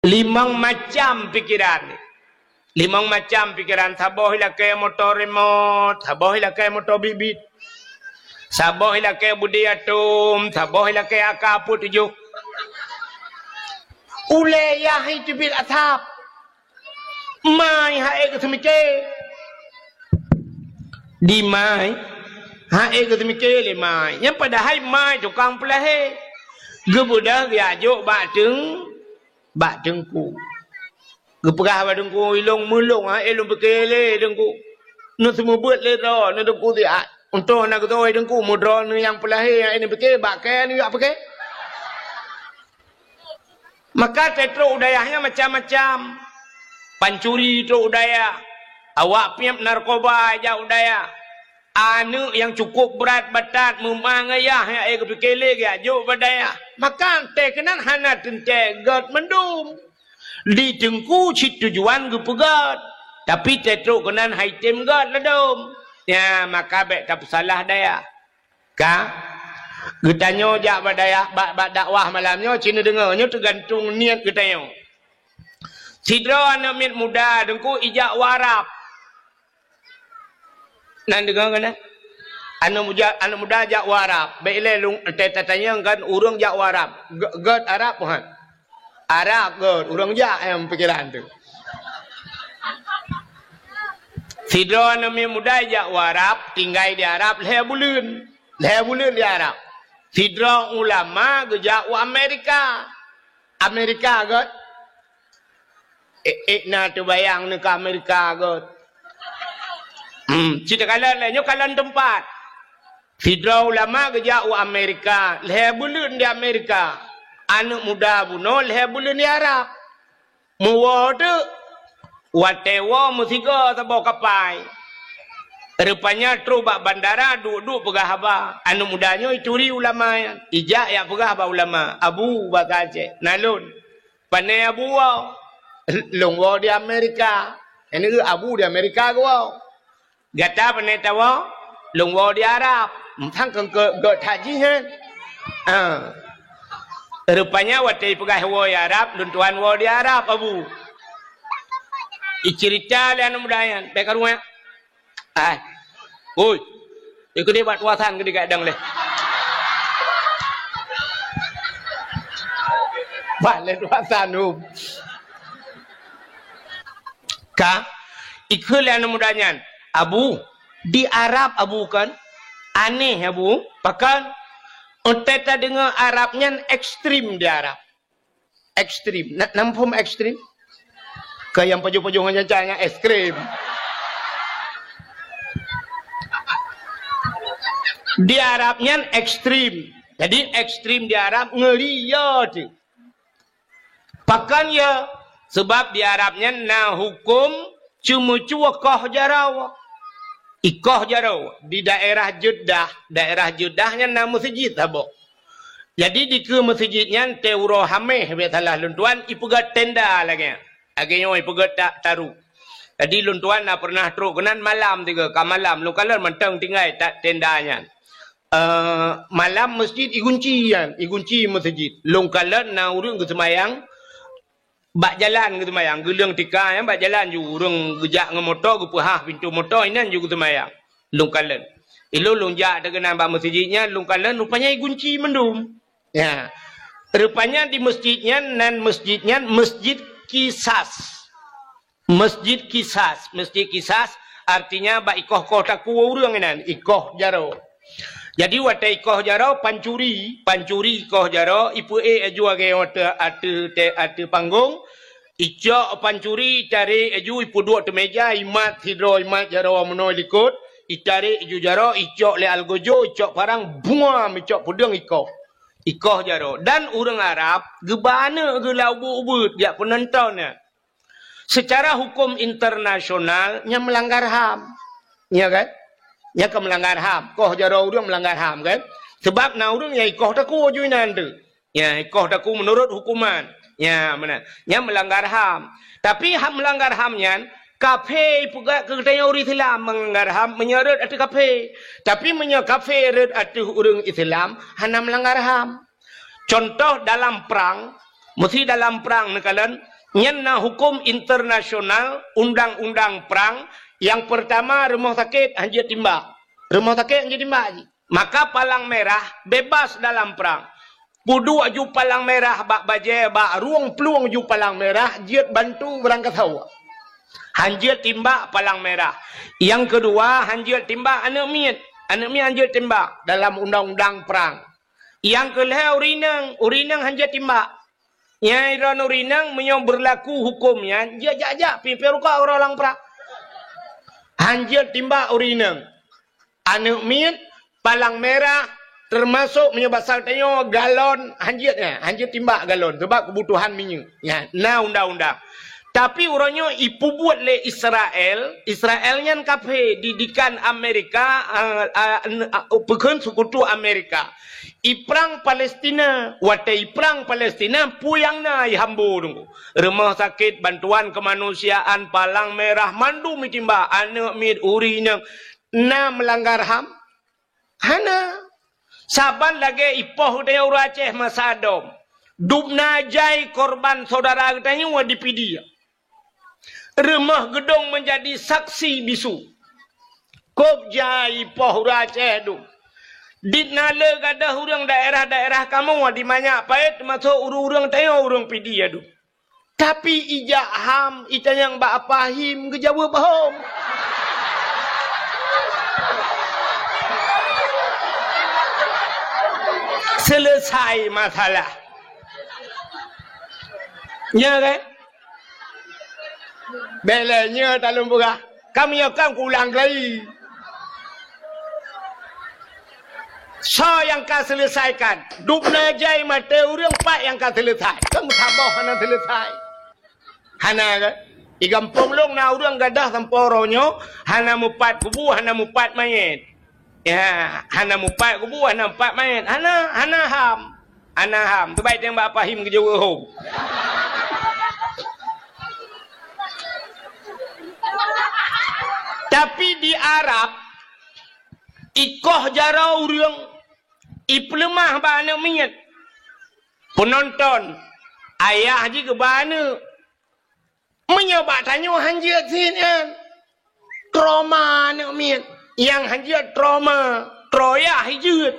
Limang macam pikiran. Limang macam pikiran. Sabah hilang kaya motor remote. Sabah hilang kaya motor bibit. Sabah hilang kaya budi atom. Sabah hilang kaya akaput tujuh. Ule ya itu bil atap. Mai hae ke semike. Di mai hae ke semike le mai. Yang padahal mai tukang pelahe. Gebudah gajuk bak dengku. Geperah bak dengku ilong mulung ha elong bekele dengku. Nu semua buat le ro nu dengku dia. Untuk nak tu dengku mudra nu yang pelahe yang ini beke bak ke ni apa ke? Maka tetro udayahnya macam-macam. Pancuri itu udaya. Awak piap narkoba aja udaya. Anu yang cukup berat batat memangayah yang kepikele gajuk badaya. Maka tekenan hana tente god mendum. Di tengku cit tujuan gepegat. Tapi tetro kenan haitem god ledum. Ya maka bek tak salah daya. Ka? Getanyo jak badaya bak dakwah malamnya cina dengarnya tergantung niat getanyo. Sidra anak mit muda dengku ijak warap. Nan dengar kan? Anak muda jak warap. Baiklah lung tanya kan urang jak warap. God Arab kan? Arab god urang jak yang pikiran tu. Sidra anak mit muda jak warap tinggal di Arab leh bulan di Arab. Sidra ulama gejak wa Amerika. Amerika god. Na terbayang ni ke Amerika god. Cerita kalan lah. Nyo kalan tempat. Sidra ulama gejak wa Amerika. Leh bulan di Amerika. Anak muda buno leh bulan di Arab. Muwa tu. Watewa musika tabau kapai. Rupanya terubak bandara duduk pegah haba. Anu mudanya ituri ulama. Ijak ya pegah haba ulama. Abu bakace. Nalun. Panai abu wau. Lungwa di Amerika. Ini ke abu di Amerika ke wau. Gata panai tawa. Lungwa di Arab. Thang ke haji kan. Rupanya watai pegah wau di Arab. Luntuan wau di Arab abu. Icerita le anu mudayan. Baik rumah. Oi. Ikut dia buat wasan ke dekat dang leh. Balik wasan tu. Ka ikut le anu mudayan. Abu di Arab abu kan aneh abu. Pakan onteta dengar Arabnya ekstrim di Arab. Ekstrim. Nampum ekstrim? Ke yang pojok-pojok jancanya ekstrim. Di Arabnya ekstrim. Jadi ekstrim di Arab ngelia tu. Pakan ya sebab di Arabnya na hukum cuma kah jarau. Ikoh jarau di daerah Jeddah. Daerah Jeddahnya na masjid abo. Jadi di ke masjidnya teuro hameh betalah luntuan ipugat tenda lagi. Agenyo ipugat taru. Jadi luntuan na pernah truk kenan malam tiga ka malam lu kalau mentang tinggal tak tendanya. Malam masjid igunci masjid. Long kalan na urang ke semayang bak jalan ke semayang gelang tika yang bak jalan ju urang gejak nge motor ke pahah pintu motor inan ju ke semayang. Long kalan. Ilo long jak dengan bak masjidnya long kalan rupanya igunci mendum. Ya. Rupanya di masjidnya nan masjidnya masjid Kisas. Masjid Kisas artinya bak ikoh kotaku urang inan ikoh jaro. Jadi watai ikoh jaro pancuri ikoh jaro ipu aju age ate panggung ijo pancuri cari aju ipu dua te meja imat hidro imat jaro mono likut itari aju jaro ijo le algojo ijo parang buam ijo pudeng ikoh jaro dan urang Arab gebana gelau ubud ya penontonnya secara hukum internasional nya melanggar HAM ya kan. Ya ke melanggar HAM. Koh jaro urang melanggar HAM kan. Sebab na urang ya ikoh taku juinan tu. Ya ikoh taku menurut hukuman. Ya mana. Ya melanggar HAM. Tapi HAM melanggar HAM-nya kafe pugak ketanya urang Islam melanggar HAM menyeret atu kafe. Tapi menyo kafe red atu urang Islam hana melanggar HAM. Contoh dalam perang, mesti dalam perang nekalan Nyen na hukum internasional, undang-undang perang. Yang pertama, rumah sakit hanjir timbak. Rumah sakit hanjir timbak. Maka palang merah bebas dalam perang. Pudu aju palang merah bak baje bak ruang peluang ju palang merah jiat bantu berangkat hawa. Hanjir timbak palang merah. Yang kedua, hanjir timbak anak miat. Anak miat hanjir timbak dalam undang-undang perang. Yang kelihau urinang hanjir timbak. Yang iran urinang menyong berlaku hukumnya, dia jajak piperuka orang perang. Hanjir timbak urinang. Anak miat palang merah termasuk menyebabkan tanya galon hanjirnya, hanjir timbak galon sebab kebutuhan minyak. Ya, nah undang-undang. Tapi orangnya ipu buat le Israelnya kafe didikan Amerika, pekan sekutu Amerika. Iprang Palestina, watai iprang Palestina puyang na ihambu nunggu. Rumah sakit bantuan kemanusiaan palang merah mandu mitimba anak mid urinya na melanggar HAM. Hana saban lagi ipoh dia Aceh masadom. Dubna jai korban saudara katanya wadipi dia. Rumah gedung menjadi saksi bisu. Kop jai ipoh Aceh dum. Ditnala gadah urang daerah-daerah kamu di banyak pait masuk urang tanya urang pidi adu. Tapi ijak HAM ita yang bak fahim ke jawab bahom. Selesai masalah. Ya kan? Belanya talung buka. Kami akan ulang lagi. So yang kau selesaikan. Dupna jai mata orang pak yang kau selesai. Kamu tabah hana selesai. Hana kan? Di kampung long na orang gadah samporonyo. Hana mupat kubu, hana mupat mayat. Ya, hana mupat kubu, hana mupat mayat. Hana ham. Hana ham. Terbaik yang bak fahim ke jawa hom. Tapi di Arab ikoh jarau urang iplemah bana minyak penonton ayah ji ke bana menyebab tanya hanjir sini trauma nak minyak yang hanjir trauma troya hijut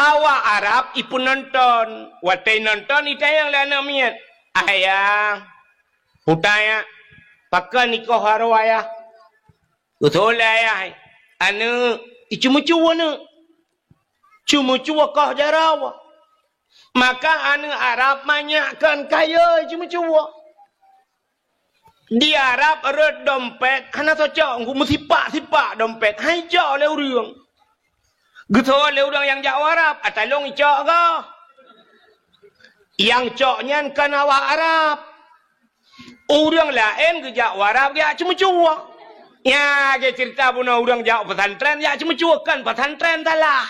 awak Arab ipu nonton watai nonton itayang lana minyak ayah putaya pakai nikah haru ayah betul ayah anu cuma-cuma nu cuma-cuma kah jarawa maka anu Arab banyakkan kaya cuma-cuma di Arab ada dompet hana cocok aku mesti sipak dompet hai jauh le urang betul le urang yang jauh Arab atalong icok kah yang coknya kan awak Arab orang lain ke Jawa Arab dia cuma-cuma. Ya, dia cerita punya orang Jawa pesantren ya cuma-cuma kan pesantren salah.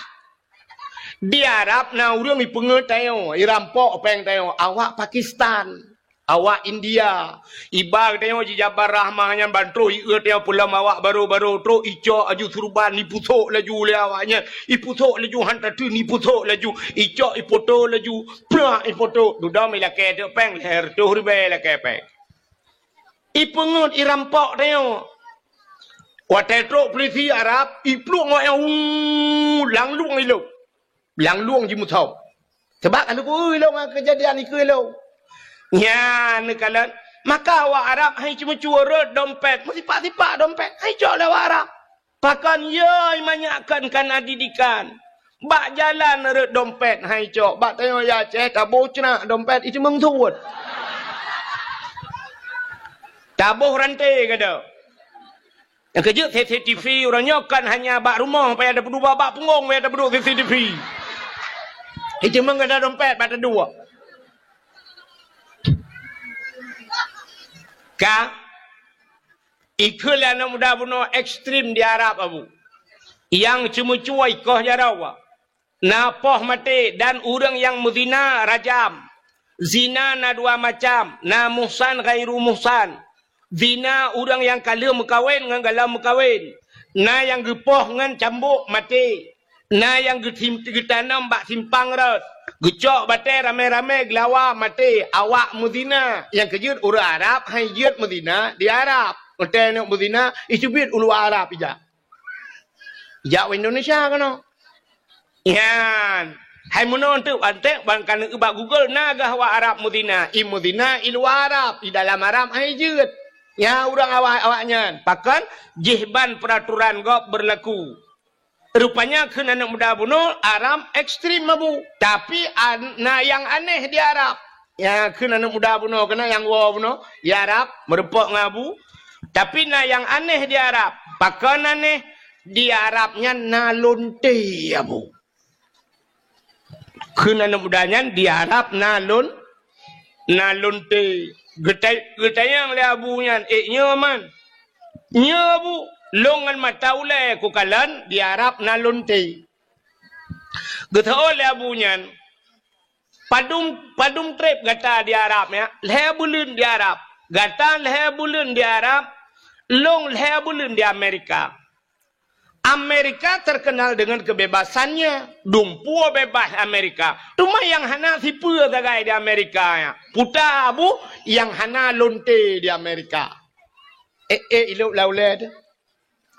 Di Arab na orang ni pengertian, irampok apa yang tayo, awak Pakistan, awak India, ibar tayo di Jabar Rahmahnya bantu ieu tayo pulang awak baru-baru tro ico aju surban ni pusok laju le awaknya, ipusok laju hantar tu ni pusok laju, ico ipoto laju, plah ipoto, duda melake tu peng leher tu ribe lake peng. Ipengut irampok tayo. Watetro polisi Arab ipluk ngok yang lang luang ilo. Lang luang jimu tau. Sebab anu ku ilo kejadian iku ilo. Ya nekalan maka awak Arab hai cuma cuara dompet, mesti pak dompet. Hai cok lewat Arab. Pakan ye manyakkan kan didikan. Bak jalan re dompet hai cok. Bak tengok ya ceh tabuh cena dompet itu mengtuut. Tabuh rantai kada. Yang kerja CCTV orangnya kan hanya bak rumah supaya ada berdua bak punggung supaya ada berdua CCTV. Itu memang ada dompet pada dua. Ka ikulah nak muda bunuh ekstrim di Arab abu. Yang cuma-cuma ikoh jarawa. Napoh mati dan orang yang muzina rajam. Zina na dua macam, na muhsan ghairu muhsan. Zina orang yang kala mekawin dengan galau mekawin. Na yang gepoh dengan cambuk mati. Na yang getanam bak simpang rot. Gecok batai rame-rame gelawa mati awak mudina. Yang kejut ura Arab hai jut mudina di Arab. Hotel nak mudina isubit ulu Arab ija. Ija Indonesia kano. Yan. Hai munon tu bantek bangkan ubak Google naga wa Arab mudina. I mudina ilu Arab di dalam Arab hai jut. Ya urang awaknya. Pakan jihban peraturan gop berlaku. Rupanya kena anak muda bunuh Arab ekstrim mabu. Tapi yang aneh di Arab. Ya kena anak muda bunuh kena yang wow bunuh. Ya Arab merepok ngabu. Tapi yang aneh di Arab. Pakan aneh di Arabnya nalunte abu. Kena anak mudanya di Arab nalunte. Getai yang le abunya. Nyaman. Nyabu. Longan mata ulai ku kalan di Arab nalunte. Getho le abunyan. Padum trip gata di Arab ya. Lehe bulun di Arab. Gata lehe bulun di Arab. Long lehe bulun di Amerika. Amerika terkenal dengan kebebasannya. Dumpu bebas Amerika. Cuma yang hana sipu tagai di Amerika ya. Puta abu yang hana lunte di Amerika. Iluk lauled.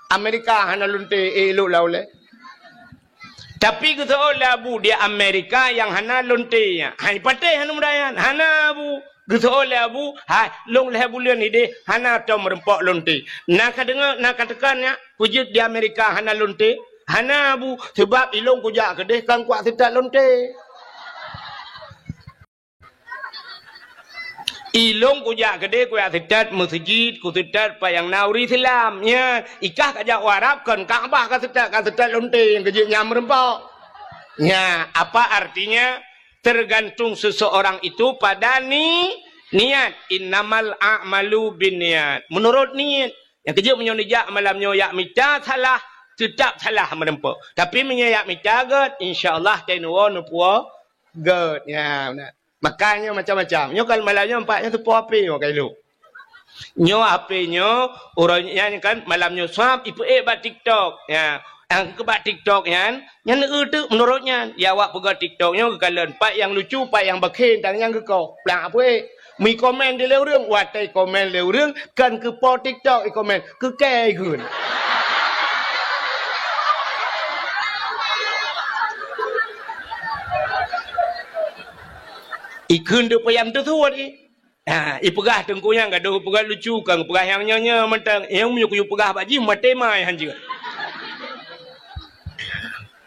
Amerika hana lunte elok laule. Tapi kita labu dia Amerika yang hana lunte ya. Hai patai hana mudayan. Hana abu. Kita labu hai long leh bulan ide hana tau merempok lunte. Nak dengar nak katakan ya wujud di Amerika hana lunte. Hana abu sebab ilong kujak kedeh kan kuat tidak lunte. Ilong kujak gede kuya sedat masjid ku sedat pa yang nauri Islam nya ikah kajak Arab kan Ka'bah kan sedat lonte yang kejut nyam rempok nya apa artinya tergantung seseorang itu pada niat innamal a'malu binniat menurut niat yang kejut menyonijak malamnya yak mita salah tetap salah merempok tapi menyayak mita gad insyaallah tenuwa nupuwa gad ya benar. Makanya macam-macam. Nyo kalau malamnya empatnya tu po api mo kailo. Nyo api nyo orangnya kan malamnya swap ipu bat TikTok ya. Yang ke bat TikTok yan, yang tu menurutnya ya awak pega TikTok nyo kekalan pak yang lucu, pak yang bakhen dan yang ke kau. Plang apa mi komen di leu reung, watai komen leu reung kan ke po TikTok i komen ke kai gun. Ikun tu payam tu tuat ni. Ipegah tengkunya gaduh pegah lucu kang pegah yang nyonya mentang yang menyuk pegah baji mate mai hanjir.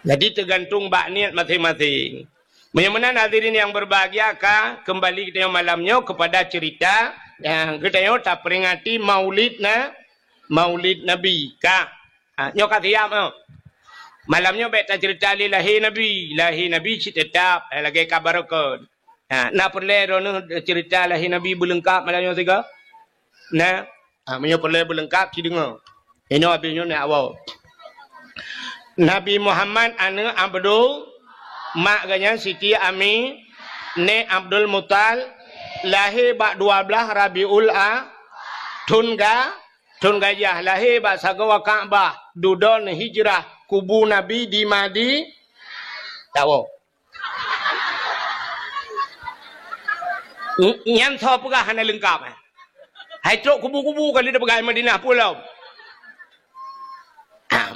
Jadi tergantung bak niat masing-masing. Menyamanan hadirin yang berbahagia ka kembali kita malamnya kepada cerita yang kita yo tak peringati Maulid Nabi ka. Nyo katiam malamnya beta cerita lahir Nabi tetap lagi kabar kon. Nak perle rono cerita lahir Nabi berlengkap malangnya tiga. Nah, menyo perle berlengkap ci dengar. Ino abinyo nak awal. Nabi Muhammad ane Abdul mak ganya Siti Ami ne Abdul Mutal lahir bak 12 Rabiul Tungayah lahir bak sagawa Ka'bah dudon hijrah kubu Nabi di Madi tawo. Yang tahu pegah hana lengkap. Hai truk kubu-kubu kali dia pegang Madinah pulau.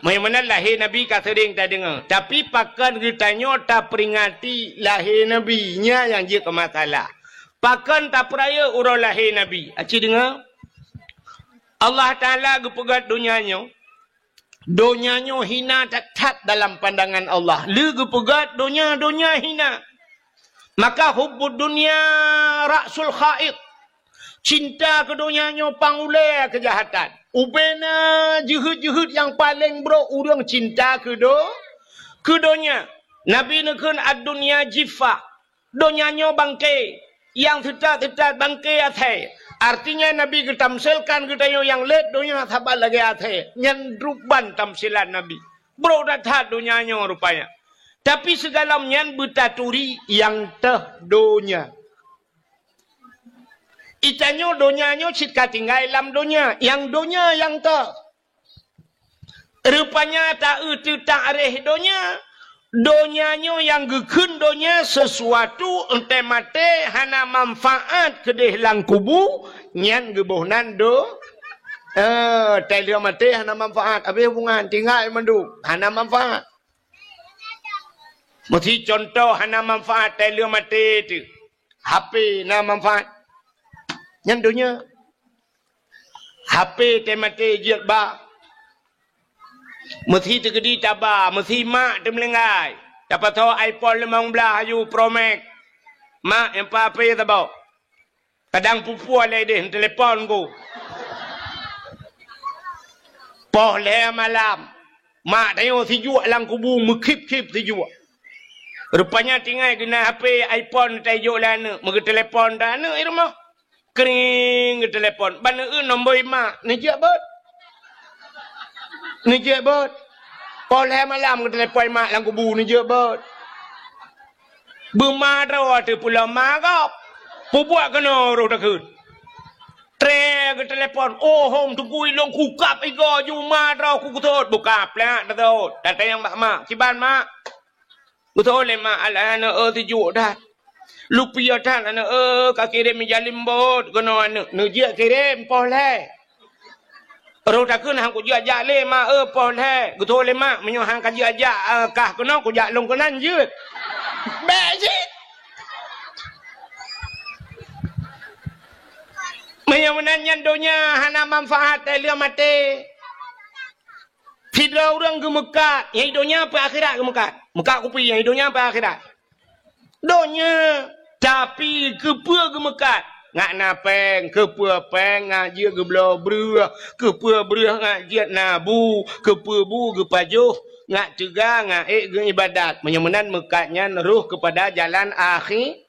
Mana lahir Nabi kata sering tak dengar. Tapi pakan ditanya tak peringati lahir Nabi nya yang dia ke masalah. Pakan tak peraya urang lahir Nabi. Aci dengar. Allah Taala gepegat dunianya. Dunianya hina tak dalam pandangan Allah. Lu gepegat dunia hina. Maka hubbud dunia ra'sul khaid. Cinta ke dunianya pangulai kejahatan. Ubena juhud-juhud yang paling bro urang cinta ke dunia. Nabi nekun ad-dunia jifa. Dunianya bangkai. Yang tetap bangkai atai. Artinya Nabi ketamsilkan kita yang let dunia sabar lagi atai. Nyandruban tamsilan Nabi. Bro datang dunianya rupanya. Tapi segala menyan betaturi yang teh dunia. Itanyo dunianya cika tinggal dalam dunia. Yang dunia yang teh. Rupanya tak areh dunia. Donyanya yang gekun donya sesuatu ente mate hana manfaat kedeh lang kubu nyan gebohnan do telia mate hana manfaat abi hubungan tinggal mandu hana manfaat mesti contoh hana manfaat telia mate tu HP na manfaat nyan donya HP te mate jiat ba mesti tergedi tabah, mesti mak termelengai. Dapat tahu iPhone 15 ayu Pro Max. Mak yang apa ya tabau. Kadang pupu alai deh telefon ku. Poh le malam. Mak tanya si jual lang kubu mekip-kip si jual. Rupanya tinggal kena HP iPhone tajuk lana, mega telefon dah ana rumah. Kering ke telefon. Bana nombor mak, ni je bot. Ni je bot. Poleh malam ke telepon mak lang kubu ni je bot. Bermarah tu pula mak. Pubuat kena roh takut. Tre ke telepon. Oh hom tunggu ilong kukap igo ju marah ku kutot buka plak dah. Datang yang mak ciban mak. Kutot le mak alana tijuk dah. Lupa dah ana ka kirim jalim bot kena ana. Nu je kirim poleh. Rồi ta cứ hàng của dựa dạ lên mà bỏ hè cứ thôi lên mà mình hàng cái dựa dạ cả cái nó của dạ lông cái năn dư bẻ chứ mình nanya donya hana manfaat dia mati tidak orang gemekat yang hidupnya apa akhirat gemekat mekat kupi yang hidupnya apa akhirat donya tapi kepua gemekat ngak napeng kepua peng ngajia geblo brua kepua brua ngajia nabu kepua bu gepajuh ngak juga ngak ge ibadat menyemenan mekatnya neruh kepada jalan akhir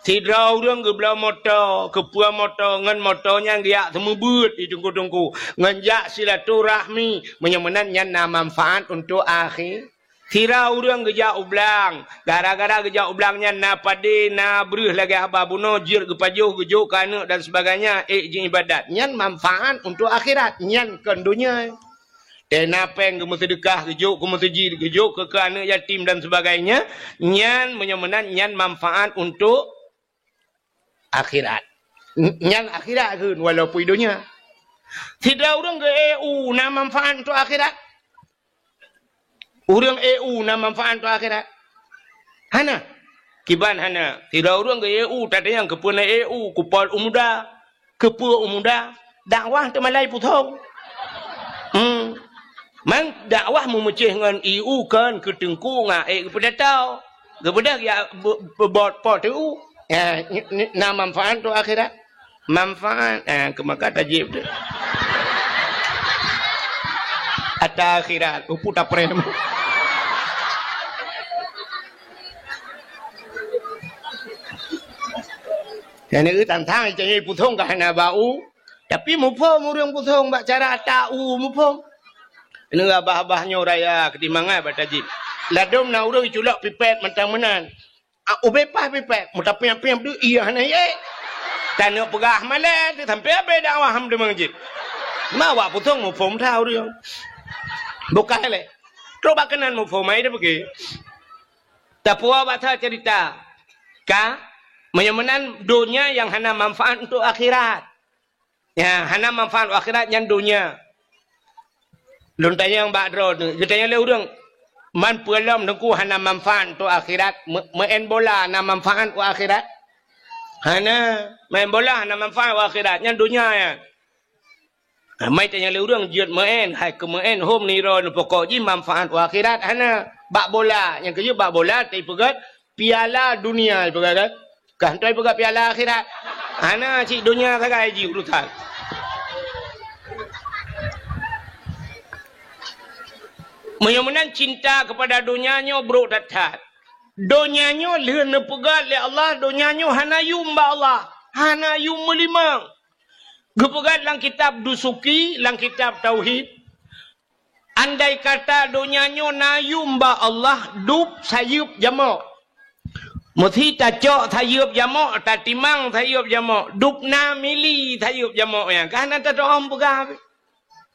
tidak orang geblo motor kepua motor ngan motornya giak temu but di tungku-tungku nganjak silaturahmi menyemenan nyana manfaat untuk akhir. Tira orang gejak ublang. Gara-gara gejak ublangnya na pade na beruh lagi apa buno jir gepajuh gejuk kana dan sebagainya jin ibadat. Nyan manfaat untuk akhirat. Nyan kan dunia. Tena peng ke sedekah gejuk ke masjid gejuk ke anak yatim dan sebagainya. Nyan menyemenan nyan manfaat untuk akhirat. Nyan akhirat ke walaupun dunia. Tidak orang ke EU na manfaat untuk akhirat. Orang EU na manfaat untuk akhirat. Hana. Kiban hana. Tidak orang ke EU. Tak ada yang kepuna EU. Kupal umuda. Kepua umuda. Dakwah tu malai putong. Mang dakwah memecih dengan EU kan. Ketengku ngak kepada tau. Kepada ya bot pot EU. Na manfaat untuk akhirat. Manfaat. Kemaka tajib tu. Ada akhirat. Puta prem. Yang ini tantang jadi putong kahana bau, tapi mupom orang putong bak cara tahu mupom. Ini abah-abahnya raya ketimangan batajib. Ladom na orang culak pipet mentang menan. Ubepah pipet, mutapnya piam tu iya hana ye. Tanah pegah malah, dia sampai apa dakwah ham dia mengajib. Mawa putong mupom tahu dia. Bukan le. Coba kenan mupom ai dia pergi. Tapua baca cerita, ka? Menyemenan dunia yang hana manfaat untuk akhirat. Ya, hana manfaat untuk akhirat yang dunia. Lontanya yang bakro tu. Katanya le orang man pulam dengku hana manfaat untuk akhirat. Main bola hana manfaat untuk akhirat. Hana main bola hana manfaat untuk akhirat yang dunia ya. Mai tanya le orang jiat main, hai ke main home ni ron pokok ji manfaat untuk akhirat hana bak bola. Yang kerja bak bola tapi pegat piala dunia pegat. Kantoi pegang piala akhirat. Ana cik dunia kagak haji urutan. Menyemenan cinta kepada dunianya bro datat. Dunianya lehna pegat le Allah, dunianya hana yum ba Allah. Hana yum melimang. Gepegat lang kitab dusuki, lang kitab tauhid. Andai kata dunianya na yum ba Allah, dup sayup jamak. Mesti tak cok thayup jamak, tak timang thayup jamak, dupna mili thayup jamak yang kan ada orang pegang.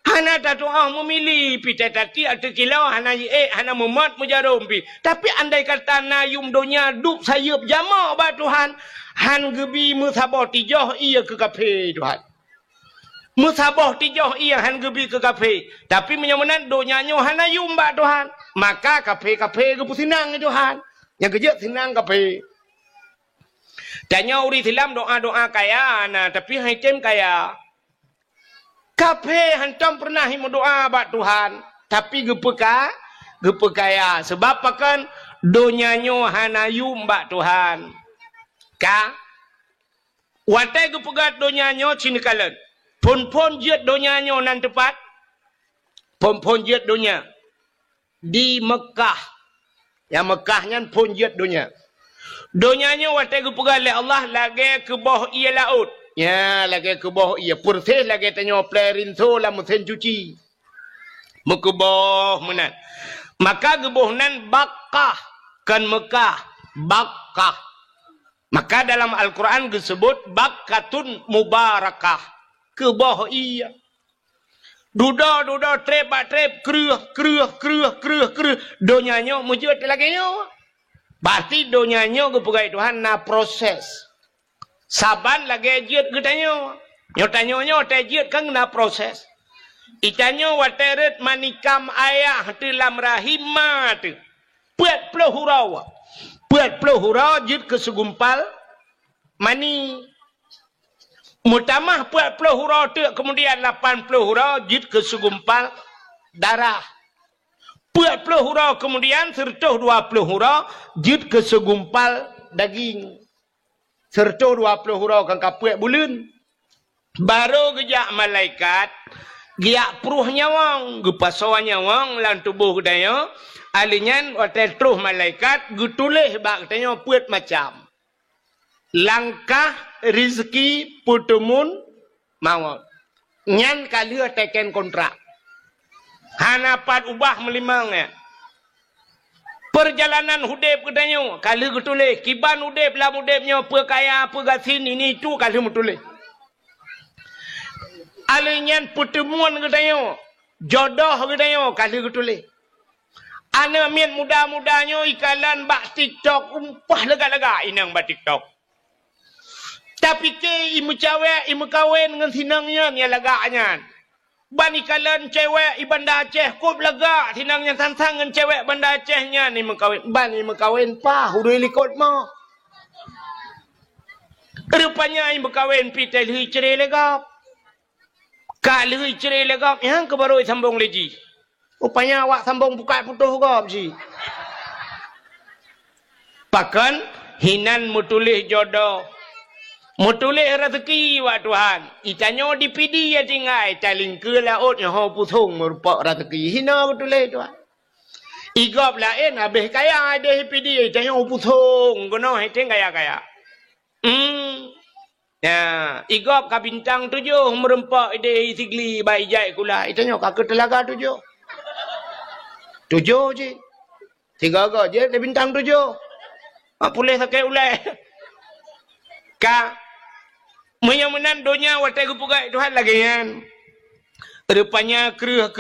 Hana tak doa memilih pita tati atau kilau hana hana memat mujarum pi. Tapi andai kata na yum donya duk sayup jama ba Tuhan, han gebi musabah tijoh ia ke kafe Tuhan. Musabah tijoh ia han gebi ke kafe. Tapi menyamunan donyanya hana yum ba Tuhan. Maka kafe-kafe ke pusinang Tuhan. Yang kerja senang kafe. Tanya uri Islam doa-doa kaya nah tapi haitem kaya. Kafe hantam pernah himu doa ba Tuhan. Tapi gepekaya. Sebab kan donyanyo hana yum ba Tuhan. Ka watai gepegat donyanyo cinikalan. Pon-pon jet donyanyo nan tepat. Pon-pon jet donya. Di Mekah. Yang Mekahnya pun jet donya. Donyanya watai gepegat oleh Allah lagi ke bawah ia laut. Ya, lagi ke bawah ia. Purses lagi tanya plerinso lah mesin cuci. Muka bawah menan. Maka geboh nan Bakkah. Kan Mekah. Bakkah. Maka dalam Al-Quran disebut Bakkatun Mubarakah. Ke bawah ia. Duda, trep, keruh. Donyanya mujud lagi nyo. Berarti donyanya kepegai Tuhan na proses. Saban lagi jid ketanya. Nyo tajid kan na proses. Itanya wateret manikam ayah dalam rahimat. Puat pelahurawa. Puat pelahurawa jid kesegumpal. Mani. Mutamah puat pelahura tu kemudian 8 pelahura jid kesegumpal darah. Puat pelahura kemudian serta 2 pelahura jid kesegumpal daging. Serta 2 pelahura kan kapuat bulun. Baru gejak malaikat giak peruh nyawang, gepasawan nyawang lan tubuh daya. Alinyan hotel terus malaikat getulih bak tanya puat macam. Langkah rezeki putumun maut. Nyan kali teken kontrak. Hanapat ubah melimangnya. Perjalanan hudep katanya. Kali getulih. Kiban hudep lah hudepnya. Perkaya, pergasin ini itu kali mutulih. Alinyan putumun katanya. Jodoh katanya. Kali getulih. Ana mian muda-mudanya ikalan bak TikTok. Umpah lega-lega inang bak TikTok. Tapi ke imu cewek, imu kawin dengan sinangnya ni lagaknya. Bani kalan cewek i Banda Aceh kop lega sinangnya sansang dengan cewek Banda Acehnya ni mengkawin. Bani mengkawin pa hudui likot mo. Rupanya imu kawin pitel hui cerai legap. Kak hui cerai legap yang kebaru sambung lagi. Rupanya awak sambung buka putuh gap si. Pakan hinan mutulih jodoh. Mutulih rezeki wa Tuhan. Itanyo dipidi ya tinggai. Taling ke laut yang hau putung merupak rezeki. Hina mutulih Tuhan. Igap lain habis kaya ada dipidi. Itanyo putung. Guna hiting kaya-kaya. Ya, igap ka bintang 7 merempak ide isigli baik jai kula. Itanyo kakak telaga 7. 7 je. 3 je ada bintang 7. Pulih sakai ulai. Ka menyamunan donya watai gupugai Tuhan lagi kan. Rupanya keruh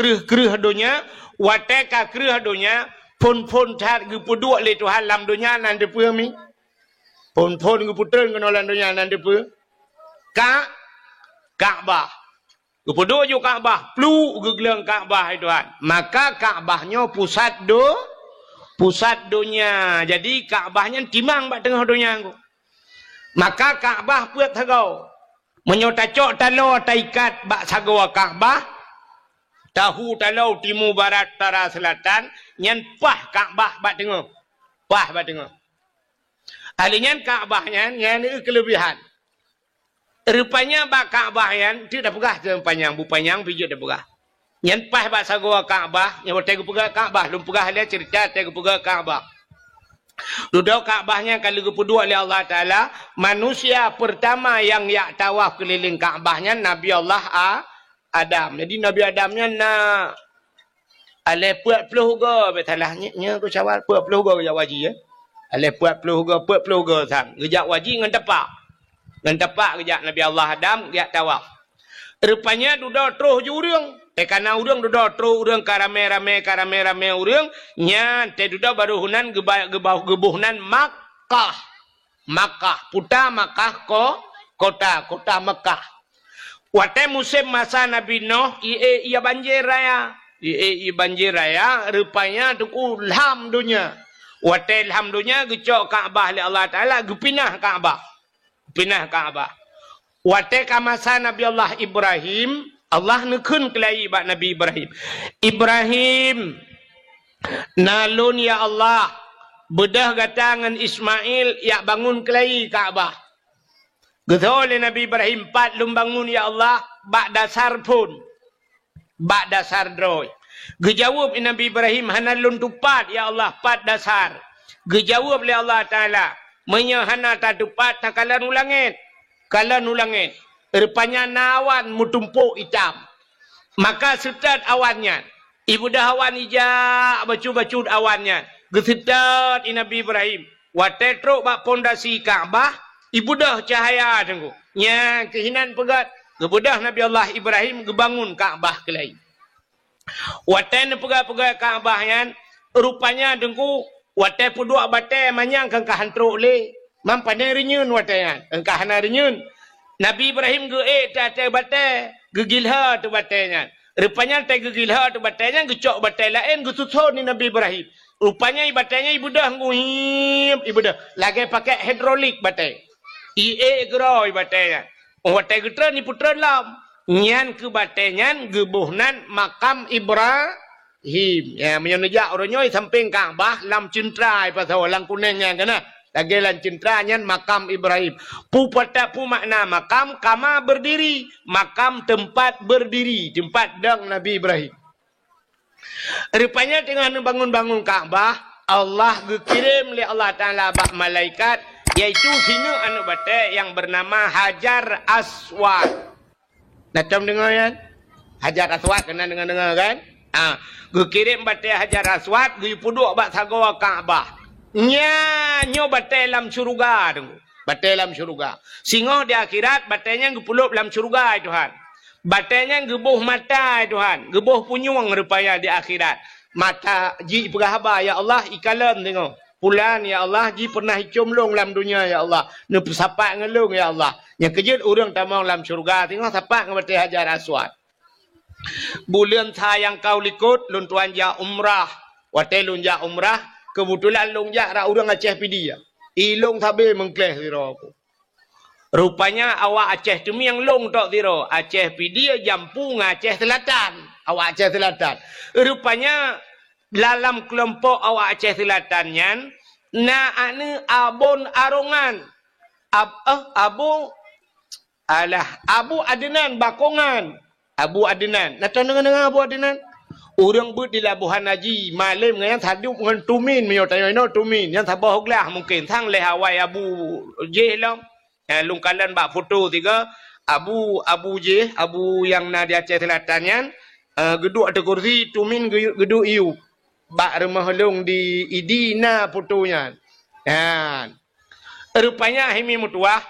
donya watai ka keruh donya pon tat gupuduk le Tuhan lam donya nan depu mi. Pon guputren kena lam donya nan depu. Ka'bah. Gupuduk ju Ka'bah, plu gegeleng Ka'bah Tuhan. Maka Ka'bahnya pusat donya. Jadi Ka'bahnya timang bak tengah donya aku. Maka Ka'bah puat sagau. Menyotacok talau taikat bak sagau Ka'bah. Tahu talau timur barat utara selatan. Nyan pah Ka'bah bak tengah. Pah bak tengah. Alinyan Ka'bahnya nyan kelebihan. Rupanya bak Ka'bah yan dia dah pegah ke panjang. Bu panjang pijak dah pegah. Nyan pah bak sagau Ka'bah. Nyan tegu pegah Ka'bah. Lum pegah dia cerita tegu pegah Ka'bah. Duduk Ka'bahnya kalau kedua oleh Allah Ta'ala. Manusia pertama yang tawaf keliling Ka'bahnya Nabi Allah Adam. Jadi Nabi Adamnya nak ale puat peluh go betalahnya ku cawal puat peluh go ya waji ya. Ale puat peluh go sang. Gejak waji ngan tepak. Ngan tepak gejak Nabi Allah Adam dia tawaf. Rupanya duduk terus jurung. Tekana urang duda tru urang karame-rame urang nyan te duda baruhunan gebuhnan Makkah. Makkah puta Makkah kota Makkah. Wate musim masa Nabi Nuh ia banjir raya. Ia banjir raya rupanya tu ilham dunia. Wate ilham dunia gecok Kaabah li Allah Taala gepinah Kaabah. Pinah Kaabah. Wate ka masa Nabi Allah Ibrahim Allah nekun kelai bak Nabi Ibrahim. Ibrahim nalun ya Allah bedah gatangan Ismail ya bangun kelai Kaabah. Getol Nabi Ibrahim pat lum bangun ya Allah bak dasar pun. Bak dasar droy. Gejawab Nabi Ibrahim hanalun tupat ya Allah pat dasar. Gejawab li Allah Taala menyahana tatupat takalan ulangit. Kalan ulangit. Rupanya nawan mutumpuk hitam. Maka setat awannya. Ibu dah awan ijak bacu-bacu awannya. Gesetat Nabi Ibrahim. Watetruk bak pondasi Kaabah. Ibu dah cahaya tunggu. Nya kehinan pegat. Gebudah Nabi Allah Ibrahim gebangun Kaabah kelai. Wate pegat-pegat Kaabah yan. Rupanya tunggu. Wate puduk batai manyang kangkah hantruk le. Mampanai renyun wate yan. Kangkah hana renyun. Nabi Ibrahim tata batai gegilha tu batainya. Rupanya tai gegilha tu batainya gecok batai lain gesusun ni Nabi Ibrahim. Rupanya batainya ibu dah nguhip ibu dah lagi pakai hidrolik batai. Groi batainya. Batai getra ni putra lam. Nyan ke batainya gebuhnan makam Ibrahim. Ya menyonejak orangnya samping Kaabah lam centrai pasal lang kuningnya kana. Lagi lancintranya makam Ibrahim. Pu makna makam kama berdiri. Makam tempat berdiri. Tempat dang Nabi Ibrahim. Rupanya dengan bangun-bangun Kaabah. Allah kirim oleh Allah Ta'ala bak malaikat. Iaitu hina anu batai yang bernama Hajar Aswad. Nak dengar kan? Hajar Aswad kena dengar kan? Kirim batai Hajar Aswad. Puduk bak sagawa Kaabah. Nyo batai dalam syurga tunggu. Batai dalam syurga. Singoh di akhirat batainya ngepulup dalam syurga Tuhan. Batainya ngebuh mata Tuhan. Ngebuh punyung rupanya di akhirat. Mata ji perahaba ya Allah ikalam tengok. Pulan ya Allah ji pernah hicumlong dalam dunia ya Allah. Ne sapak ngelung ya Allah. Yang kejut orang tamang dalam syurga tengok sapak ngebatai Hajar Aswad. Bulan sayang kau likut lun tuan ja umrah. Watai lun ja umrah. Kebetulan long jak rak orang Aceh pidi ya. Ilong tabe mengkleh zira aku. Rupanya awak Aceh tu yang long tok zira. Aceh pidi jampu Aceh Selatan. Awak Aceh Selatan. Rupanya dalam kelompok awak Aceh Selatan nyan na anu abon arongan. Abu Adnan Bakongan. Abu Adnan. Nak tahu dengan Abu Adnan? Orang buat di Labuhan Haji malam yang thadup dengan tumin menyotanya tumin yang thabah hoglah mungkin thang le Hawaii Abu J lam lung kalan bak foto tiga Abu J Abu yang na di Aceh Selatan yan geduk ada kursi tumin geduk iu bak rumah lung di idina fotonya kan rupanya himi mutuah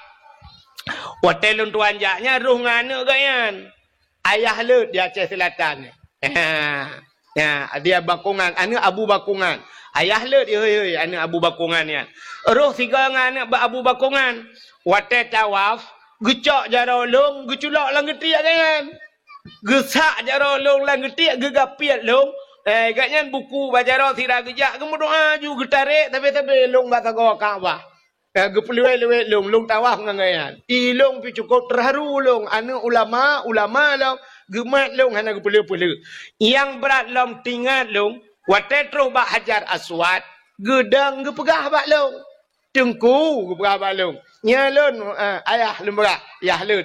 hotelun tuan jaknya ruh ngana gayan ayah le di Aceh Selatan. Ya, dia Bakongan, anu Abu Bakongan. Ayah le dia anu Abu Bakongan ya. Roh tiga ngana Abu Bakongan. Wate tawaf, gecok jaro long, geculak lang getiak kan. Gesak jaro long lang getiak gegapiat long. Gaknya buku bajaro sira gejak kemudoa ju getarik tapi long batago Kaabah. Gepeluai long tawaf ngangayan. Ilong pi cukup terharu long anu ulama long. Gemat long hana gepelu-pelu. Yang berat long tinggal long. Wate terus bak Hajar Aswad. Gedang gepegah bak long. Tengku gepegah bak long. Nyalun ayah lemberah. Yahlut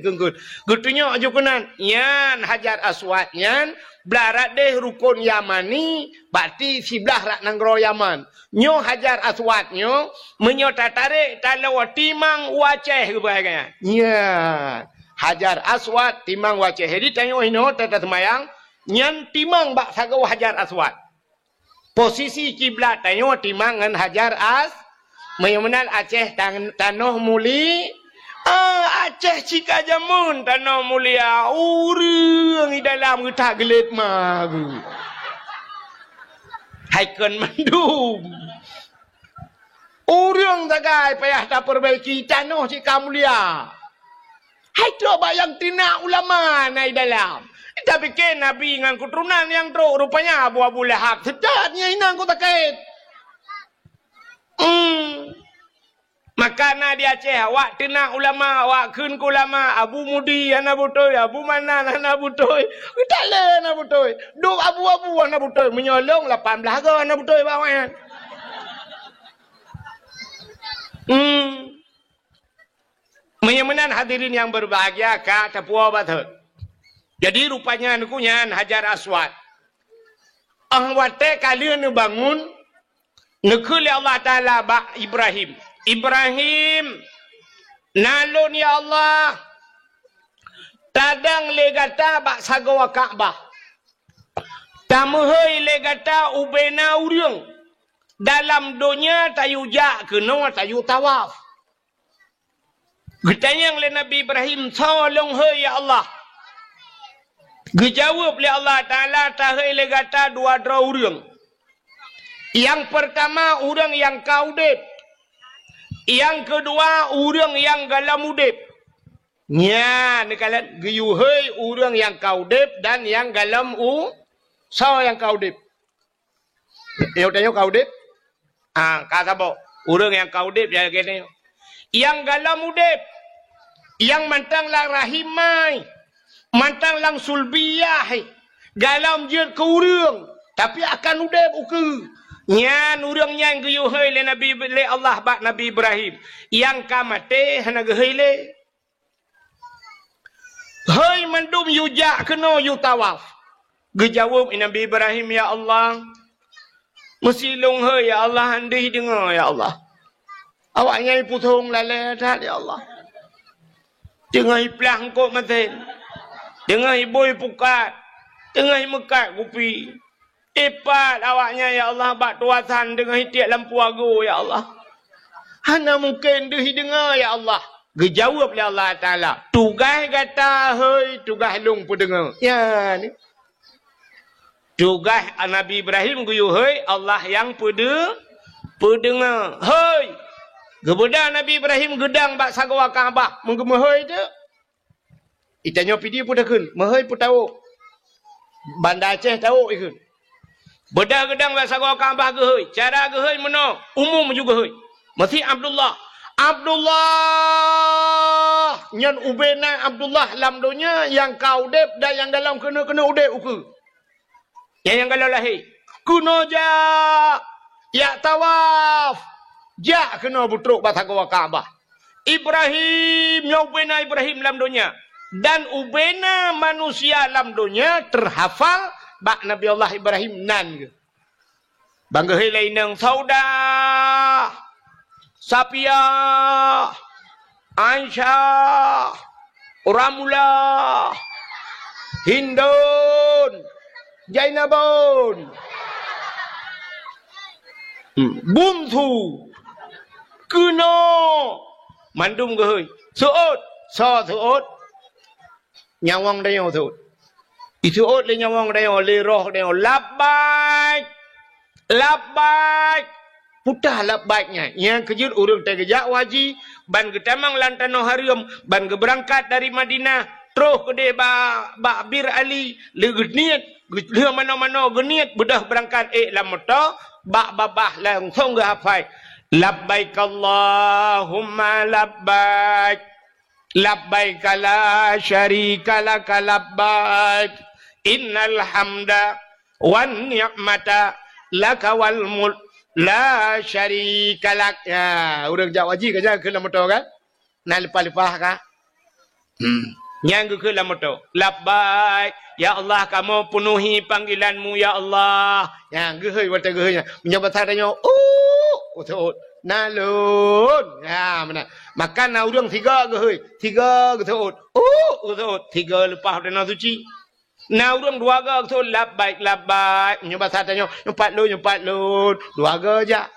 ikengkut. Getunya aja kenan. Yan Hajar Aswad yan. Belarat deh rukun Yamani. Bakti sebelah rak nanggro Yaman. Nyo Hajar Aswad nyo. Menyo tatarik talau timang waceh gepegah. Yan. Hajar Aswad timang waceh. Jadi tanya hino tata semayang nyan timang bak sagaw Hajar Aswad. Posisi kiblat tanya timang ngan Hajar Menyumenal Aceh tanah muli Aceh cika jamun tanah mulia urang di dalam kita gelit magu. Haikan mandum. Urang tagai payah tak perbaiki tanah cika mulia. Hai coba yang tina ulama nai dalam. Tapi ke Nabi dengan keturunan yang teruk rupanya Abu Lahab. Sedapnya inang ku takait. Makana dia Aceh awak tina ulama awak kun ku ulama Abu Mudi ana butoy Abu Manan ana butoy. Kita le ana butoy. Duk abu-abu ana butoy menyolong 18 ga ana butoy bawan. Menyamanan hadirin yang berbahagia kata puas bathut. Jadi rupanya nukunya Hajar Aswad. Wate kalian bangun nekuli Allah Taala ba Ibrahim. Ibrahim nalun ya Allah tadang legata ba sagawa Ka'bah. Tamuhoi legata ubena urang. Dalam dunia tayu jak kena tayu tawaf. Getanyang le Nabi Ibrahim tolong hai ya Allah. Gejawab le Allah Taala tahai le gata dua urang. Yang pertama urang yang kaudep. Yang kedua urang yang galam udep. Nya ni kalian geyuhai urang yang kaudep dan yang galam so yang kaudep. Yo tanya kaudep. Kata bo urang yang kaudep ya gini. Yang galam udep. Yang mantang lang rahimai, mantang lang sulbiyah, galam je ke urang, tapi akan udep uke. Nyan urang yang geyuhai le Nabi le Allah bak Nabi Ibrahim, yang kamate hana gehai le. Hai mandum yujak kena yu tawaf. Gejawab Nabi Ibrahim ya Allah. Mesilung hai ya Allah andih dengar ya Allah. Awak nyai putung lale dah ya Allah. Tengah iplang kok maten. Tengah iboi pukat. Tengah mekat kupi. Epat awaknya ya Allah bak tuasan dengan hitiak lampu ago ya Allah. Hana mungkin deh dengar ya Allah. Gejawab ya Allah Taala. Tugas kata hei tugas long pendengar. Ya ni. Tugas Nabi Ibrahim guyu hei Allah yang pendengar. Hei. Gebeda Nabi Ibrahim gedang bak sagawa Kaabah menggemahoi je. Itanya pidi pun dah kun. Mahoi pun tahu. Bandar Aceh tahu ikun. Beda gedang bak sagawa Kaabah gehoi. Cara gehoi mana? Umum juga gehoi. Masih Abdullah. Abdullah. Nyan ubena Abdullah lam dunia yang kau dep dan yang dalam kena udep uku. Yang kalau lahir. Kuno ja. Ya tawaf. Jak kena butruk batagawa Kaabah. Ibrahim, ubena Ibrahim dalam dunia. Dan ubena manusia dalam dunia terhafal bak Nabi Allah Ibrahim nan. Bangga helai nang Sauda, Sapia, Aisyah, Ramula, Hindun, Jainabun, Buntu. Kena mandum gehoi suot suot nyawang dayo suot isuot le nyawang dayo le roh dayo labbaik putah labbaiknya yang kejut urang tegejak waji ban getamang lantano harium ban geberangkat dari Madinah terus ke ba Bir Ali le geniat le mana-mana geniat bedah berangkat lamata ba babah langsung ge hafai. Labbaik Allahumma labbaik labbaik la syarika lak labbaik innal hamda wan ni'mata laka wal mulk la syarika lak. Ya urang jak waji ka ke lamoto kan na lepas-lepas ka nyang ke lamoto labbaik ya Allah kamu penuhi panggilanmu ya Allah yang gehoi wata gehoi menyobat tanya utut nalun ya mana makan na urang tiga gehoi tiga utut utut tiga lepas dana suci na urang dua ga utut labbaik menyobat tanya empat lun dua ga aja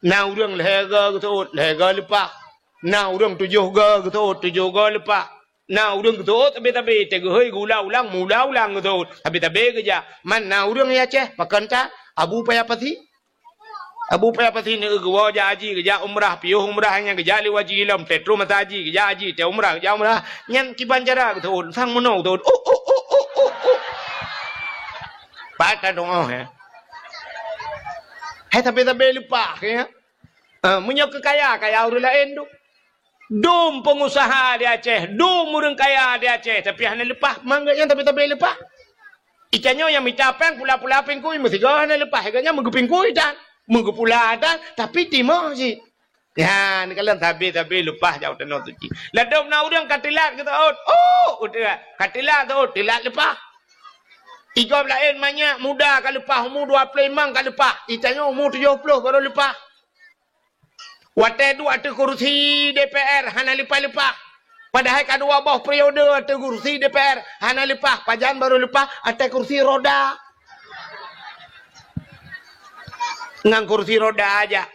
na urang lega utut lega lepas Nah urang 7 ga gitu 7 ga lepas. Nah urang gitu tapi tega hei gula ulang gitu. Tapi kerja. Mana urang ya Aceh pakan ta Abu Payapati. Abu Payapati ni gua haji kerja umrah piuh umrahnya kerja li wajib lam petro mata haji kerja haji te umrah kerja umrah nyan kiban cara gitu sang mono gitu. Pakai dong ya. Hai tapi lupa ya. Punya kaya orang lain tu. Dum pengusaha di Aceh, dum orang kaya di Aceh, tapi hanya lepas, mangga yang tapi lepas. Ikannya yang minta peng pula pengkui, mesti kau hanya lepas, ikannya menggupingkui dan menggupula dan, tapi timah sih. Ya, ni kalau tapi lepas jauh tenor tu. Ladom na orang katilat kita udah katilat tu, tilat lepas. Iko lain banyak muda kalau lepas, umur 20 mang kalau lepas, ikannya umur 70 baru lepas. Waktu itu ada kursi DPR, hanya lepas-lepas. Padahal kedua bawah periode ada kursi DPR, hanya lepas. Pajan baru lepas, ada kursi roda. Ngang kursi roda aja.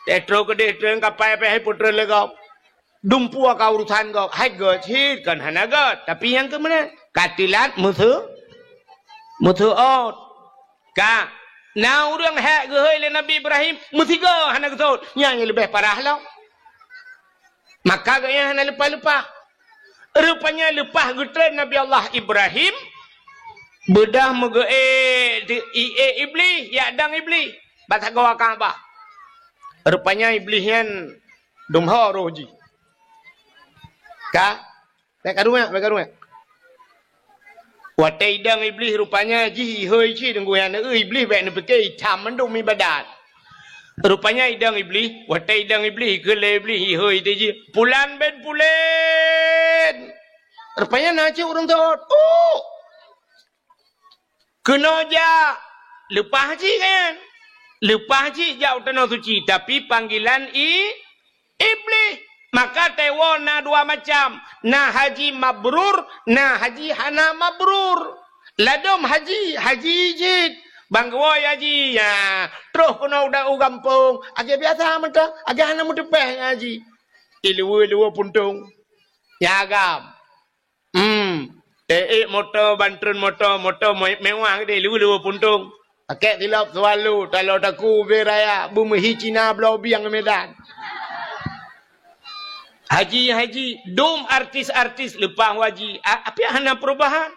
Tetro ke detro, kapai hai putra legau. Dumpu ka urusan kau. Hai gocit kan hanya got. Tapi yang kemana? Katilat mutu out. Ka. Nah orang hak gehoi le Nabi Ibrahim mutiga hana getut yang lebih parah lah. Maka gaya hana lepas-lepas. Rupanya lepas getren Nabi Allah Ibrahim bedah mege iblis ya dang iblis batak gawa Kaabah. Rupanya iblis yang dumha roji. Ka mereka rumah. Watai dang iblis rupanya ji hoi chi dengan goyan iblis baik ni pakai caman dong mi badat. Rupanya idang iblis, watai idang iblis ke le iblis hoi tu ji. Pulan. Rupanya naci orang tu. Kena ja lepas ji kan. Lepas ji jauh tanah suci tapi panggilan iblis. Maka tewon na dua macam. Na haji mabrur, na haji hana mabrur. Ladom haji jid. Bangwa haji ya. Terus kena udah gampung. Agak biasa mentah, agak hana mutepeh haji. Ilua puntung. Ya agam. Motor bantun motor mewah gede ilua puntung. Akak tilap selalu kalau taku beraya bumi Cina belau biang Medan. Haji, dom artis lepas haji. Apa yang hana perubahan?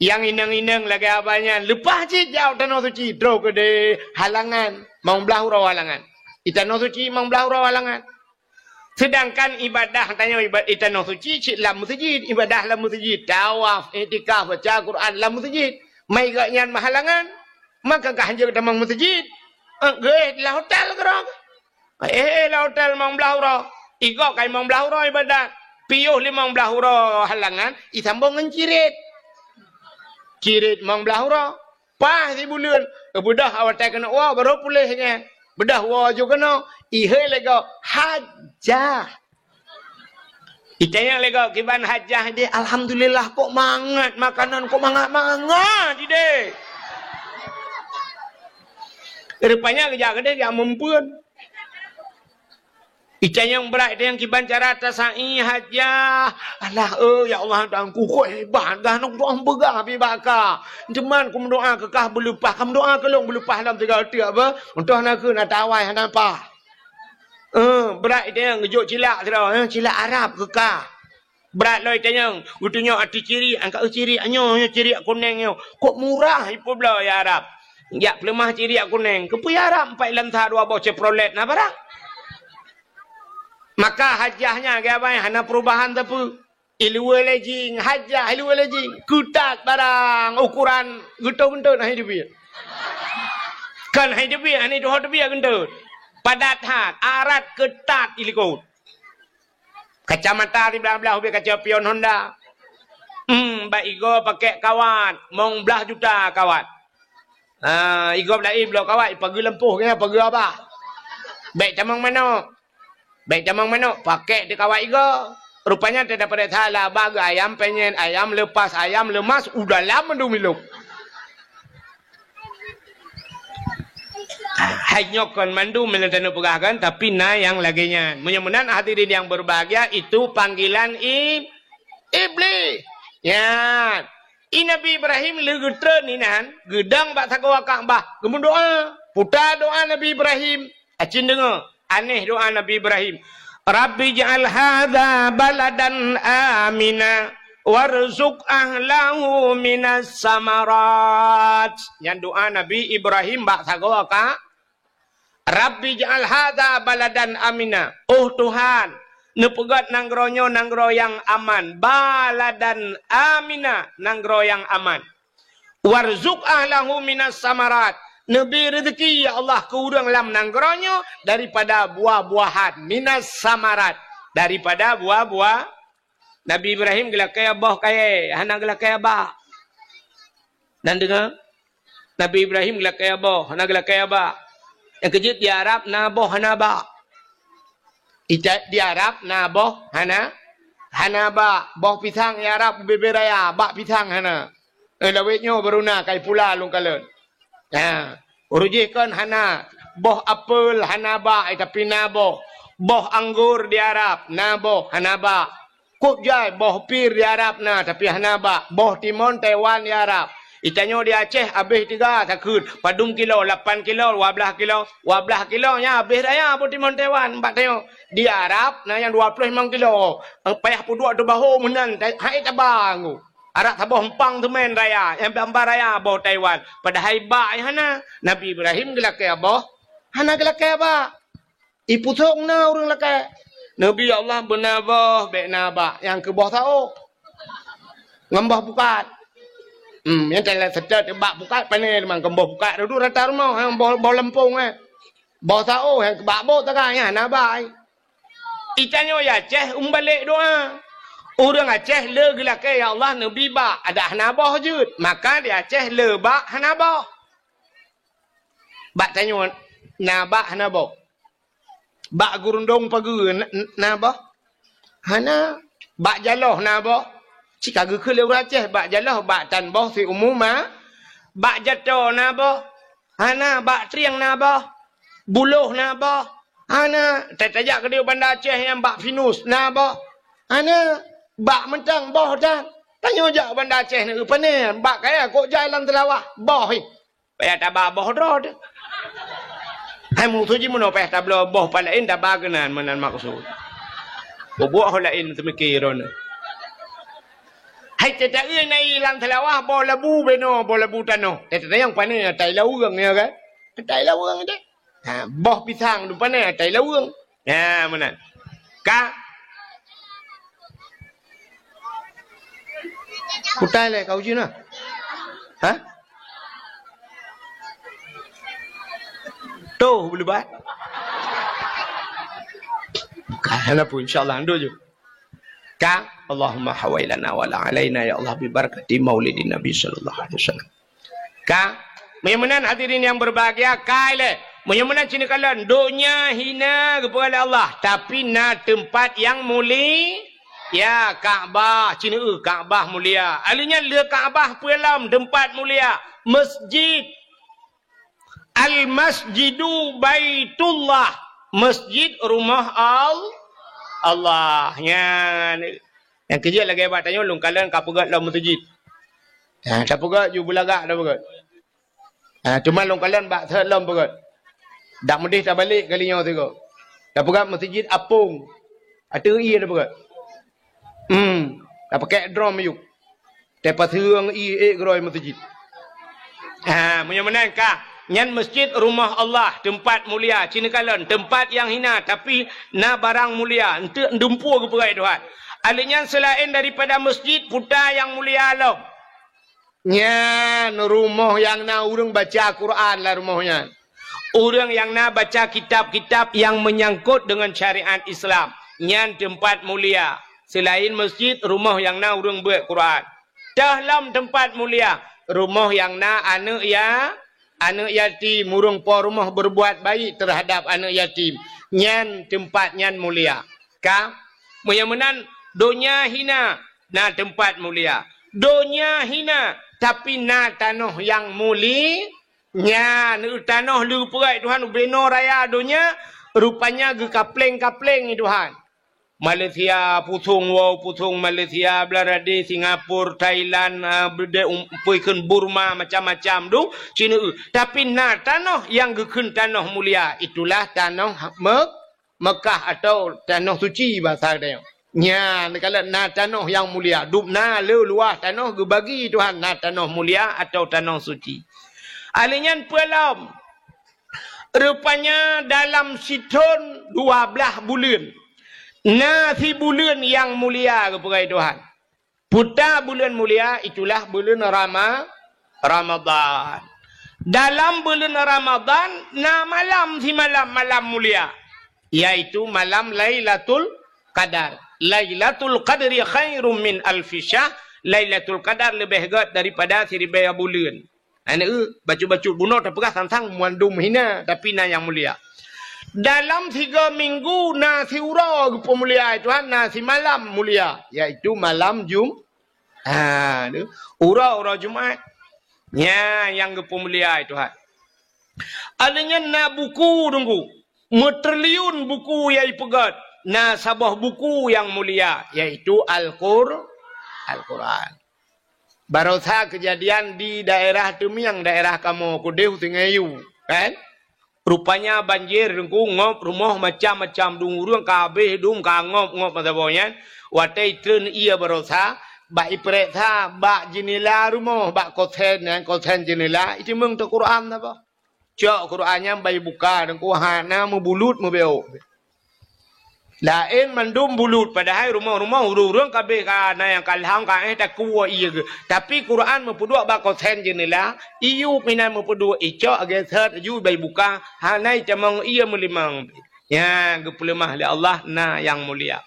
Yang inang-inang lagi abanya. Lepas haji jauh tanah suci. Draw ke de halangan. Mau belah hurau halangan. Tanah suci mau belah hurau halangan. Sedangkan ibadah, tanya ibadah tanah suci, cik lam masjid. Ibadah lam masjid. Tawaf, itikaf, baca Quran lam masjid. Mai gaknyan mahalangan. Maka kahanjir damang masjid. Lah hotel kerang. Lah hotel mau belah hurau. Igok kai mang belah hurau ibadat. Piuh 15 hurau halangan. Isambung dengan cirit. Cirit mang belah hurau. Pas di bulan. Bedah awak tak kena wah baru pulihnya. Bedah wah juga kena. Ihai lego hajah. Itanya lego kiban hajah dia. Alhamdulillah kok mangat makanan kok mangat dia. Rupanya kerja dia mempuan. Ikan yang berat dia yang kiban cara tasai hajah. Alah ya Allah tangku kok hebat dah nak doa begah bi baka. Cuman ku doa kekah berlupa. Kamu doa kelong berlupa dalam 3 hati apa? Untuk nak ke nak tawai hana apa? Berat dia yang ngejuk cilak tu cilak Arab kekah. Berat loh ikan yang utunya arti ciri angkat ciri anyo ciri kuning yo. Kok murah ipu belah ya Arab. Ya pelemah ciri kuning. Kepu ya Arab 4 lantar 2 bau Chevrolet na barang. Maka hajahnya ke apa hana perubahan tapi ilmu lejing hajah ilmu lejing kutat barang ukuran gendut nah hidup dia kan hidup dia ini doh dia gendut padat hat arat ketat ilikut kacamata di belah ubi kaca pion Honda baik igo pakai kawan mong belah juta kawan igo belah belah kawan pagi lempuh ke pagi apa baik camang mana baik jamang mana pakai di kawat iga. Rupanya tidak pada salah baga ayam penyen, ayam lepas, ayam lemas udah lama dulu. hanya kon mandu meledanu pegahkan tapi na yang laginya. Mudah-mudahan hadirin yang berbahagia itu panggilan iblis. Ya. Nabi Ibrahim legetra ni nan, gedang bak takwa Kaabah. Kemudian doa, putar doa Nabi Ibrahim. Acin dengar, aneh doa Nabi Ibrahim. Rabbi ja'al hadza baladan amina warzuq ahlahu minas samarat. Yang doa Nabi Ibrahim bak takwa ka. Rabbi ja'al hadza baladan amina. Oh Tuhan, nepegat nanggronyo nanggro yang aman. Baladan amina, nanggro yang aman. Warzuq ahlahu minas samarat. Nabi rezeki ya Allah ke urang lam nanggronyo daripada buah-buahan. Minas samarat, daripada buah-buah. Nabi Ibrahim gelakai abah kaya, hana gelakai abah. Dan dengar, Nabi Ibrahim gelakai abah, hana gelakai abah. Yang kejut di Arab naboh hana ba. Di Arab naboh hana ba. Boh pisang di Arab beberaya bak pisang hana. Lawetnya beruna kai pula lung kalen. Ya, urujih kan hana. Boh apel hana ba tapi naboh. Boh anggur di Arab naboh hana ba. Kuk jai boh pir di Arab na tapi hana ba. Boh timun Taiwan di Arab. Itanyo di Aceh habis 3 takut. Padung kilo, 8 kilo, 12 kilo. 12 kilonya habis raya apa timun Taiwan. Mbak tengok. Di Arab, nah yang 25 kilo. Payah pudua tu bahu menan. Hai tabang. Arab tabah empang tu main raya. Yang bambar raya abah Taiwan. Pada haibak hana. Nabi Ibrahim gelakai abah. Hana gelakai abah. Iputuk na orang lakai. Nabi Allah benabah, baik nabah. Yang ke bawah tahu. Ngambah bukat. Yang telah sedar tebak bukat panen memang kembah bukat dulu rata rumah yang bau lempung bau tahu yang kebak bau takanya nabai itanyo ya Aceh balik doa orang Aceh le gelake ya Allah nabi ba ada hanabah jud maka di Aceh le ba hanabah bak tanyo nabah hanabah bak gurundong pagi nabah hana bak jaloh nabah jika ke lewat Aceh, bak jalah, bak tanbah si umumah, bak jatuh nabah, hana bak triang nabah, buluh nabah, hana tajak ke dia bandar Aceh yang bak finus nabah, hana bak mentang bah dan tanya jak bandar Aceh ni apa ni, bak kaya kok jalan telawah, bah ni, payah tabah bah rod. Hai musuh je mana payah tablah bah palain tabah kenan menan maksud. Bubuh lain semikiran. Hai tetap ini dalam telawah bola bu beno bola bu tano. Tetap yang panen tai lawang ya kan? Tai lawang je. Ha, boh pisang tu panen tai lawang. Ya, mana? Ka. Putai le kau je na. Ha? Tu boleh buat. Kana pun insya-Allah ando je. Ka Allahumma hawailana wala alaina ya Allah bi barakati maulidin Nabi sallallahu alaihi wasallam. Ka menyamanan hadirin yang berbahagia kaile menyamanan cini kalian donya hina kepada Allah tapi na tempat yang mulia ya Kaabah cini Kaabah mulia alinya le Kaabah pelam tempat mulia masjid al masjidu baitullah masjid rumah Allah yang kerja lagi hebat tanya long kalian kapegat lam masjid. Ha kapegat ju belagak dah pegat. Ha cuma long kalian bak thad lam pegat. Dak medih tak balik kalinya tu ko. Kapegat masjid apung. Ada i dah pegat. Dak pakai drum yuk. Tepat hương i groi masjid. Ha menyamanan ka nyan masjid rumah Allah tempat mulia cina kalian tempat yang hina tapi na barang mulia untuk dumpu ke perai Tuhan alinya selain daripada masjid putar yang mulia lo nyan rumah yang na urang baca Quran lah rumahnya orang yang na baca kitab-kitab yang menyangkut dengan syariat Islam nyan tempat mulia selain masjid rumah yang na urang buat Quran dalam tempat mulia rumah yang na anak yatim, murung po rumah berbuat baik terhadap anak yatim. Nyan tempat nyan mulia. Ka? Menyamanan donya hina, na tempat mulia. Donya hina, tapi na tanah yang Nya nu tanah lu perai Tuhan beno raya dunia rupanya ge kapleng-kapleng Tuhan. Malaysia putung Malaysia Belarade Singapura Thailand puikeun Burma macam-macam tu Cina tapi tanah yang gekeun tanah mulia itulah tanah Mekah atau tanah suci bahasa dia nya kalau tanah yang mulia dubna luah tanah ge bagi Tuhan tanah mulia atau tanah suci alinyan pelam rupanya dalam situn 12 bulan nasi bulan yang mulia kepada Tuhan. Putar bulan mulia itulah bulan Ramadan. Dalam bulan Ramadan, malam si malam mulia. Iaitu malam Lailatul Qadar. Lailatul Qadri khairum min alfi syahr. Lailatul Qadar lebih hebat daripada 1000 bulan. Baca-baca bunuh tak perah tentang muandum hina. Tapi yang mulia. Dalam 3 minggu nasi ura pemulia Tuhan nasi malam mulia iaitu malam ura Jumaat yang pemulia Tuhan adanya na buku tunggu metriliun buku yang pegat na sabah buku yang mulia iaitu Al-Quran barusan kejadian di daerah Tumiang daerah kamu Kudeu Tingayu kan rupanya banjir dengku ngop rumah macam-macam dungurung kabeh dum ka ngop matabonya watai tren ia berosa ba iprek tha ba jenela rumah ba koten jenela itu mung tu Quran apa cak Qurannya bai buka dengku hana membulut mebeo lain mandum bulut padahal rumah-rumah urung kabeh kana yang kalhang ka tak kuwa iya ke tapi Quran mempudua ba koten jenela iu pinan mempudua icak geset ju bai buka hanai camang iya melimang ya gepelemah li Allah yang mulia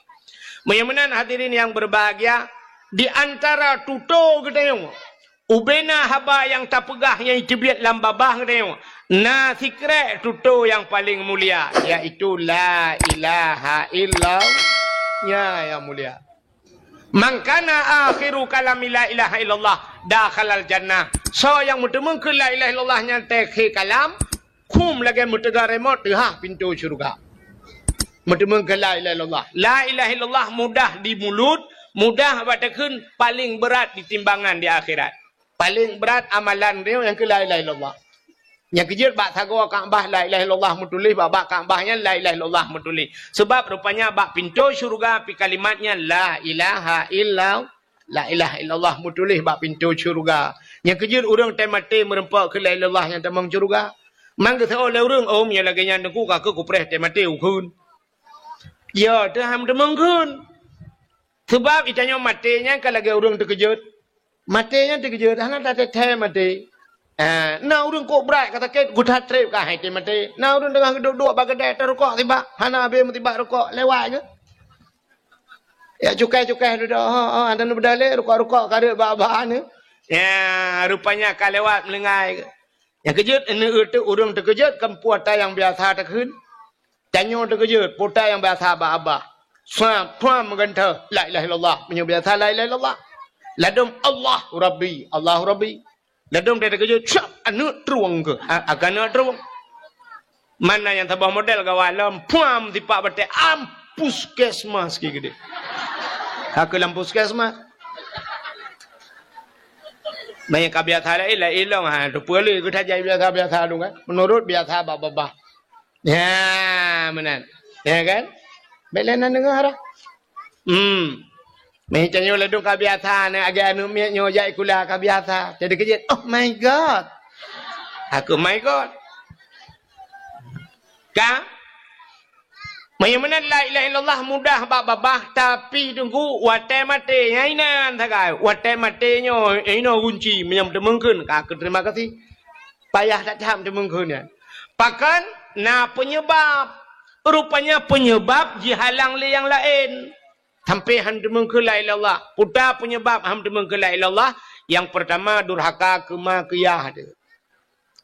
menyamanan hadirin yang berbahagia di antara tuto gedayong ubena haba yang tak pegah yang tibiat lambabah gedayong sikre tuto yang paling mulia yaitu la ilaha illallah yang mulia mangkana akhiru kalami la ilaha illallah dakhalal jannah so yang mudemeng ke la ilaha illallah nya tekhi kalam kum lagi mutega remote pintu syurga mudemeng ke la ilaha illallah la ilaha illallah mudah di mulut mudah batakeun paling berat di timbangan di akhirat paling berat amalan dia yang ke la ilaha illallah yang kejut bak thago Kaabah la ilaha illallah mutulih bak Kaabahnya la ilaha illallah mutulih sebab rupanya bak pintu syurga pi kalimatnya la ilaha illallah mutulih bak pintu syurga yang kejut urang temate merempak ke la ilaha illallah yang tamang syurga mang ke oleh urang nya lagi yang deku ka ke kupreh temate ukun ya dah ham demengkeun sebab itanya matenya kalau lagi urang terkejut matenya terkejut hana tak teteh mate na urang kok berat kata ket gudah trip ka hai mate na urang tengah duduk bagadai terukok tiba hana be tiba rukok lewat ke ya cukai duduk ada nu bedale rukok kada ba ni ya rupanya ka lewat melengai yang kejut ini itu urang terkejut kan puata yang biasa terkeun tanyo terkejut puata yang biasa ba puam menganta la ilaha illallah biasa la ilaha illallah ladum Allahu Rabbi ladum dia terkejut cap anu truang ke agana truang mana yang tabah model gawalam puam tipak bate ampus kesmas ki gede hak lampus kesmas banyak biasa la ilong tu pele ke tajai biasa tu kan menurut biasa babah ya menan ya kan belenan dengar Macamnya ledung kabiasa ni agak anu miak nyojai kula kabiasa. Jadi kejut. Oh my God. Aku my God. Ka? Mana la ilaha illallah mudah babah tapi tunggu watai mate nyainan sagai. Watai mate nyo ino kunci menyam demengkeun. Ka terima kasih. Payah tak jam demengkeun ya. Pakan penyebab rupanya penyebab dihalang le yang lain. Sampai hamdemeng ke la ilallah. Putar penyebab hamdemeng ke la ilallah. Yang pertama durhaka kemakiyah dia.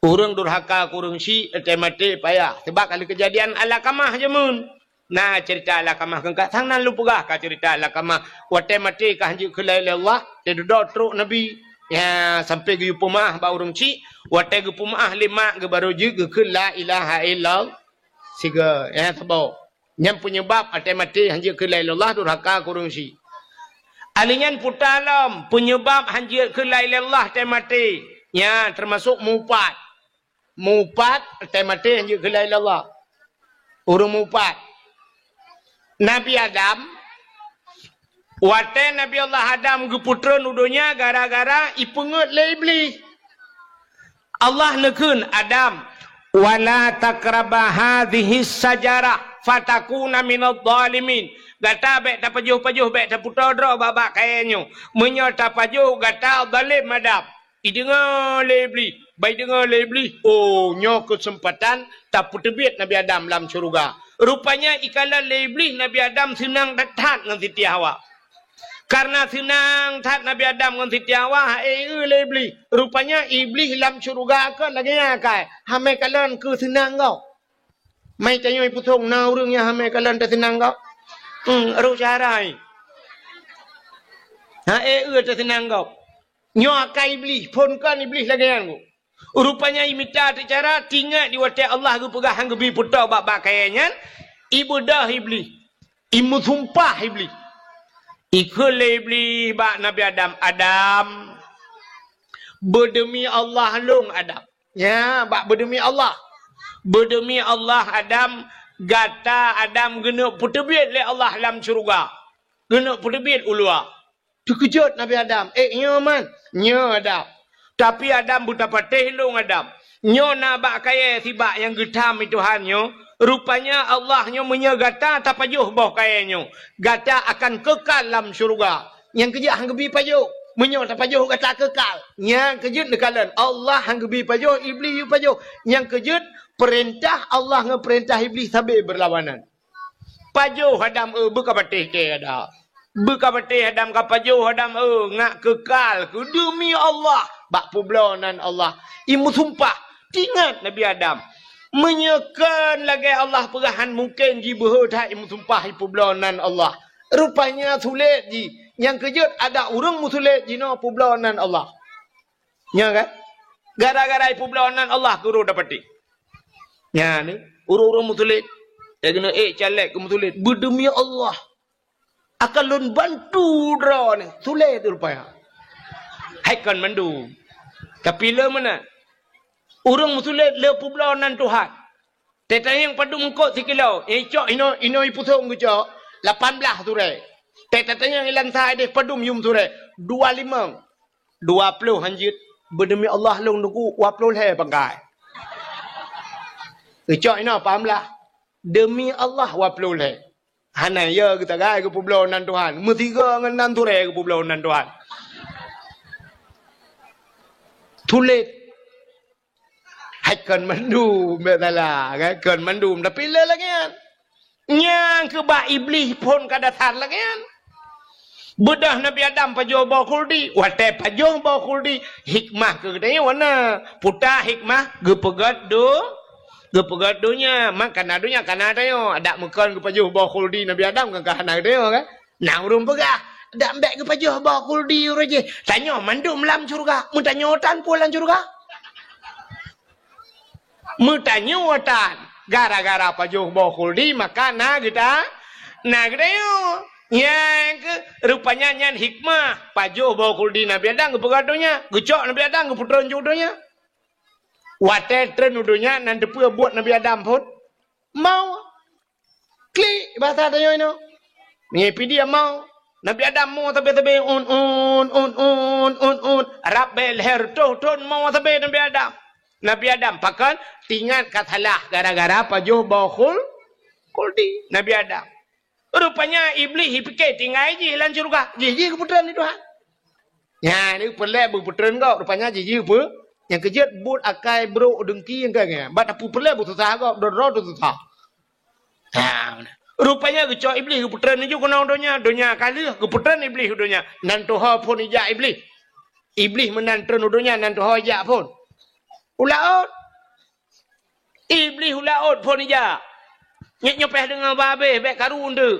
Orang durhaka kurang si mati payah. Sebab kalau kejadian ala kamah je mun. Nah cerita ala kamah kengkat sang nan lu pegah ka cerita ala kamah. Wate mati ka hanji ke la ilallah. Dia duduk teruk Nabi. Ya, sampai ge pemah ba urang ci, wate ge pemah lima ge baru je ge ke la ilaha illallah. Siga ya tabo. Nyam penyebab ate mati hanje ke la ilallah durhaka kurang si. Alingan putalam penyebab hanje ke la ilallah ate mati. Ya, termasuk mupat. Mupat ate mati hanje ke la ilallah. Urang mupat. Nabi Adam wate Nabi Allah Adam ge putra nudunya gara-gara ipungut le iblis. Allah nekeun Adam wala takraba hadhihi sajarah fatakuna minadh dhalimin. Gata bek ta pajuh-pajuh bek ta putra dro babak kayanyo. Menyo ta pajuh gata zalim Adam. Idengar le iblis, bai dengar le iblis. Oh, nyo kesempatan tak putebit Nabi Adam dalam syurga. Rupanya ikala le iblis Nabi Adam senang datang dengan Siti Hawa. Karena senang tat Nabi Adam dengan Siti Hawa, le iblis. Rupanya iblis dalam syurga kan lagi akai. Hamai kalan ke senang kau. Mai tanyo iputong na urangnya hamai kalan ta senang kau. Ru carai. Ta senang kau. Nyo akai iblis, pun kan iblis lagi aku. Rupanya imita tu cara tinggal di wate Allah ke pegah hang gebi putar bab kayanya ibadah iblis. Imu sumpah iblis. Ikul iblis bak Nabi Adam. Adam berdemi Allah long Adam. Ya, bak berdemi Allah. Berdemi Allah Adam gata Adam genuk putebit le Allah dalam syurga. Genuk putebit ulua. Terkejut Nabi Adam. Nyo man. Nyo Adam. Tapi Adam buta patih long Adam. Nyo nak bak kaya sibak yang getam itu hanyo. Rupanya Allah nyo menyegata tak pajuh boh kaya nyo. Gata akan kekal dalam syurga. Yang kejut hang gebi pajuh. Menyo tak pajuh gata kekal. Yang kejut dekalan. Allah hang gebi pajuh, iblis yu pajuh. Yang kejut perintah Allah ngeperintah iblis sampai berlawanan. Pajuh Adam buka patih ke Adam. Buka patih Adam ka pajuh Adam ngak kekal ke demi Allah. Bak publonan Allah. Imu sumpah. Ingat Nabi Adam. Menyekan lagi Allah perahan mungkin ji berhutah imu sumpah publonan Allah. Rupanya sulit ji. Yang kejut ada orang musulit ji no publonan Allah. Ya kan? Gara-gara publonan Allah guru dapati. Ya ni. Orang-orang musulit. Dia kena calek ke musulit. Berdemi Allah. Akan lun bantu draw ni. Sulit rupanya. Haikan mandu. Tapi le mana? Urang musulit le publonan Tuhan. Tetanya yang padu mengkot sikilau. Cok ino ipusong ke cok. 18 sure. Tetanya yang ilan saya deh padum yum sure. 25. 20 hanjit. Berdemi Allah long nuku 20 he pangkai. Cok ino paham lah. Demi Allah 20 he. Hana ya kita gay ke publonan Tuhan. Metiga ngan sure ke publonan Tuhan. Tulit. Haikan mandu. Betala. Haikan mandu. Tapi le lagi kan. Yang kebak iblis pun kadatan lagi kan. Bedah Nabi Adam pajuh bawa kuldi. Wate pajuh bawa kuldi. Hikmah ke katanya warna. Putar hikmah. Gepegat do. Gepegat donya. Makan adunya kan adanya. Ada makan ke pajuh bawa kuldi Nabi Adam kan kahana katanya kan. Nah urung pegah. Dak ambek ke pajuh bawa kuldi uraje. Tanya manduk melam syurga. Mutanya otan pulang syurga. Mutanya otan. Gara-gara pajuh bawa kuldi maka na kita. Nah kita yuk. Yang ke rupanya nyan hikmah. Pajuh bawa kuldi Nabi Adam ke pegadunya. Gecok Nabi Adam ke putran judonya. Wate tren udunya nan depu buat Nabi Adam pun. Mau. Klik bahasa tanya ini. Ngepi dia mau. Nabi Adam mau tabe-tabe un. Rabbel herto mau tabe Nabi Adam. Nabi Adam pakan tinggal katalah gara-gara pajuh bawa kuldi Nabi Adam. Rupanya iblis fikir tinggal je lan syurga. Jiji ke putran ni Tuhan. Ya ni pelak berputran kau rupanya jiji apa? Yang kejut but akai bro dengki yang kaya. Bat apu pelak bersusah kau doro susah. Ha. Rupanya kecok iblis keputran ni juga kena donya kali keputran iblis donya nan toha pun ijak iblis menantren donya nan toha ijak pun ulaut iblis ulaut pun ijak nyopeh dengan babe bek karun tu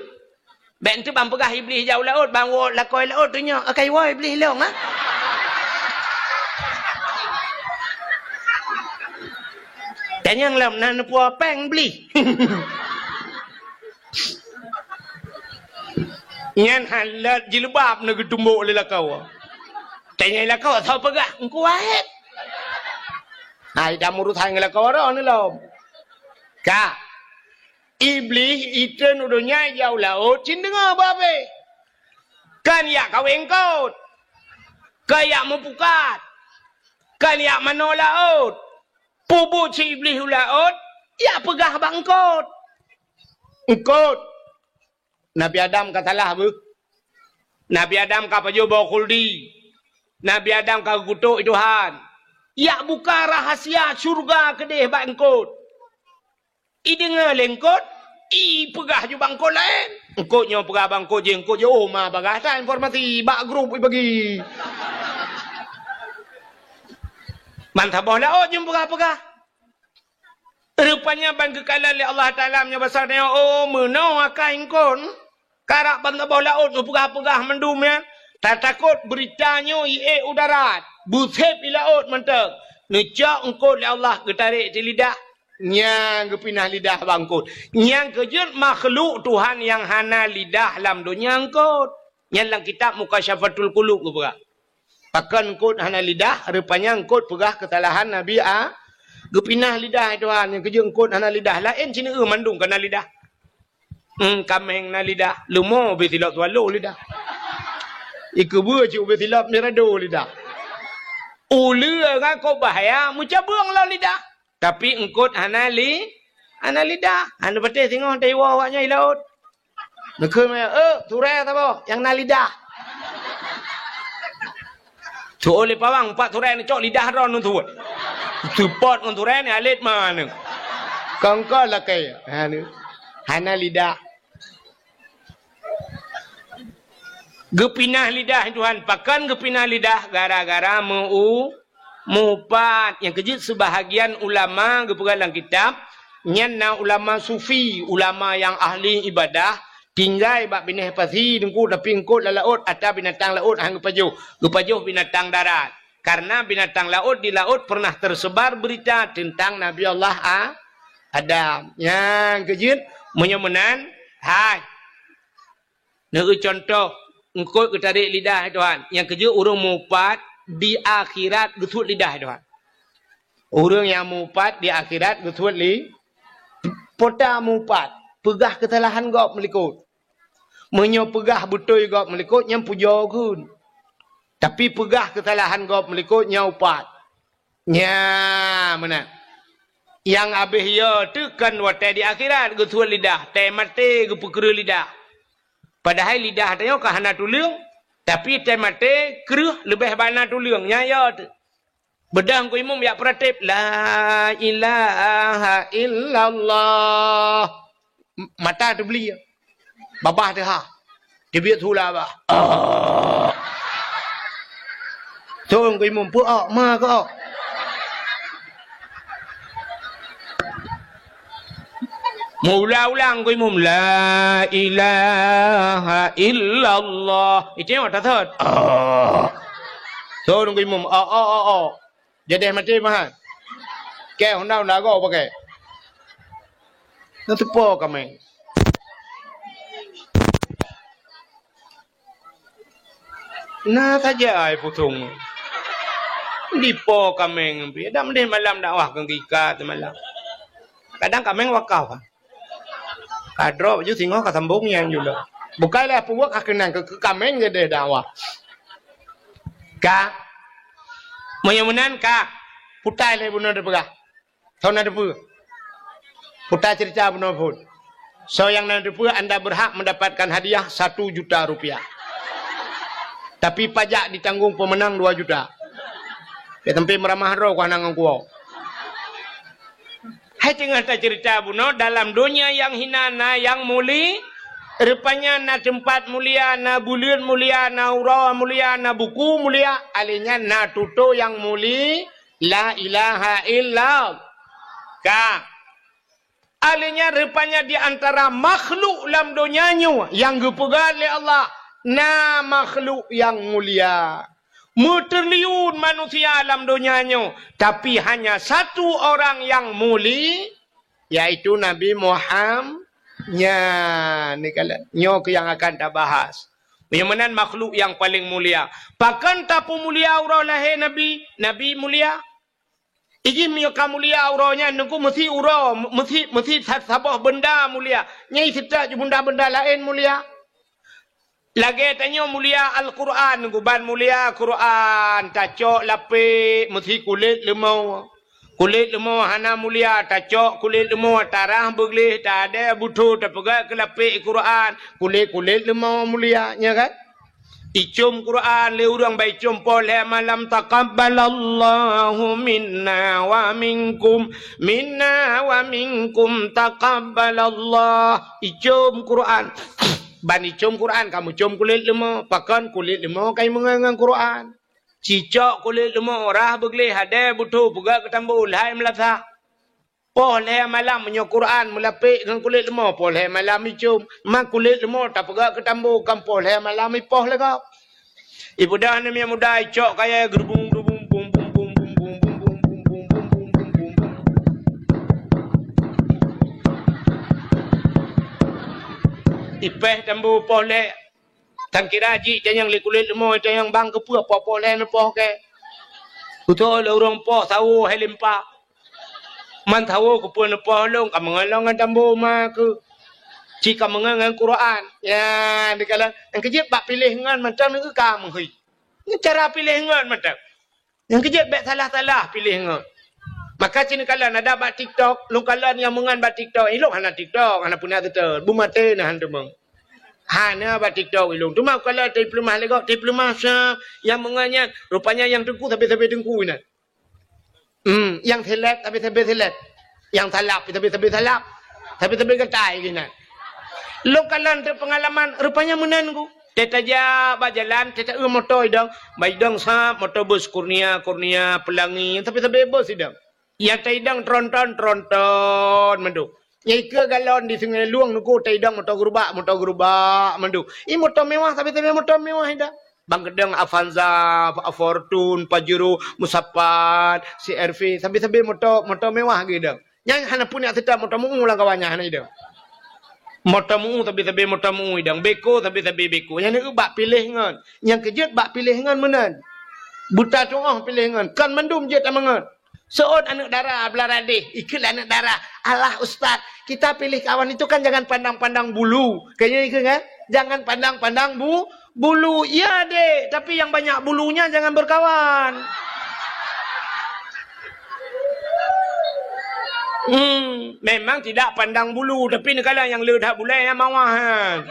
bek tu bang pegah iblis ijak ulaut bang wo lakoi laut donya akai wo iblis long ah Tanya lam nan puas peng beli. Nyan halat jilbab nak tumbuk le kau. Tanya la kau tahu pegah engkau wahid. Hai dah murut hang la kau ro ni lom. Ka iblis itu nudunya jauh laut cin dengar babe. Kan ya kau engkau. Kayak mempukat. Kan ya mano laut. Pubu si iblis laut, ya pegah bangkot. Engkot. Nabi Adam katalah bu. Nabi Adam kata bawa khuldi. Nabi Adam kata kutuk Tuhan. Ya buka rahasia syurga kedeh bangkot. I dengar lengkot, i pegah je bangkot lain. Engkotnya pegah bangkot je, engkot je oh mah bagasa informasi bak grup bagi. Mantap bola oh jumpa pegah. Rupanya bang kekalan oleh Allah Taala nya besarnya oh menau akai engkon. Karak bang bola oh pegah-pegah mendum ya. Tak takut beritanya ie udarat. Busep ilaut mentek. Necak engkau oleh Allah getarik di lidah. Nyang kepinah lidah bangkut. Nyang kejut makhluk Tuhan yang hana lidah dalam dunia engkau. Nyang dalam kitab Mukasyafatul Qulub ke pegah. Pakan engkau hana lidah. Rupanya engkau pegah kesalahan Nabi A. Kepinah lidah Tuhan. Yang kejut engkau hana lidah. Lain sini mandung kena lidah. Kameng na lidah. Lumo betilap tualu lidah. Iku buah cik betilap ni rado lidah. Ula kan kau bahaya. Muca buang lah lidah. Tapi engkau hana lidah. Hana betul tengok tewa awaknya di laut. Mereka maya, turai tak apa? Yang na lidah. Tu oleh pawang, 4 turai ni cok lidah ron tu. Support dengan turai ni alit mana. Kangkal lah kaya. Hana lidah. Gepinah lidah Tuhan. Pakan gepinah lidah gara-gara mupat. Yang kejut sebahagian ulama gepegalang kitab. Nyana ulama sufi. Ulama yang ahli ibadah. Tinggal bak binah pasi. Dengku tapi engkut la laut. Atau binatang laut. Hang gepajuh. Gepajuh binatang darat. Karena binatang laut di laut pernah tersebar berita tentang Nabi Allah Adam. Yang kejut. Menyemenan. Hai. Negeri contoh. Engkau ketarik lidah Tuhan. Yang kerja orang mupat di akhirat getut lidah Tuhan. Orang yang mupat di akhirat getut pota mupat. Pegah kesalahan gop melikut. Menyo pegah betul gop melikut yang puja kun. Tapi pegah kesalahan gop melikut yang upat. Nya mana? Yang habis ya tu kan watai di akhirat getut lidah. Teh mati gepekera lidah. Padahal lidah dia ke hana tuliung. Tapi teh mati keruh lebih banyak tuliungnya ya tu. Bedang ku imam ya peratip. La ilaha illallah. Mata tu beli. Babah tu ha. Dia biar tu lah bah. So ku imam pu ma ko. Mula-ulang ku imam la ilaha illallah. Itu yang tak tahu. So ku imam jadi mati mah. Ke honda go pakai. Nanti po kami. Nah saja ai putung. Di po kami ngambil. Dah mendih malam dakwah kang kika malam. Kadang kami wakau kan. Kadro baju singo kasambung yang juga. Bukanlah puak akenan ke kameng gede dakwah. Ka. Menyemenan ka. Putai le bunuh de pegah. Tahun ada pu. Putai cerita bunuh pun. So yang nanti pu anda berhak mendapatkan hadiah 1 juta rupiah. Tapi pajak ditanggung pemenang 2 juta. Ya tempat meramah roh kau nangang kuau. Hai tengah tak cerita buno dalam dunia yang hinana yang muli rupanya na tempat mulia na bulan mulia na urau mulia na buku mulia alinya na tuto yang muli la ilaha illallah ka alinya rupanya di antara makhluk dalam dunia yang dipegang oleh Allah na makhluk yang mulia Triliun manusia alam dunianya. Tapi hanya satu orang yang mulia, yaitu Nabi Muhammad. Ni kalau nyok yang akan kita bahas. Yang mana makhluk yang paling mulia. Pakan tapu mulia urau lahir Nabi. Nabi mulia. Iji miyoka mulia uraunya. Nunggu mesti urau. Mesti sabah benda mulia. Nyai sita benda-benda lain mulia. Lagi tanya mulia Al-Quran. Nunggu ban mulia Quran. Tacok lapik. Mesti kulit lemau. Kulit lemau hana mulia. Tacok kulit lemau. Tarah bergelih. Tak ada butuh. Tak pegat ke lapik Quran. Kulit lemau mulia. Ya kan? Icum Quran le urang bai icum poleh malam taqabbalallahu minna wa minkum taqabbalallah. Icum Quran. Ban icum Quran kamu cium kulit lemau, pakan kulit lemau kai mengangang Quran. Cicak kulit lemau rah begleh ada butuh buka ketambul hai melasa. Poleh malam menyo Quran melapik dengan kulit lemau, poleh malam icum. Mak kulit lemau tak pegak ketambul kan poleh malam ipoh le kau. Ibu dah ni yang muda icok kaya gerbung bum bum bum bum bum bum bum bum bum bum bum. Ipeh tambu poleh. Tang kira ji yang le kulit lemau yang bang ke apa poleh ne poh ke. Betul orang poh tahu hai limpa. Man tahu ke pun apa long kamu ngalong tambo mak jika mengangan Quran ya dikala yang kejep bak pilih ngan macam ni ke kamu hui ni cara pilih ngan macam yang kejep bak salah pilih ngan maka cini kala ada bak TikTok long kala yang mengan bak TikTok ilok hana TikTok hana punya tu bumate nah handemang hana bak TikTok ilong tu mak kala diploma lego diploma yang mengannya rupanya yang tengku tapi tengku ni. Yang telat tapi telat. Yang talap tapi talap. Tapi ketai gini. Lokalan tu pengalaman rupanya menangu. Teta ja bajalan, teta motor dong. Baik dong sa motor bus kurnia pelangi tapi bos idang. Ya taidang tronton mendu. Nyai ke galon di sungai luang nuku taidang motor gerubak mendu. I motor mewah tapi motor mewah idang. Bang Gedang, Avanza, Fortune, Pajero, Musapat, CRV, sambil motor mewah gitu. Yang hana punya tetap motor mungu lang kawannya hana itu. Motor mungu tapi motor mungu idang. Beko tapi beko. Yang ni bak pilih ngan. Yang kejut bak pilih ngan menan. Buta congah pilih ngan. Kan mendum je tamangan. Seot anak darah belarade. Ikut anak darah. Alah ustaz. Kita pilih kawan itu kan jangan pandang-pandang bulu. Kayaknya ikut kan? Jangan pandang-pandang bulu, iya dek. Tapi yang banyak bulunya jangan berkawan. Memang tidak pandang bulu. Tapi ni kalau yang ledak bulai yang mawahan.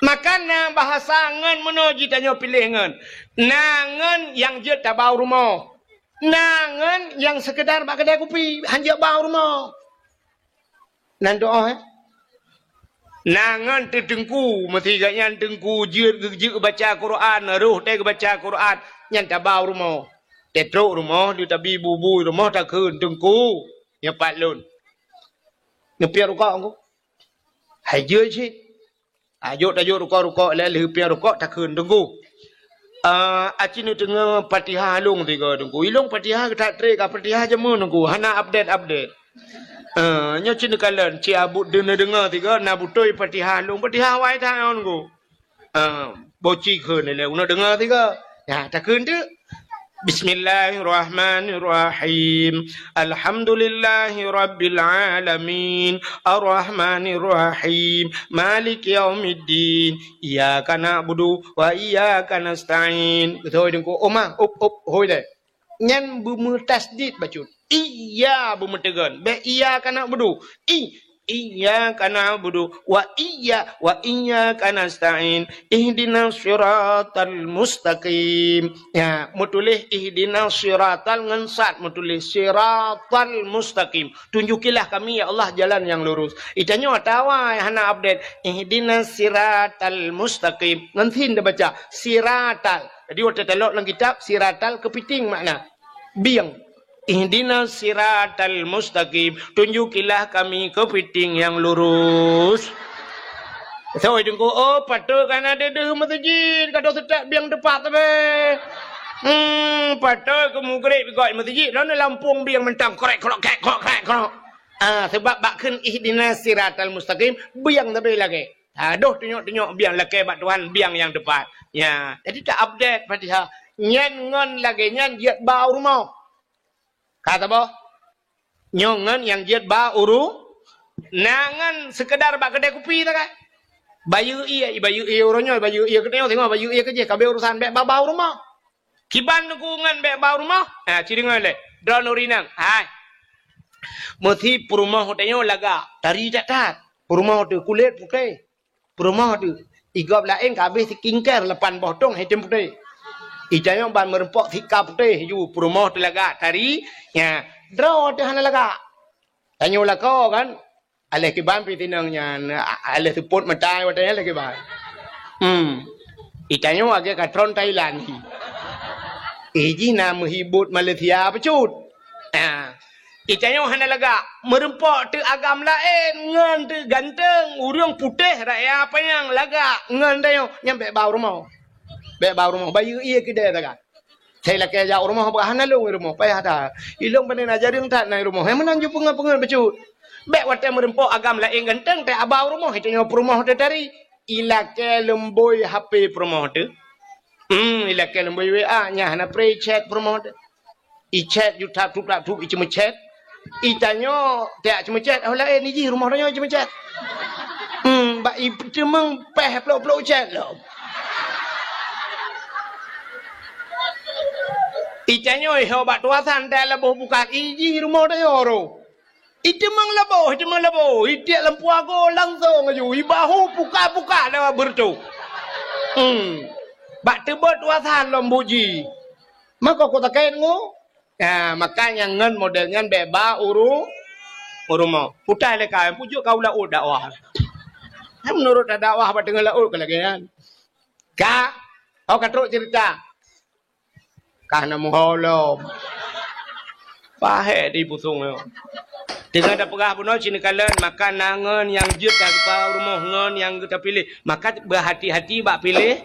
Makanya bahasa ngan menuju tanya pilih ngan. Nangan yang je tak bau rumah. Nangan yang sekedar bak kedai kopi. Hanya bau rumah. Nan doa Nangan tengku, mesti gaknya tengku jut baca Quran, ruh teh baca Quran, yang tabau rumah. Tetruk rumah, dia tabi bubu rumah tak kun tengku, yang patlun. Ngepiar rukak aku. Hai je sih. Ayo rukak le lepiar rukak tak kun tengku. Acinu tengah Fatihah long tiga tengku. Ilong Fatihah tak trek Fatihah je mun tengku. Hana update. Nya cina kalan ci abut dengar tiga na butoi Fatihah long Fatihah wai ta on go. Boci keun le una dengar tiga. Ya tak keun tu. Bismillahirrahmanirrahim. Alhamdulillahirabbil alamin. Arrahmanirrahim. Maliki yaumiddin. Iyyaka na'budu wa iyyaka nasta'in. Betul dengku. Oma up hoi deh. Nyan bumu tasdid bacut. Iya bumetegan. Be iya kana budu. Iya kana budu. Wa iya kana stain. Ihdinas siratal mustaqim. Ya, mutulih ihdinas siratal ngensat. Mutulih siratal mustaqim. Tunjukilah kami ya Allah jalan yang lurus. Itanya tawa hana update. Ihdinas siratal mustaqim. Ngantin dah baca. Siratal. Jadi waktu telok dalam kitab. Siratal kepiting makna. Biang. Ihdinas siratal mustaqim. Tunjukilah kami kepiting yang lurus. Thôi đừng có patut kan ada deh masjid kado setak biang depan tu be. Patut kamu gerek gọi masjid đó nó Lampung biang mentang korek korok. Sebab bak kan ihdinas siratal mustaqim biang tu be lagi. Aduh tengok biang lagi bak Tuhan biang yang depan. Ya, jadi tak update Fatihah. Nyan ngon lagi nyan jiat bau rumah. Kata apa? Nyongan yang jiat bau nangan sekedar bak kedai kopi tak kan? Bayu iya orangnya bayu iya ketengok tengok bayu iya kerja kabeh urusan bek bau rumah. Kiban dukungan bek bau rumah. Ciri ngale. Drone urinang. Hai. Mesti perumah tengok laga dari tat. Perumah tu kulit putih. Perumah tu igap lain kabeh sikingker lepan bodong hitam putih. Ijanya ban merempok sikap putih ju perumah tu laga dari ya drone tu hana laga. Tanya laga kan alih kiban pitinangnya alih support matai watanya lagi ban. Itanya agak katron Thailand. Iji nama hibut Malaysia pecut. Itanya hana laga merempok tu agam lain ngan tu ganteng urang putih raya apa yang laga ngan tayo nyampe bau rumah. Bek bau rumah bayu iya kedai daga. Saya lagi jauh rumah hana long rumah payah dah. Ilong panen ajarin tak naik rumah. Yang menanju pengen pecut. Bek watai merempok agam lain ganteng tak abau rumah itu nyo rumah tu dari ilake lemboi HP rumah tu. Ilake lemboi WA nya hana pre chat rumah tu. I chat you tap tu cuma chat. Itanyo tak cuma chat lain ni ji rumah tu cuma chat. Ba i cuma peh pelok chat lo. Itanyo hebat tuasan dah lebih buka iji rumah tu ro. Itu mang labo. Itu lampu aku langsung aja. Ibahu buka dah bertu. Bak tebot wasan lombuji. Maka kau tak ngo. Makanya ngan modelnya beba urumau. Putai lekai pujuk kau laut dakwah. Menurut dakwah apa dengan laut kelagian. Kau katruk cerita. Karena muholom. Pahe di pusung yo. Dengan ada pegah pun sini kalian makan nangan yang jut dari rumah ngan yang kita pilih maka berhati-hati bak pilih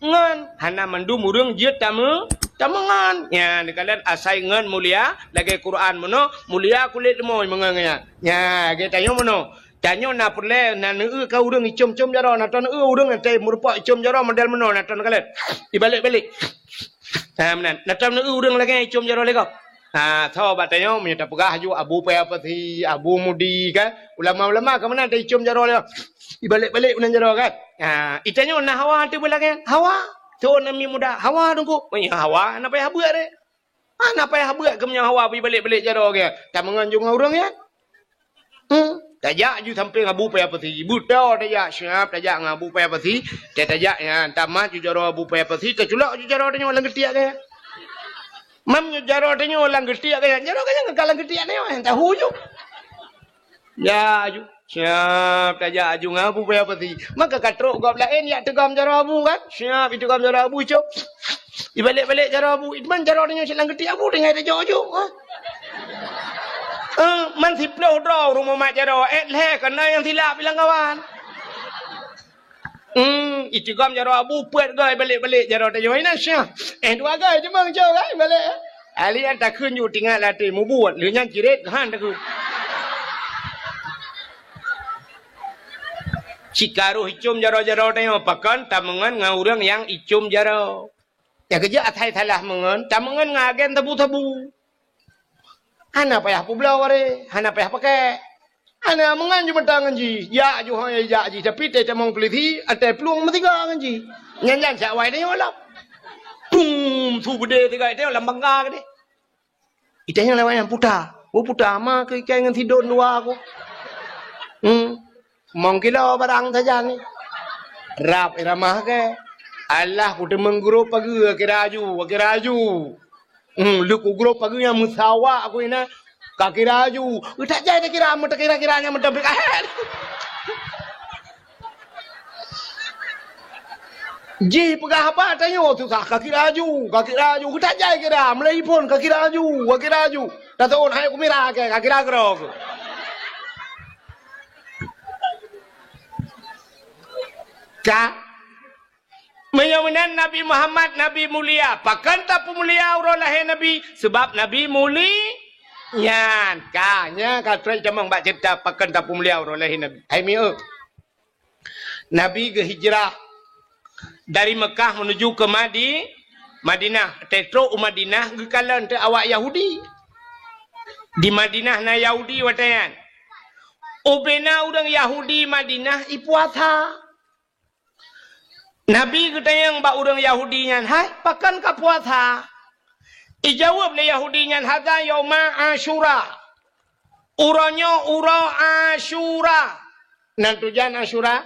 ngan hana mandum urang jut tamu ngan ya kalian asai ngan mulia lagi Quran mono mulia kulit moy mengangnya ya kita yo mono tanyo na perle na neu ka urang icom-com jaro na ton urang ante merupak icom jaro model mono na ton kalian dibalik-balik menan na ton urang lagi icom jaro lego. Tahu batanya menyata pegah ju Abu Payapati, Abu Mudi kan. Ulama-ulama ke mana ada icum jaro dia. Dibalik-balik unan jaro kan. Itanya na hawa tu pula kan. Hawa. Tu nami muda. Hawa tunggu. Punya hawa nak payah buat dia. Nak payah buat ke punya hawa balik-balik jaro kan. Tak menganjung orang kan. Tajak ju sampai Abu Payapati. Buta tajak siap tajak Abu Payapati. Dia tajak ya tamat ju jaro Abu Payapati. Terculak ju jaro dia orang ketiak kan. Mam jaro tanya orang getiak kaya jaro kaya ngakalang getiak ni orang tahu ju. Ya ju siap taja aju ngabu apa ti. Maka katrok gap lain ya tegam jaro abu kan. Siap itu gam jaro abu cok. Ibalik-balik jaro abu. Itman jaro tanya silang getiak abu dengan taja ju. Man siplo draw rumah mak jaro le kena yang silap bilang kawan. Itu gam jaro abu puat gai balik-balik jaro tayo ina sia. Dua gai je mang jauh gai balik. Alian tak kunอยู่ tinggal latih mu buat le nyan jiret han tak kun. Cikaru icum jaro-jaro tayo pakan tamungan ngaurang yang icum jaro. Ya kerja atai salah mengen tamungan ngagen tabu-tabu. Hana payah publau are, hana payah pakai. Ana mengan cuma tangan ji, ya ju hang ya ji tapi te mong peliti ate pluang metiga kan ji. Nyan sak wai dia lah. Pum tu bede tiga dia lam bangga ke. Itanya lawan yang puta. Puta ama ke ngan tidon dua aku. Mong kilo barang saja ni. Rap iramah ke. Allah kudu mengguru pagi kiraju. Lu ku guru pagi yang musawa aku ina. Kaki raju, tak jadi kira-kiranya mendapik air. Ji pegah apa tanya tu kaki raju, tak jadi kira, mulai pun kaki raju. Dah tahu hai aku mira ke kaki raju. Menyamanan Nabi Muhammad Nabi mulia. Pakan tak mulia orang lahir Nabi sebab Nabi mulia. Nyan kanya kata jamang bak cerita pakan tak mulia orang lahir Nabi. Hai miu. Nabi ke hijrah dari Mekah menuju ke Madinah. Tetro Madinah ke kalan te awak Yahudi. Di Madinah na Yahudi watayan. Ubena orang Yahudi Madinah ipuatha. Nabi kata yang bak orang Yahudi nyan, hai, pakan ka puasa? Ijawab le Yahudi nyan, hada yauma Asyura. Uranya ura Asyura. Nantujan Asyura.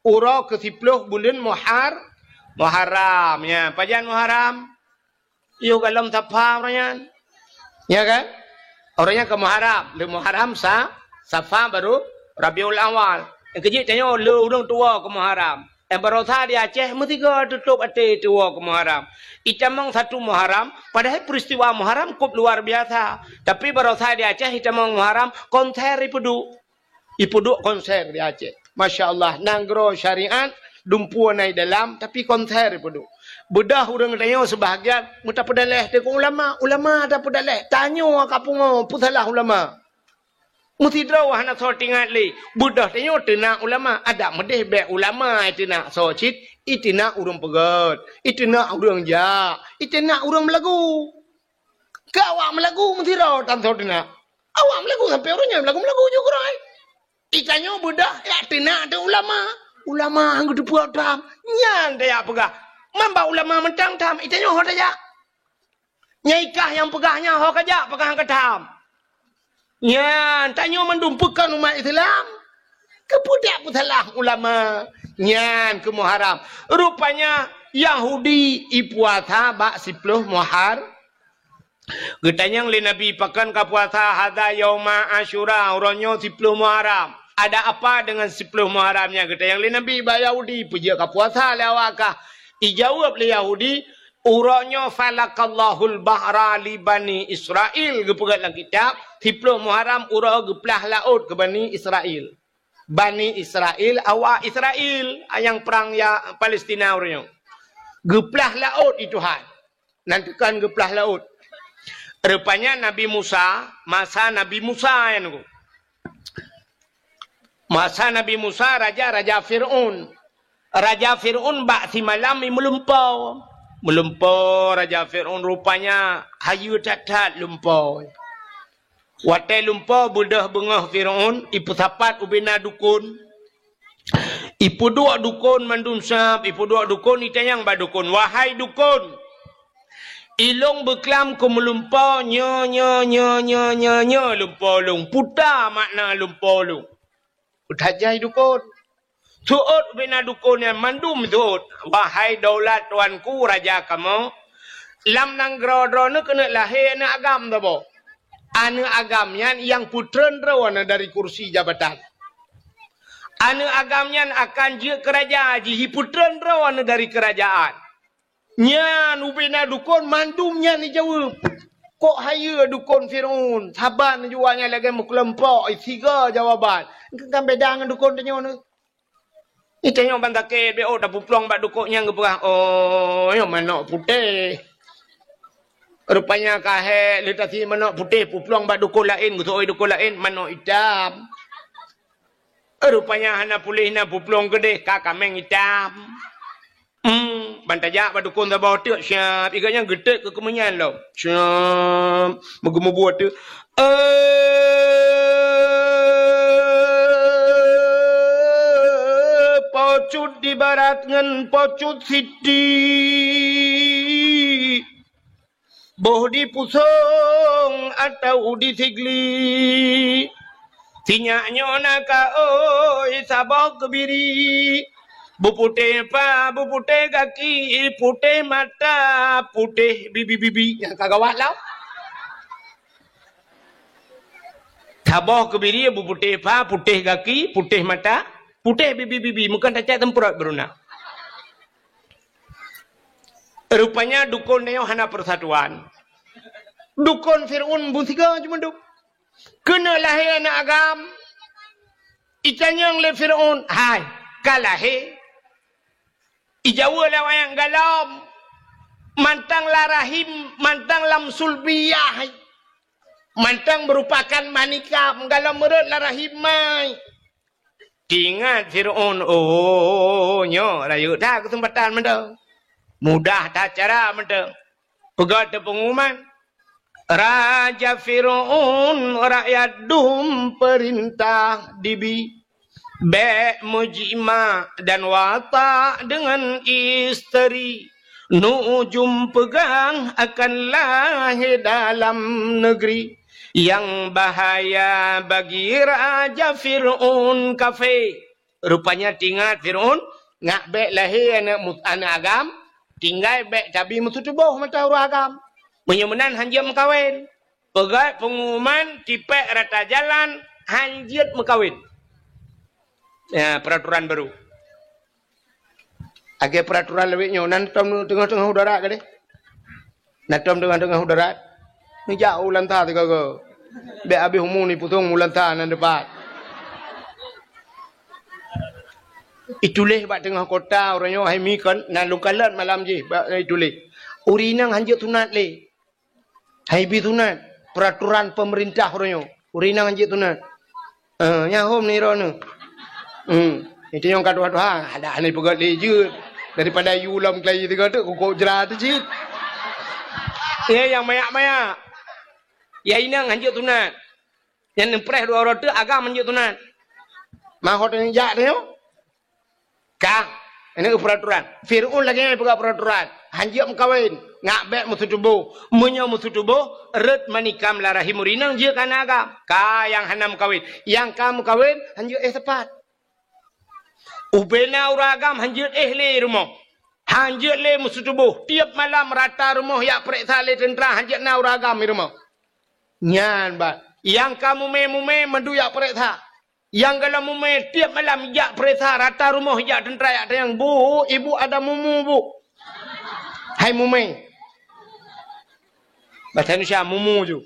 Ura ke-10 bulan Muharram. Ya, pajan Muharram. Iyo kalam Safa orangnya. Ya kan? Orangnya ke Muharram. Le Muharram Safa baru Rabiul Awal. Yang kecil tanya, le orang tua ke Muharram. Yang berotha di Aceh, mesti tutup ate tua ke Muharram. Itamang satu Muharram, padahal peristiwa Muharram cukup luar biasa. Tapi berotha di Aceh, itamang Muharram, konser ipudu konser di Aceh. Masya Allah, nanggro syariat, dumpu naik dalam, tapi konser ipudu. Bedah orang tanya sebahagian, muta pedaleh, tengok ulama ada pedaleh. Tanya kapungo, putalah ulama. Mesti draw hana so tingat li. Budah tanya tina ulama. Ada medeh be ulama itina so cit. Itina urang pegat. Itina urang ja. Itina urang melagu. Ke awak melagu mesti draw tan so tina. Awak melagu sampai orangnya melagu juga rai. Itanya budah ya tina ada ulama. Ulama anggo dibuat tam. Nyan dia pegah. Mamba ulama mentang tam. Itanya ho aja. Nyaikah yang pegahnya ho kaja pegang ke tam. Ya, tanya mendumpukan umat Islam. Kebudak putalah ulama. Nyan ke Muharram. Rupanya Yahudi ipuasa bak 10 Muharram. Getanyang li Nabi pakan ka puasa hada yauma Asyura uronyo 10 Muharram. Ada apa dengan 10 Muharramnya? Getanyang li Nabi bak Yahudi puja ka puasa lawakah. Ijawab li Yahudi uronyo falakallahul bahra li Bani Israel. Gepegat dalam kitab 10 Muharram ura geplah laut ke Bani Israel. Bani Israel, awak Israel yang perang ya Palestina orangnya. Geplah laut itu hal. Nantikan geplah laut. Rupanya Nabi Musa, masa Nabi Musa yang masa Nabi Musa raja Fir'aun. Raja Fir'aun bak si malam melumpau. Melumpau Raja Fir'aun rupanya hayu tatat lumpau. Watai lumpau budah bengah Fir'aun. Ipu sapat ubina dukun. Ipu dua dukun mandun sab. Ipu dua dukun itayang ba dukun. Wahai dukun. Ilong beklam ku melumpau. Nya lumpau lung. Puta makna lumpau lung. Utajai dukun. Tuut ubina dukun yang mandum tuut. Wahai daulat tuanku raja kamu. Lam nang grodro ni kena lahir na agam tabo. Anu agamnya yang putren rawana dari kursi jabatan. Anu agamnya akan je kerajaan. Jihi putren rawana dari kerajaan. Nyan ubina dukun mandumnya ni jawab. Kok haya dukun Fir'aun. Saban jualnya lagi mukelempok. Tiga jawaban. Kan beda dengan dukun tanya ni. Ini tanya bantaket. Oh dah puplong bak dukuknya ngeperah. Oh yang mana putih. Rupanya kahek letasi mana putih puplong bak dukun lain. Gusoi dukun lain mana hitam. Rupanya hana pulih na puplong gede. Kakameng hitam. Bantajak pada dukun tak bawa tu. Siap. Ikatnya gede ke kemenyan lo. Siap. Megemu buat tu. Pocut di barat ngan pocut siti. Boh di pusong atau di sigli. Sinyaknya naka oi sabok kebiri. Buputih pa, buputih kaki, putih mata, putih bibi-bibi. Yang kagawat lah. Tabah kebiri, buputih pa, putih kaki, putih mata, putih bibi-bibi. Bukan tak tempurat beruna. Rupanya dukun neo hana persatuan. Dukun Fir'aun buntiga cuma duk. Kena lahir anak agam. Itanyang le Fir'aun. Hai, kalahir. Ijawa lawang galam. Mantang larahim, mantang lam sulbiyah. Mantang merupakan manikah, galam merut larahim mai. Ingat Fir'aun, oh, nyo, rayu dah kesempatan menda. Mudah tak cara menda. Pegat pengumuman. Raja Fir'aun, rakyat dum perintah dibi. Bek mujima dan watak dengan isteri. Nujum pegang akan lahir dalam negeri. Yang bahaya bagi Raja Fir'aun kafe. Rupanya tinggal Fir'aun. Ngak bek lahir anak agam. Tinggal bek cabi mutu tubuh mata orang agam. Menyemenan hanjir mengkawin. Pegat pengumuman tipek rata jalan. Hanjir mengkawin. Ya, peraturan baru. Agak peraturan lebihnya. Nantom tengah-tengah udara ke deh. Nantom tengah-tengah udara. Ni jauh lantar tu kau. Be habis umum ni putung lantar nan depan. Itulah bak tengah kota orangnya hai mi kan nan lukalan malam je bak itulah. Urinang hanjut tunat le. Hai bi tunat peraturan pemerintah orangnya. Urinang hanjut tunat. Nya hom ni ro nu. Itu yang kata Tuhan, ada ni pegat lejut daripada yulam kelai tu kata kok jerat tu cik. Ya yang mayak-mayak. Ya inang hanjut tunat. Yang nempres dua orang tu agam hanjut tunat. Mahot ni jak tu. Kang, ini peraturan. Fir'aun lagi pegat peraturan. Hanjut mengkawin, ngak bek mutu tubuh, menyo mutu tubuh, red manikam larahim urinang je kan agam. Ka yang hanam kawin, yang kamu kawin hanjut tepat. Ubena uragam hanjut le rumah. Hanjut le musuh tubuh. Tiap malam rata rumah yak periksa le tentera hanjut na uragam rumah. Nyan ba. Yang kamu mume mendu yak periksa. Yang kalau mume tiap malam yak periksa rata rumah yak tentera yak yang bu, ibu ada mumu bu. Hai mume. Bahasa Indonesia mumu ju.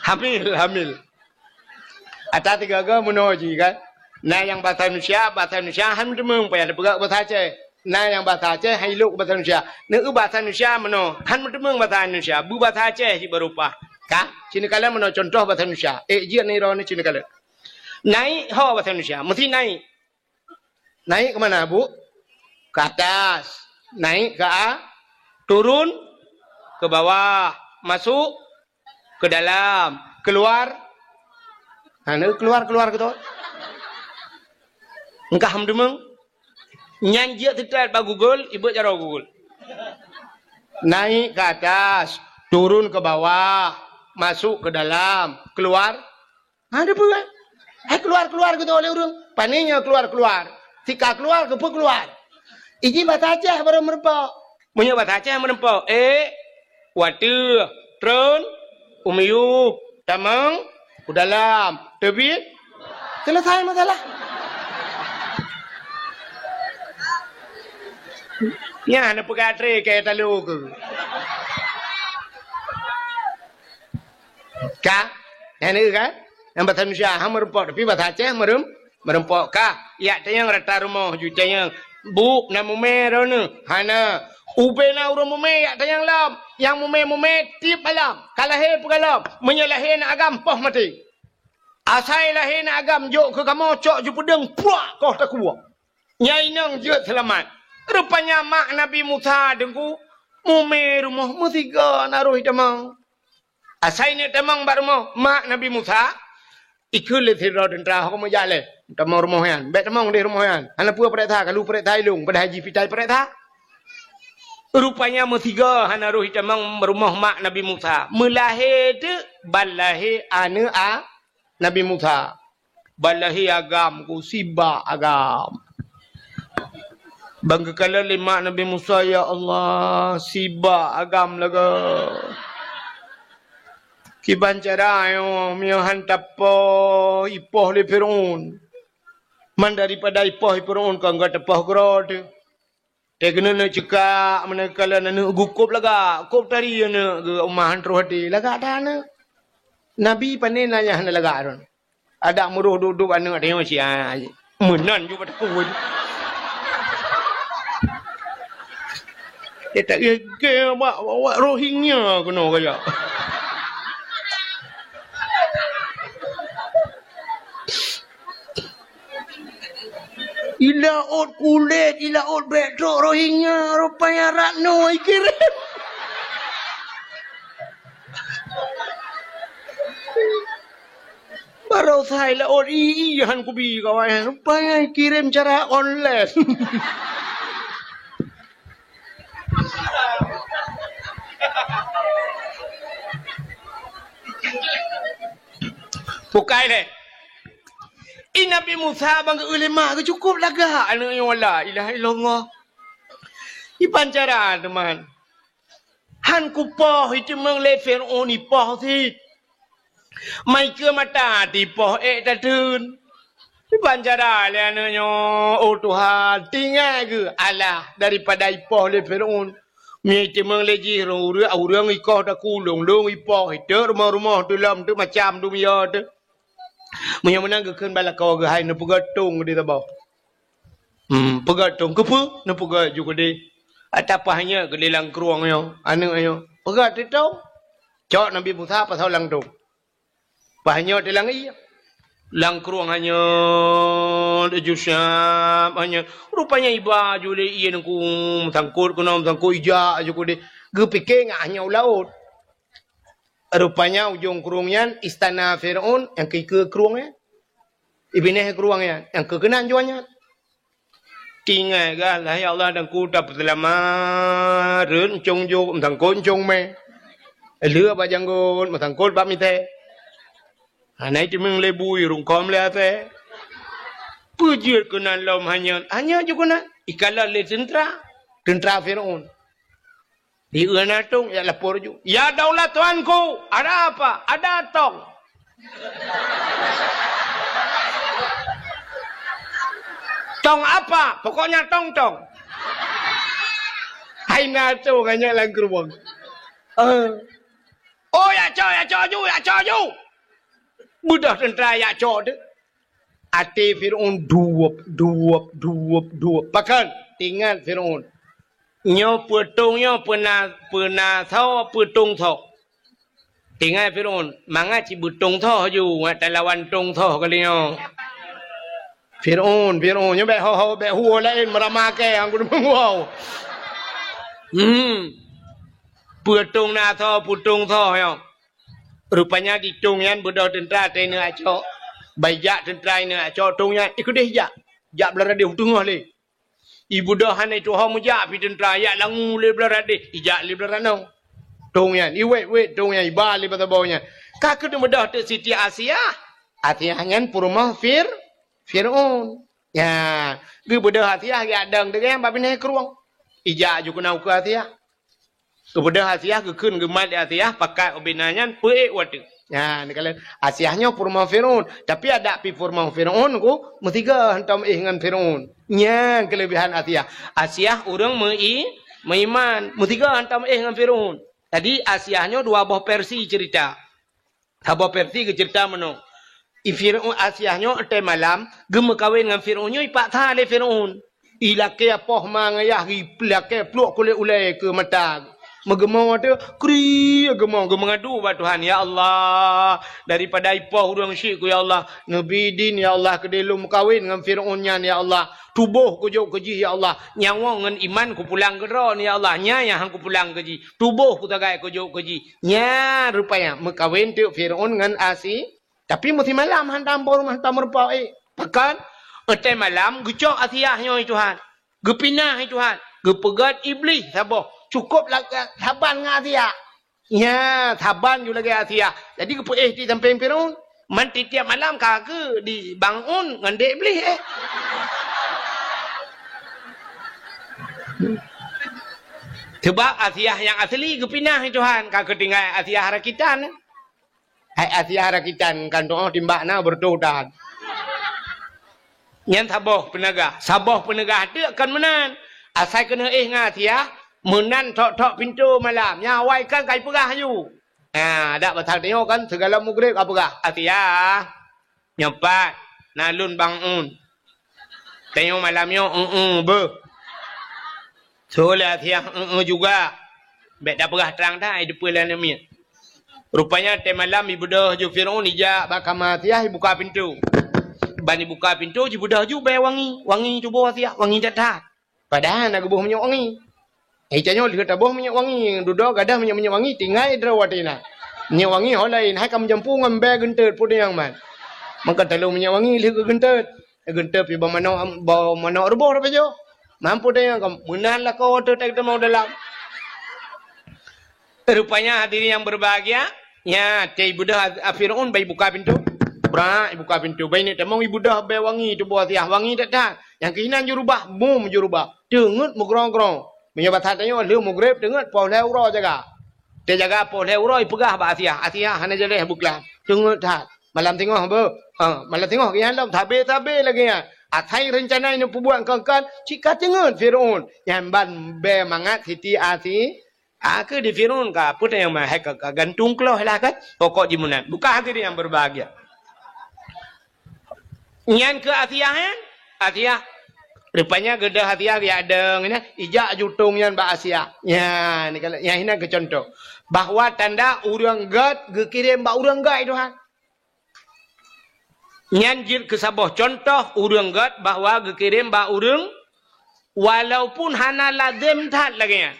Hamil. Ata tiga ga menuju kan. Nah yang bahasa Indonesia ham demeng payah pegang bahasa Aceh. Nah yang bahasa Aceh hai luk bahasa Indonesia. Neu bahasa Indonesia meno han demeng bahasa Indonesia. Bu bahasa Aceh si berupa. Ka? Sini kala meno contoh bahasa Indonesia. Jian ni ro ni sini kala. Naik ho bahasa Indonesia, mesti naik. Naik ke mana, Bu? Ke atas. Naik ke turun ke bawah, masuk ke dalam, keluar. Keluar gitu. Engkau hamdemeng nyanyi tetap ba Google, ibu cara Google. Naik ke atas, turun ke bawah, masuk ke dalam, keluar. Ada apa? Keluar gitu oleh orang. Paninya keluar. Tika keluar, kepu keluar. Iji bahasa Aceh baru merempok. Punya bahasa Aceh merempok. Watu, tron, umiyu, tamang, ke dalam, terbit. Selesai masalah. Ya, nak pegatri kayak talu ke. Kah? Yang ni kan? Yang bahasa Indonesia ham merempok, tapi bahasa Aceh merempok kah? Ya, tayang rata rumah ju tayang bu na mume rono. Hana ubena urang mume ya tayang lam. Yang mume tip alam. Kalahe pegalam, menyalahin agam poh mati. Asai lahin agam jok ke kamu cok ju pedeng puak kau tak kuat. Nyai nang je selamat. Rupanya mak Nabi Musa dengku mume rumah mutiga naruh tamang. Asai ni tamang bar rumah mak Nabi Musa ikut le thira dendra ko mo jale tamang rumah yan. Bet tamang di rumah yan. Ana pua pereta kalau pereta ilung pada haji pitai pereta. Rupanya mutiga hanaruh tamang rumah mak Nabi Musa. Melahir de balahi anu Nabi Musa. Balahi agam ku siba agam. Bangga kala lima Nabi Musa, ya Allah, siba agam laga. Kiban cara yo miyahan tapo ipoh le Fir'aun. Man daripada ipoh Fir'aun kang ga tapoh grod. Tegna na cika mana kala na gukup laga, kup tari na umahan rohati laga dana. Nabi panen nanya hana laga aron. Ada muruh duduk anu ada yang sia. Menan juga takut. Dia tak kira bawa Rohingya kena kaya. Ilaut kulit, ilaut betrok Rohingya, rupanya Ratno kirim. Baru saya laut iihan kubi kawan, rupanya kirim cara online. Bukai deh. Ini Nabi Musa bang ulama ke cukup laga anak yang wala ilaha illallah. I pancara teman. Han ku poh itu mengle Firaun ni poh ti. Mai ke mata di poh tak tun. I pancara le anaknya oh Tuhan tinggal ke Allah daripada ipoh le Firaun. Mi itu mengle ji orang ikoh tak kulung long ipoh itu rumah-rumah tu lam tu macam tu dia tu. Punya menang kekan bala kau ke hai na pegatung di tabau. Pegatung kepu na pegat juga di. Atapahnya ke di lang keruang yo, anu yo. Pegat itu. Cok Nabi Musa pasal lang tu. Pahnya di lang iya. Lang keruang hanya jusyam hanya rupanya iba jule iya nangku tangkut kuno tangku ija juga di. Gepike ngah hanya laut. Rupanya ujung kerungnya istana Firaun yang ke kerungnya. Ibineh kerungnya yang ke kenan juanya. Tinggal kan lah ya Allah dan ku dapat lama ren chong jo thằng côn chong me. Lửa ba janggon mà thằng côn ba mi te. Nãy thì mình le bui rung kom le te. Pujir kenan lom hanya juga na ikala le tentara Firaun. Di Uanatung ya lapor juga. Ya daulat tuanku, ada apa? Ada tong. Tong apa? Pokoknya tong. Hai nato hanya lang keruang. Oh ya cho. Budak tentera ya cho tu. Ati Firaun duap. Bahkan tinggal Firaun. Nyo putungnya pernah thau putung thau. Tinggal Firaun, manga ci butung thau ju ta lawan tung thau kali nyo. Firaun nyo be ho be huo lain meramake aku mengau. Putung na thau putung thau yo. Rupanya di tungyan budak tentera tene aco. Bayak tentera ini aco tungyan ikut deh jak belara dia tungah le. Ibu dah hanai tu hang mujak pi tentera ya langu le belara deh ijak le belara nau. Tungyan iwet tungyan iba le batabaunya. Kak tu mudah tu Siti Asia. Asia ngan purma Firaun. Ya, ge budak Asia ya dang dengan babine keruang. Ijak juga nau ke Asia. Kepada Asia kekun gemat Asia pakai obinanya pe watu. Ya, ni kalau Asiahnya purma Firaun, tapi ada pi purma Firaun ku mestiga hantam dengan Firaun. Nya kelebihan Asia orang meiman, mestiga hantam dengan Firaun. Tadi Asiahnya dua buah Persi cerita. Buah Persi ke cerita mano. Firaun Asiahnya ente malam gem kawin dengan Firaunnya ipak tha le Firaun. Ilake apoh mangayah ri plake pluk kule ulai ke mata. Megemau ada kri gemau mengadu ba Tuhan ya Allah daripada ipah urang syirku ya Allah Nabi din ya Allah kedelum kawin dengan Firaunnya ya Allah tubuh ku jauh keji ya Allah nyawa ngan iman ku pulang ke ron ya Allah nya hang ku pulang keji tubuh ku tagai ku jauh keji nya rupanya mekawin tu Firaun ngan Asi tapi mesti malam hantam bor hantam merpau pakan ete malam gecok Asiahnya Tuhan gepinah Tuhan gepegat iblis sabah cukup lah taban dengan Asia. Ya, taban juga lagi Asia. Jadi kepu di samping Firaun. Man tiap malam kagak dibangun dengan dek beli Sebab Asia yang asli kepinah Tuhan. Kagak tinggal Asia harakitan. Hai Asia harakitan kan doa timbakna berdodan. Yang sabah penegah tu akan menan. Asal kena dengan Asia. Menan tok pintu malam nyawai kan kai perah you. Dak batang tengok kan segala mugrib apa perah. Atia. Nyepat nalun bangun. Tengok malamnya be. Soalnya tiang juga. Baik dah perah terang dah depan lain ni. Rupanya teh malam ibu dah ju Firaun ija bakama tiah buka pintu. Bani buka pintu ibu dah ju bay wangi. Wangi tu bawa tiah, wangi dah. Padahal nak buah minyak wangi. Icanya lihat tabuh minyak wangi, duduk gadah minyak wangi tinggal drawatina. Minyak wangi hal lain, hai kamu jampu ngambe gentet pun yang man. Maka telu minyak wangi lihat gentet. Gentet pi bawa mana rebah apa jo. Mampu dah yang kamu menanlah kau tu tak mau dalam. Rupanya hadirin yang berbahagia, ya, teh ibu dah Firaun bayi buka pintu. Bra, buka pintu. Bayi ni temang ibu dah bayi wangi tu buat tiah wangi tak dah. Yang keinginan jurubah, bum jurubah. Dengut mugrong-grong. Menyebab hatanya lu mugrib dengut pau leuro jaga. Dia jaga pau leuro ipegah ba Asia. Asia hana jeleh buklah. Dengut hat. Malam tengok apa? Malam tengok kian lam tabe-tabe lagi ya. Atai rencana ini buat kan cika dengut Firaun. Yang ban be mangat hiti ati. Aku di Firaun ka putra yang mah ke gantung keloh lah kan pokok jimunan bukan hadirin yang berbahagia nyan ke Asia rupanya gedah Asia dia ada ni ijak jutung yan ba Asia ya ni kalau yang ini ke contoh bahwa tanda urang gad gekirim ba urang gad itu ha nyan jil ke sabah contoh urang gad bahwa gekirim ba urang walaupun hana lazim tat lagi ya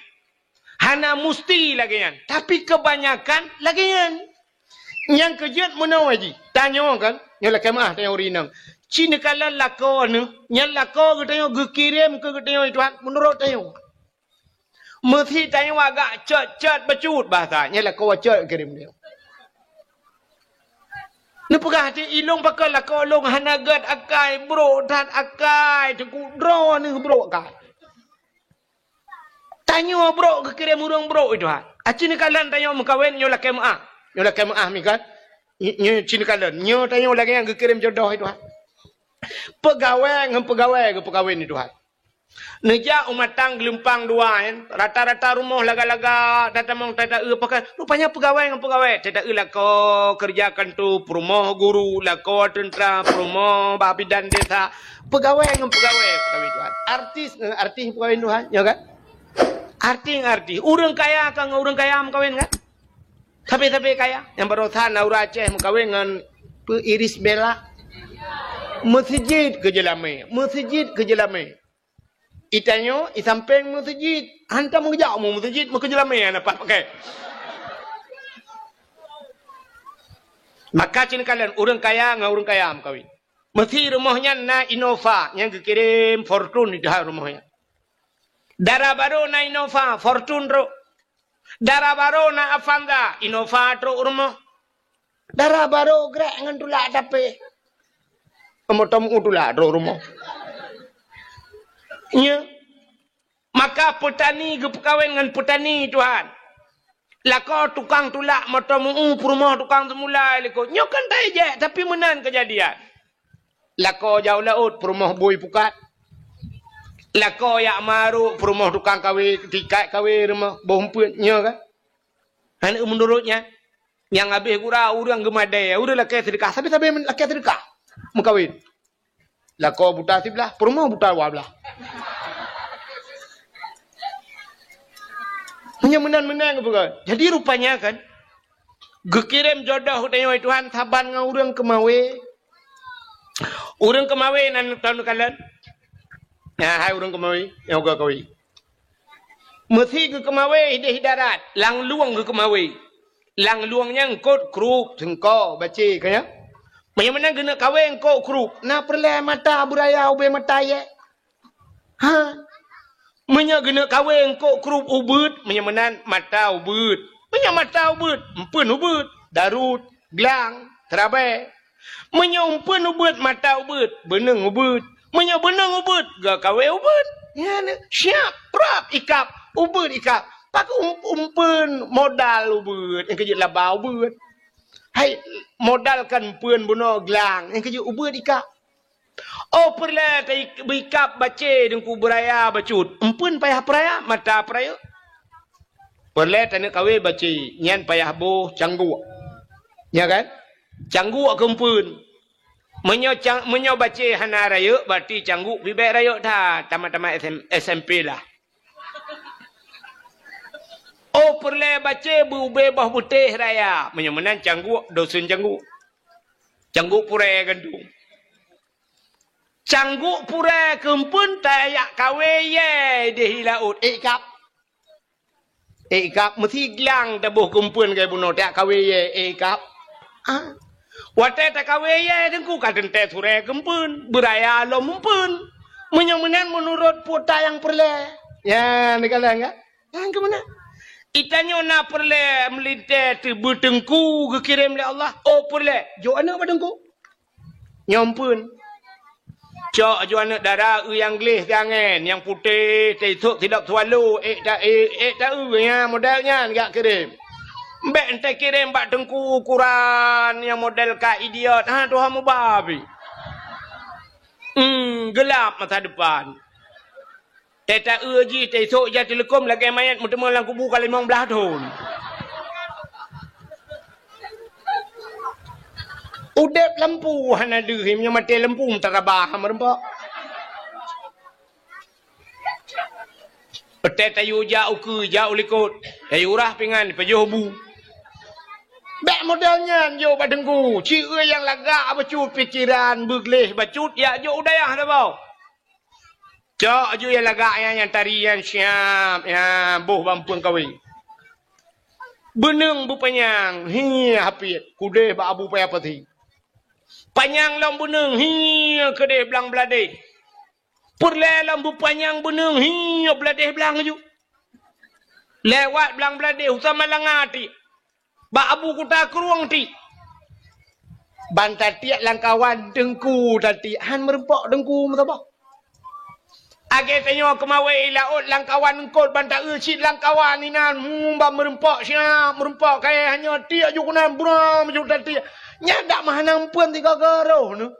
hana musti lagi kan. Tapi kebanyakan lagi kan. Yang kejut mana waji? Tanya kan. Yang lah kemah tanya urinang. Cina kala lako ni. Yang lako ke tanya gekirim ke tanya itu. Menurut tanya. Mesti tanya agak cet becut bahasa. Yang lako cet kirim dia. Ni pegah hati ilung pakai lako long hana gad akai bro dan akai. Teku draw ni bro akai. Tanya bro kekirim urang bro itu ha. Acini kalan tanya mengkawin nyo laki maah. Nyo laki maah mi kan. Nyo cini kalan. Nyo tanya lagi yang kekirim jodoh itu ha. Pegawai ngem pegawai ke pegawai itu ha. Neja umatang gelumpang dua kan. Rata-rata rumah laga-laga tatamong tata pakai. Rupanya pegawai ngem pegawai. Tata lako kerjakan tu rumah guru, lako tentera, rumah babidan desa. Pegawai ngem pegawai itu ha. Artis pegawai itu ha. Ya kan? Arti. Urang kaya kan urang kaya mengkawin kan? Tapi kaya. Yang berusaha Naura Aceh mengkawin dengan Iris Bella. Masjid ke Jelame. Itanyo, isamping masjid. Hantar mengejak mu masjid, mu ke Jelame yang dapat pakai. Maka cina kalian, urang kaya dengan urang kaya mengkawin. Mesti rumahnya na Innova. Yang kirim Fortune di dalam rumahnya. Darah baru na Innova, Fortune ro. Darah baru na Avanza, Innova ro rumah. Darah baru gerak dengan tulak tapi. Pemotom tulak ro rumah. Ya. Maka petani ke perkawin dengan petani Tuhan. Lako tukang tulak motom rumah tukang semula liko. Nyokan tak je tapi menan kejadian. Lako jauh laut rumah boy pukat. Lako yak maru perumah tukang kawin tikai kawin rumah bomputnya kan. Hanya menurutnya yang habis gura urang gemadai udah laki sedekah tapi laki sedekah mengkawin. Lako buta sebelah perumah buta wabelah. Hanya menang apa? Jadi rupanya kan gekirim jodoh tanya Tuhan taban ngau urang kemawe. Urang kemawe nan tahun kalian. Ya, hai urang kemawi, yang gua kawi. Mesti ke kemawi di darat, lang luang ke kemawi. Lang luangnya engkau krup, sengkau baca kaya. Macam mana kena kawin engkau krup? Na perle mata buraya ube mata ye. Ha? Menya kena kawin engkau krup ubud, macam mana mata ubud. Menya mata ubud, empun ubud, darut, gelang, terabai. Menya empun ubud, mata ubud, beneng ubud. Menya benang ubud, gak kawin ubud. Ya, siap, prap, ikap, ubud ikap. Pak umpen modal ubud, yang kerja labau ubud. Hai, modalkan pun bunuh gelang, yang kerja ubud ikap. Oh, perlah ikap baca dengan kuburaya bacut. Umpen payah peraya, mata peraya. Perlah tanah kawin baca, nyan payah boh canggu. Ya kan? Canggu kempun. Menyo baca hana raya berarti cangguk bibek raya dah tamat SMP lah. Oh perle baca bebah putih raya. Menyemenan cangguk dosun cangguk. Cangguk pura gandung. Cangguk pura kempun tayak kawe ye di laut. Ikap. Ikap mesti gelang tabuh kempun ke bunuh tayak kawe ye ikap. Ah. Wate tak kawe ye dengku kadang teh sure kempun beraya lo mumpun. Menyemenan menurut puta yang perle. Ya, ni kalau enggak. Yang ke mana? Itanya na perle melintas bertengku ke kirim oleh Allah. Oh perle. Jo anak bertengku. Nyompun. Cok jo anak darah yang gelis jangan. Yang putih tesuk tidak tualu. Tak ya modelnya enggak kirim. Mbak ente kirim bak tengku ukuran yang model ka idiot. Ha Tuhan mu babi. Gelap masa depan. Teta uji tesuk ja telekom lagi mayat mutemu lang kubu kali 15 tahun. Udep lampu hana dehim yang mati lampu terabah merempak. Teta yu jauh ke jauh likut. Ayurah pingan pejobu. Bek modelnya yo badengku. Cira yang lagak bacut pikiran bergelih bacut ya jo udayah dah bau. Cok ju yang lagak yang tarian siap ya boh bampung kawin. Beneng bu panyang hi hapit kude ba abu paya pati. Panyang lam beneng hi kede belang belade. Perle lam bu panyang beneng hi belade belang ju. Lewat belang belade usama langati. Ba abu kuta keruang ti. Bantat tiak langkawan dengku tati han merempok dengku mata Age tanya kemawai laut langkawan kot bantak ucit langkawan ni nan mumba merempok siap merempok kaya hanya tiak jukunan buram juta tiak nyadak mahanang pun tiga garoh nu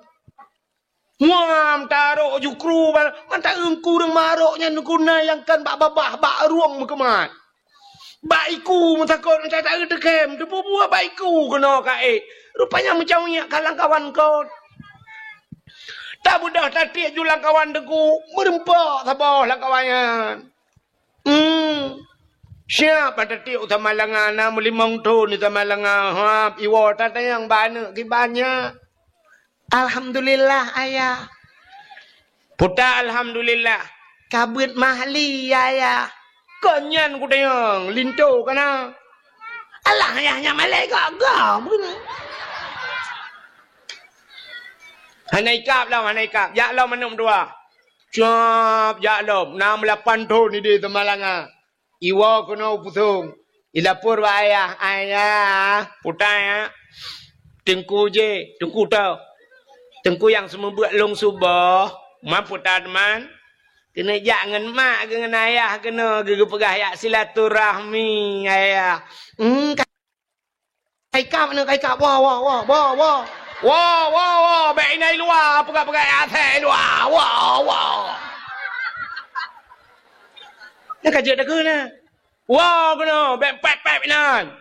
muam taruh jukru bantak engku reng maroknya nukuna yang kan bak babah bak ruang mekemat baiku mentakut mencatat tekem depu buah baiku kena kae rupanya macam ni kalangkawan kot. Tak budak tadi julang kawan deku merempak sabar langkawannya. Siapa tadi utama langana melimong tu ni utama langana iwo tadi yang banyak banyak. Alhamdulillah ayah. Puta alhamdulillah. Kabut mahli ayah. Konyan ku tayang linto kana. Alah ayahnya malaikat gam. Hanai kap lah, hanai kap. Ya lah manum dua. Siap, ya lah. 6-8 tahun ni dia temalanga. Iwa kena putung. Ilapur wa ayah. Ayah. Putai ya. Tengku je. Tengku tau. Tengku yang semua buat long subah. Ma putai teman. Kena jangan mak dengan ayah. Kena gegepegah ya silaturahmi ayah. Kaikap mana kaikap. Wah. Wah, baik ini luar, pegang atas luar, wah. Nak kerja dah ke na? Wah, kena, baik pep nan.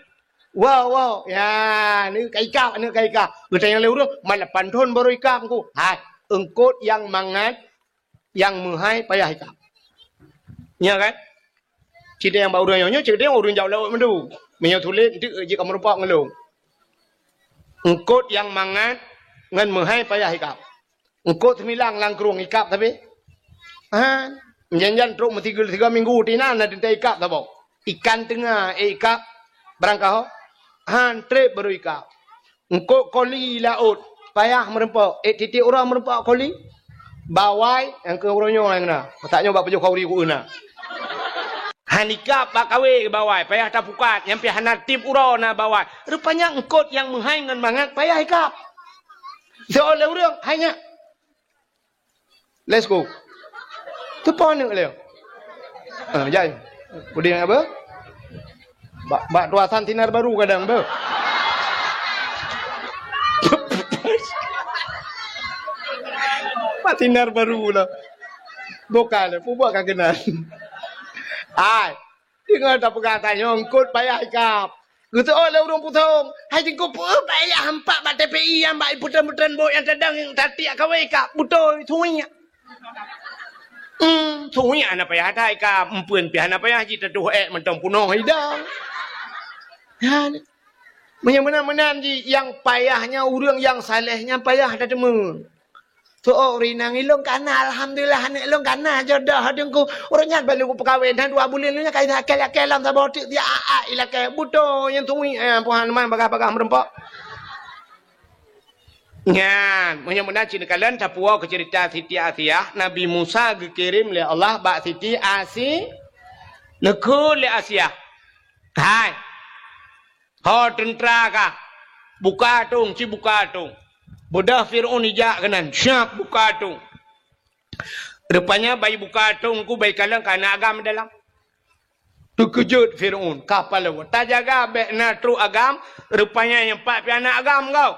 Wah, ya, ni kaikap. Kita yang lewat, malah pantun baru ikap ku. Hai, engkot yang mangat, yang menghai payah ikap. Ya kan? Cerita yang baru nyonya, cerita yang urun jauh lewat mendu. Menyatulit, itu jika merupakan ngelung. Engkot yang mangat ngan menghai payah ikap. Engkot semilang lang kerung ikap tapi. Menjanjan truk mesti 3 minggu tinan ada ikap tabo. Ikan tengah ikap berangkah. Trip baru ikap. Engkot koli laut payah merempok. Titik orang merempok koli. Bawai yang ke uronyo yang na. Tak nyoba pejuh kauri ku na. Hanikap bak kawe bawai payah tapukat yang pihak natip uro na bawai rupanya engkot yang menghai ngan mangat payah ikap seoleh urang hanya let's go tu pon ni leh jai buding apa bak tuasan tinar baru kadang be bak tinar baru lah bukan buat kagenan. Ai, dengar tak perkataannya engkut payah ikap. Kata oleh urang putung, hai jengko payah hampak bak TPI yang bak putan-putan bot yang tadang yang tati kawe ikap, butoi tuinya. thui anak payah dai ka empun pi anak payah ji teduh mentong punoh hidang. Han. Menan ji yang payahnya urang yang salehnya payah dah demen. Tu rinang ilong kana alhamdulillah anak ilong kana jodoh dengku orangnya balik ku perkahwin dan 2 bulan nya kai kelam tak botik dia ila ke buto yang tui puhan man bagah-bagah merempok. Ngan menan cina kalian tapua ke cerita Siti Asiyah Nabi Musa dikirim oleh Allah bak Siti lekul le Asiyah. Hai. Ho tentera ka. Buka tung, ci buka tung. Bodah Fir'aun ijak kanan. Syap buka tung. Rupanya bayi buka tung ku bayi kalang kana agam dalam. Terkejut Fir'aun. Kapal lewat. Tak jaga bek na tru agam. Rupanya yang 4 pianak agam kau.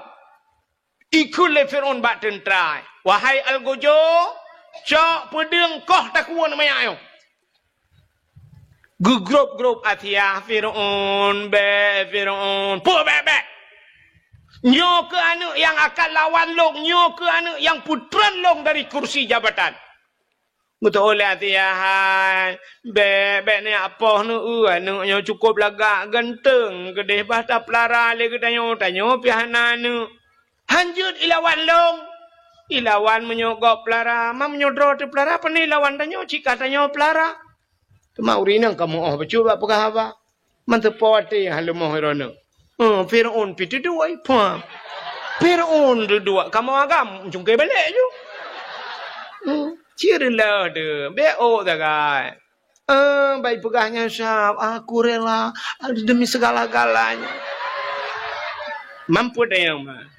Ikut le Fir'aun bak tentera. Wahai Al-Gojo. Cok pedeng koh tak kuat namanya ayo. Grup Asiyah Fir'aun Fir'aun pu bek nyo ke anak yang akan lawan long nyo ke anak yang putran long dari kursi jabatan betul oleh Asiyah bek ni apa nu anaknya cukup lagak ganteng gede bata pelara le gedanyo tanyo pihana nu hanjut ilawan long ilawan menyogok pelara mam menyodro te pelara apa ni lawan tanyo cika tanyo pelara mau rinang kamu betul apa apa mantep pati halumoh rono Fir'aun pitu dua ipa Fir'aun dua kamu agam jungke balik je cirilah de beo dagai baik pegahnya syab aku rela demi segala-galanya mampu dah yang mah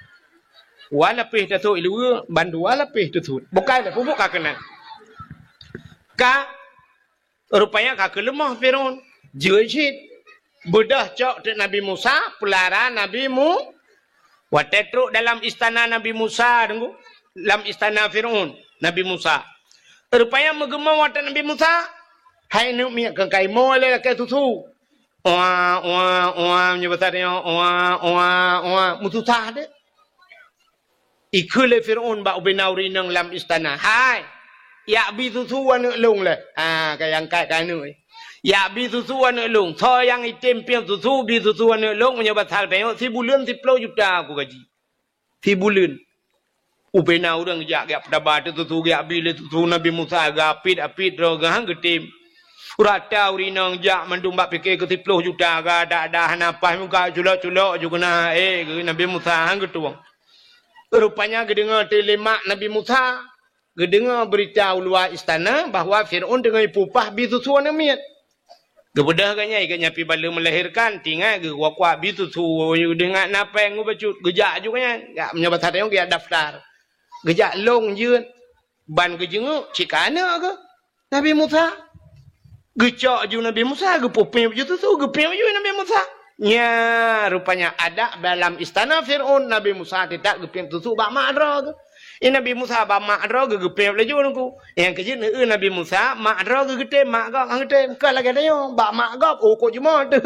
wala pih tu ilu bandu wala pih tu bukan buka kena ka rupanya kakek lemah Fir'aun. Jujit. Bedah cok tu Nabi Musa. Pelara Nabi Watetruk dalam istana Nabi Musa. Tunggu. Dalam istana Fir'aun. Nabi Musa. Rupanya mengemau watak Nabi Musa. Hai nuk miak kengkai mo le ke tutu. Menyebutnya. Mutusah de. Ikule Fir'aun bak ubinauri nang dalam istana. Hai. Ya bi susu anak long le. Kayang kai kanu. Ya bi susu anak long. So yang item piang susu bi susu anak long menyebut hal penyok 10 bulan 10 juta aku gaji. 10 bulan. Upena orang jak dapat susu ya bi le susu Nabi Musa apit ro gahang getim. Urata urinang jak mandum bak fikir ke 10 juta ga dak napas muka culok-culok juga na Nabi Musa hang getuang. Rupanya gedengar telemak Nabi Musa gedengar berita luar istana bahawa Fir'aun dengan pupah bisusu anamiat. Gebedah kanya ikatnya pi bala melahirkan tinggal ge kuak bisusu dengan napa yang bacut gejak juga nya gak menyabat yang dia daftar. Gejak long jeun ban gejengu cikana ke Nabi Musa. Gecok ju Nabi Musa ge popeng bisusu ge pe ju Nabi Musa. Nya rupanya ada dalam istana Fir'aun Nabi Musa tidak gepeng susu bak madra ke. Nabi Musa ba mak ro gegepem laju nungku. Yang kejin Nabi Musa mak ro gegete mak gak ngete ke lagi dayo ba mak gak kok cuma tu.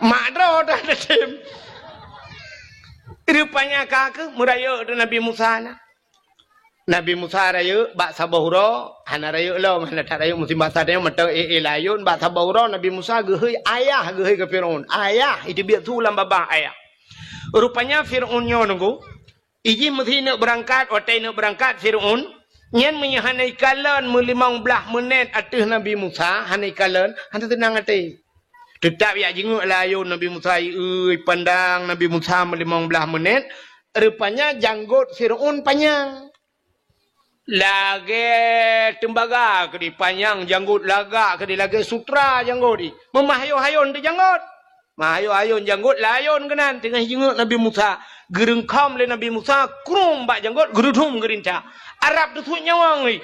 Mak ro dah tem. Rupanya kak muraya tu Nabi Musa na. Nabi Musa raya ba sabahuro hana raya lo mana tak raya musim bahasa dayo mata layun ba sabahuro Nabi Musa gehei ayah gehei ke Firaun. Ayah itu biar tu lam babah ayah. Rupanya Firaun nyo nunggu Iji mesti nak berangkat, otai nak berangkat Fir'aun. Nyan menyahanai kalan 15 menit atas Nabi Musa. Hanai kalan, hantar tenang hati. Tetap ya jenguk layun Nabi Musa. Pandang Nabi Musa 15 menit. Rupanya janggut Fir'aun panjang. Lagi tembaga ke di panjang janggut lagak ke di lagi sutra janggut di. Memahayun di janggut. Mahayun janggut layun kenan tengah jenguk Nabi Musa. Gerengkam le Nabi Musa krum bak janggut gerudum gerinca. Arab tu nyawang ni.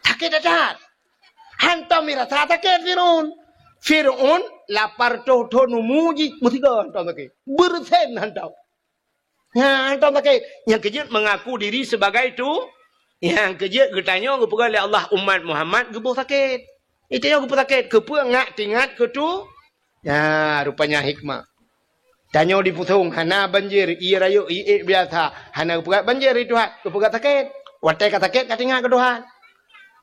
Takut dah. Hantam mirasa takut Fir'aun. Fir'aun lapar to numuji mutiga hantam takut. Bersen hantam. Hantam takut. Yang kejut mengaku diri sebagai itu. Yang kejut getanya kepada oleh Allah umat Muhammad gebuh sakit. Itu yang gebuh sakit. Kepuang ngak tingat ke tu. Ya rupanya hikmah. Tanya di putung, hana banjir, iya rayu, iya biasa. Hana kepugat banjir itu hat, kepugat sakit. Watai kat sakit, kat ingat ke Tuhan.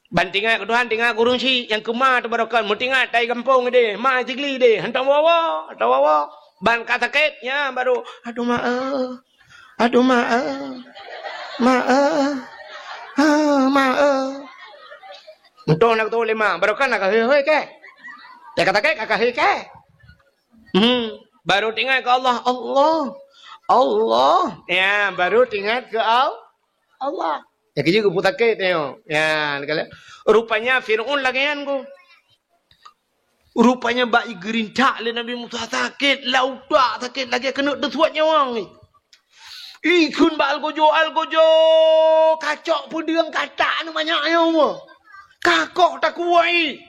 Bantingan ke Tuhan tinggal kurung si yang kemah tu barakan mutingat tai kampung dia, mai tigli dia, hantar wawa. Ban kata ketnya baru aduh maaf. Untuk nak tu lima barakan nak hei ke. Dia kata ke kakak hei ke. Baru tinggal ke Allah. Ya, baru tinggal ke Allah. Ya kerja ke putakit tengok. Ya, rupanya Fir'aun lagi kan ku. Rupanya baik gerintak le Nabi Musa sakit, laudak sakit lagi kena tersuat nyawang ni. Ikun ba algojo, kacok pudang katak ni banyaknya semua. Kakok tak kuai.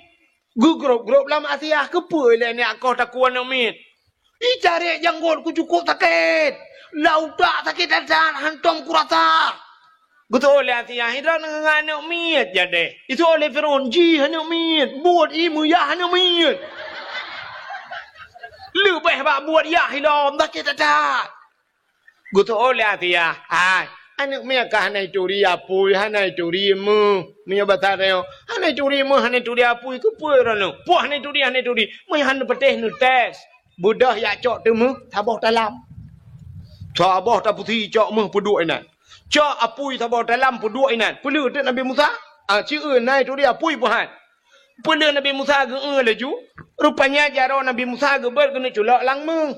Grup lama Asia kepuai le ni akok tak kuat nak mit. Cari janggut ku cukup sakit. Laudak sakit dan hantam kurasa. Gutu oleh Asia hidran dengan mit jadi. Itu oleh Fir'aun ji hanya mit, buat imu ya hanya mit. Lebih bak buat ya hilam sakit tak. Gutu oleh Asia, anak mia kah hanai turi apui, hanai turi mu, mia batareo, hanai turi mu, hanai turi apui ku puirano. Puah hanai turi, mia hanai peteh nu tes. Budah ya cok temu, tabah dalam. Tabah tak putih cok mu peduk inan. Cok apui tabah dalam peduk inan. Perlu tu Nabi Musa, cik nai turi apui puhan. Perlu Nabi Musa ke laju. Rupanya jaro Nabi Musa ke kena culak lang mu.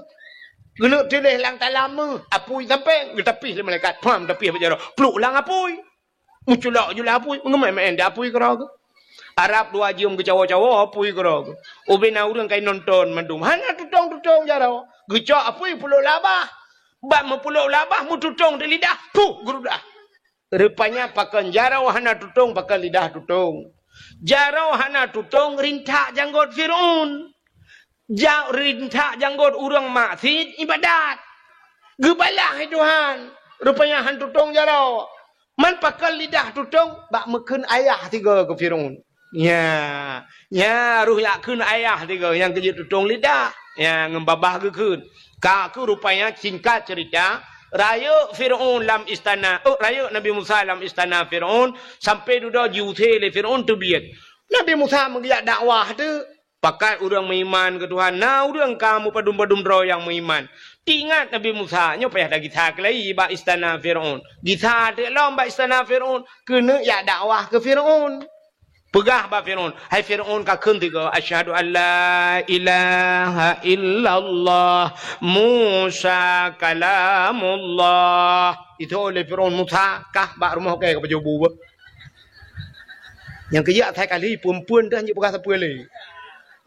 Kena tilih lang talam mu. Apui sampai tapi le malaikat. Pam tapi apa jaro. Peluk lang apui. Muculak julah apui. Mengemai dia apui kerau ke. Arab dua jium ke cawa-cawa apui kerau ke. Ubina urang kai nonton mandum. Hanya tutong jaro. Gecak apui peluk labah. Bak mempuluk labah mu tutong di lidah. Puh guru dah. Rupanya pakai jarau hana tutong pakai lidah tutong. Jarau hana tutong rintak janggut Fir'aun. Rintak janggut urang maksiat ibadat. Gebalah Tuhan. Rupanya han tutong jarau. Man pakai lidah tutong bak meken ayah tiga ke Fir'aun. Ya, ruh yak kun ayah tiga yang kerja tutong lidah. Ya, ngembabah ke kun. Kaku rupanya singkat cerita. Raya Fir'aun dalam istana. Raya Nabi Musa dalam istana Fir'aun. Sampai duda jute le Fir'aun tu biat. Nabi Musa mengiyak dakwah tu. Pakat orang beriman ke Tuhan. Orang kamu padum-padum roh yang beriman. Ingat Nabi Musa. Nyo payah dah kita kelai ba istana Fir'aun. Kita ada lom ba istana Fir'aun. Kena yak dakwah ke Fir'aun. Pegah ba Fir'aun. Hai Fir'aun kakun tiga. Asyhadu an la ilaha illallah. Musa kalamullah. Itu oleh Fir'aun Musa. Kah ba rumah ke pejobu ba. Yang kerja saya kali perempuan dah hanya pegah siapa lagi.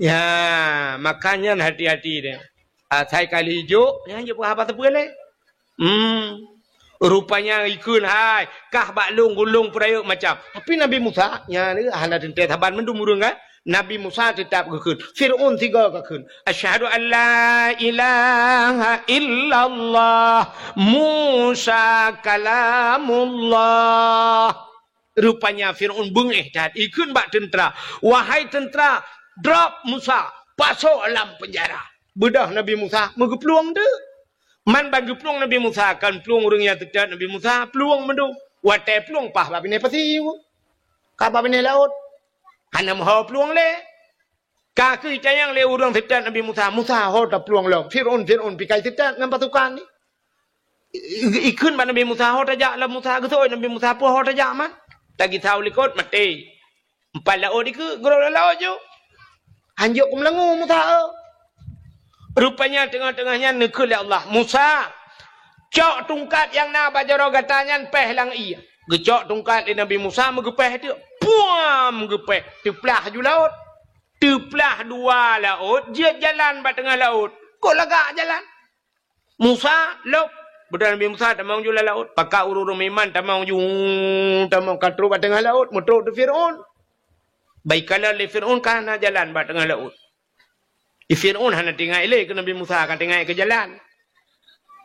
Ya, makanya hati-hati dia. Saya kali hijau, hanya pegah apa siapa lagi. Rupanya ikun hai kah bak gulung perayuk macam. Tapi Nabi Musa nya ni ahla tente taban mendum urang kan. Nabi Musa tetap kekun. Fir'aun tiga kekun. Asyhadu an la ilaha illallah Musa kalamullah. Rupanya Fir'aun bengih dan ikun bak tentera. Wahai tentera, drop Musa, pasok alam penjara. Bedah Nabi Musa mengepeluang tu. Man bagi peluang Nabi Musa kan peluang orang yang terdekat Nabi Musa peluang mendu. Watai peluang pah bab ini pasti. Ka bab ini laut. Hana mahu peluang le. Ka ke yang le orang terdekat Nabi Musa. Musa ho tak peluang lo. Fir'aun pikai terdekat dengan pasukan ni. Ikun ba Nabi Musa ho tajak lah Musa getoi Nabi Musa pun ho tajak man. Tagi tahu likot mati. Empat laut iku guru laut jo. Hanjuk kumlangu Musa. Rupanya tengah-tengahnya nekul Allah. Musa, cok tungkat yang nak bajaro katanya peh lang iya. Gecok tungkat di Nabi Musa megepeh tu. Puam megepeh. Teplah ju laut. Teplah dua laut. Dia jalan ba tengah laut. Kok lagak jalan? Musa, lop. Budak Nabi Musa tak mau jual laut. Pakak urung iman tak mau katru ba tengah laut. Motor tu Fir'aun. Baiklah le Fir'aun kana jalan ba tengah laut. Fir'aun hanya tinggal ilai ke Nabi Musa akan tinggal ke jalan.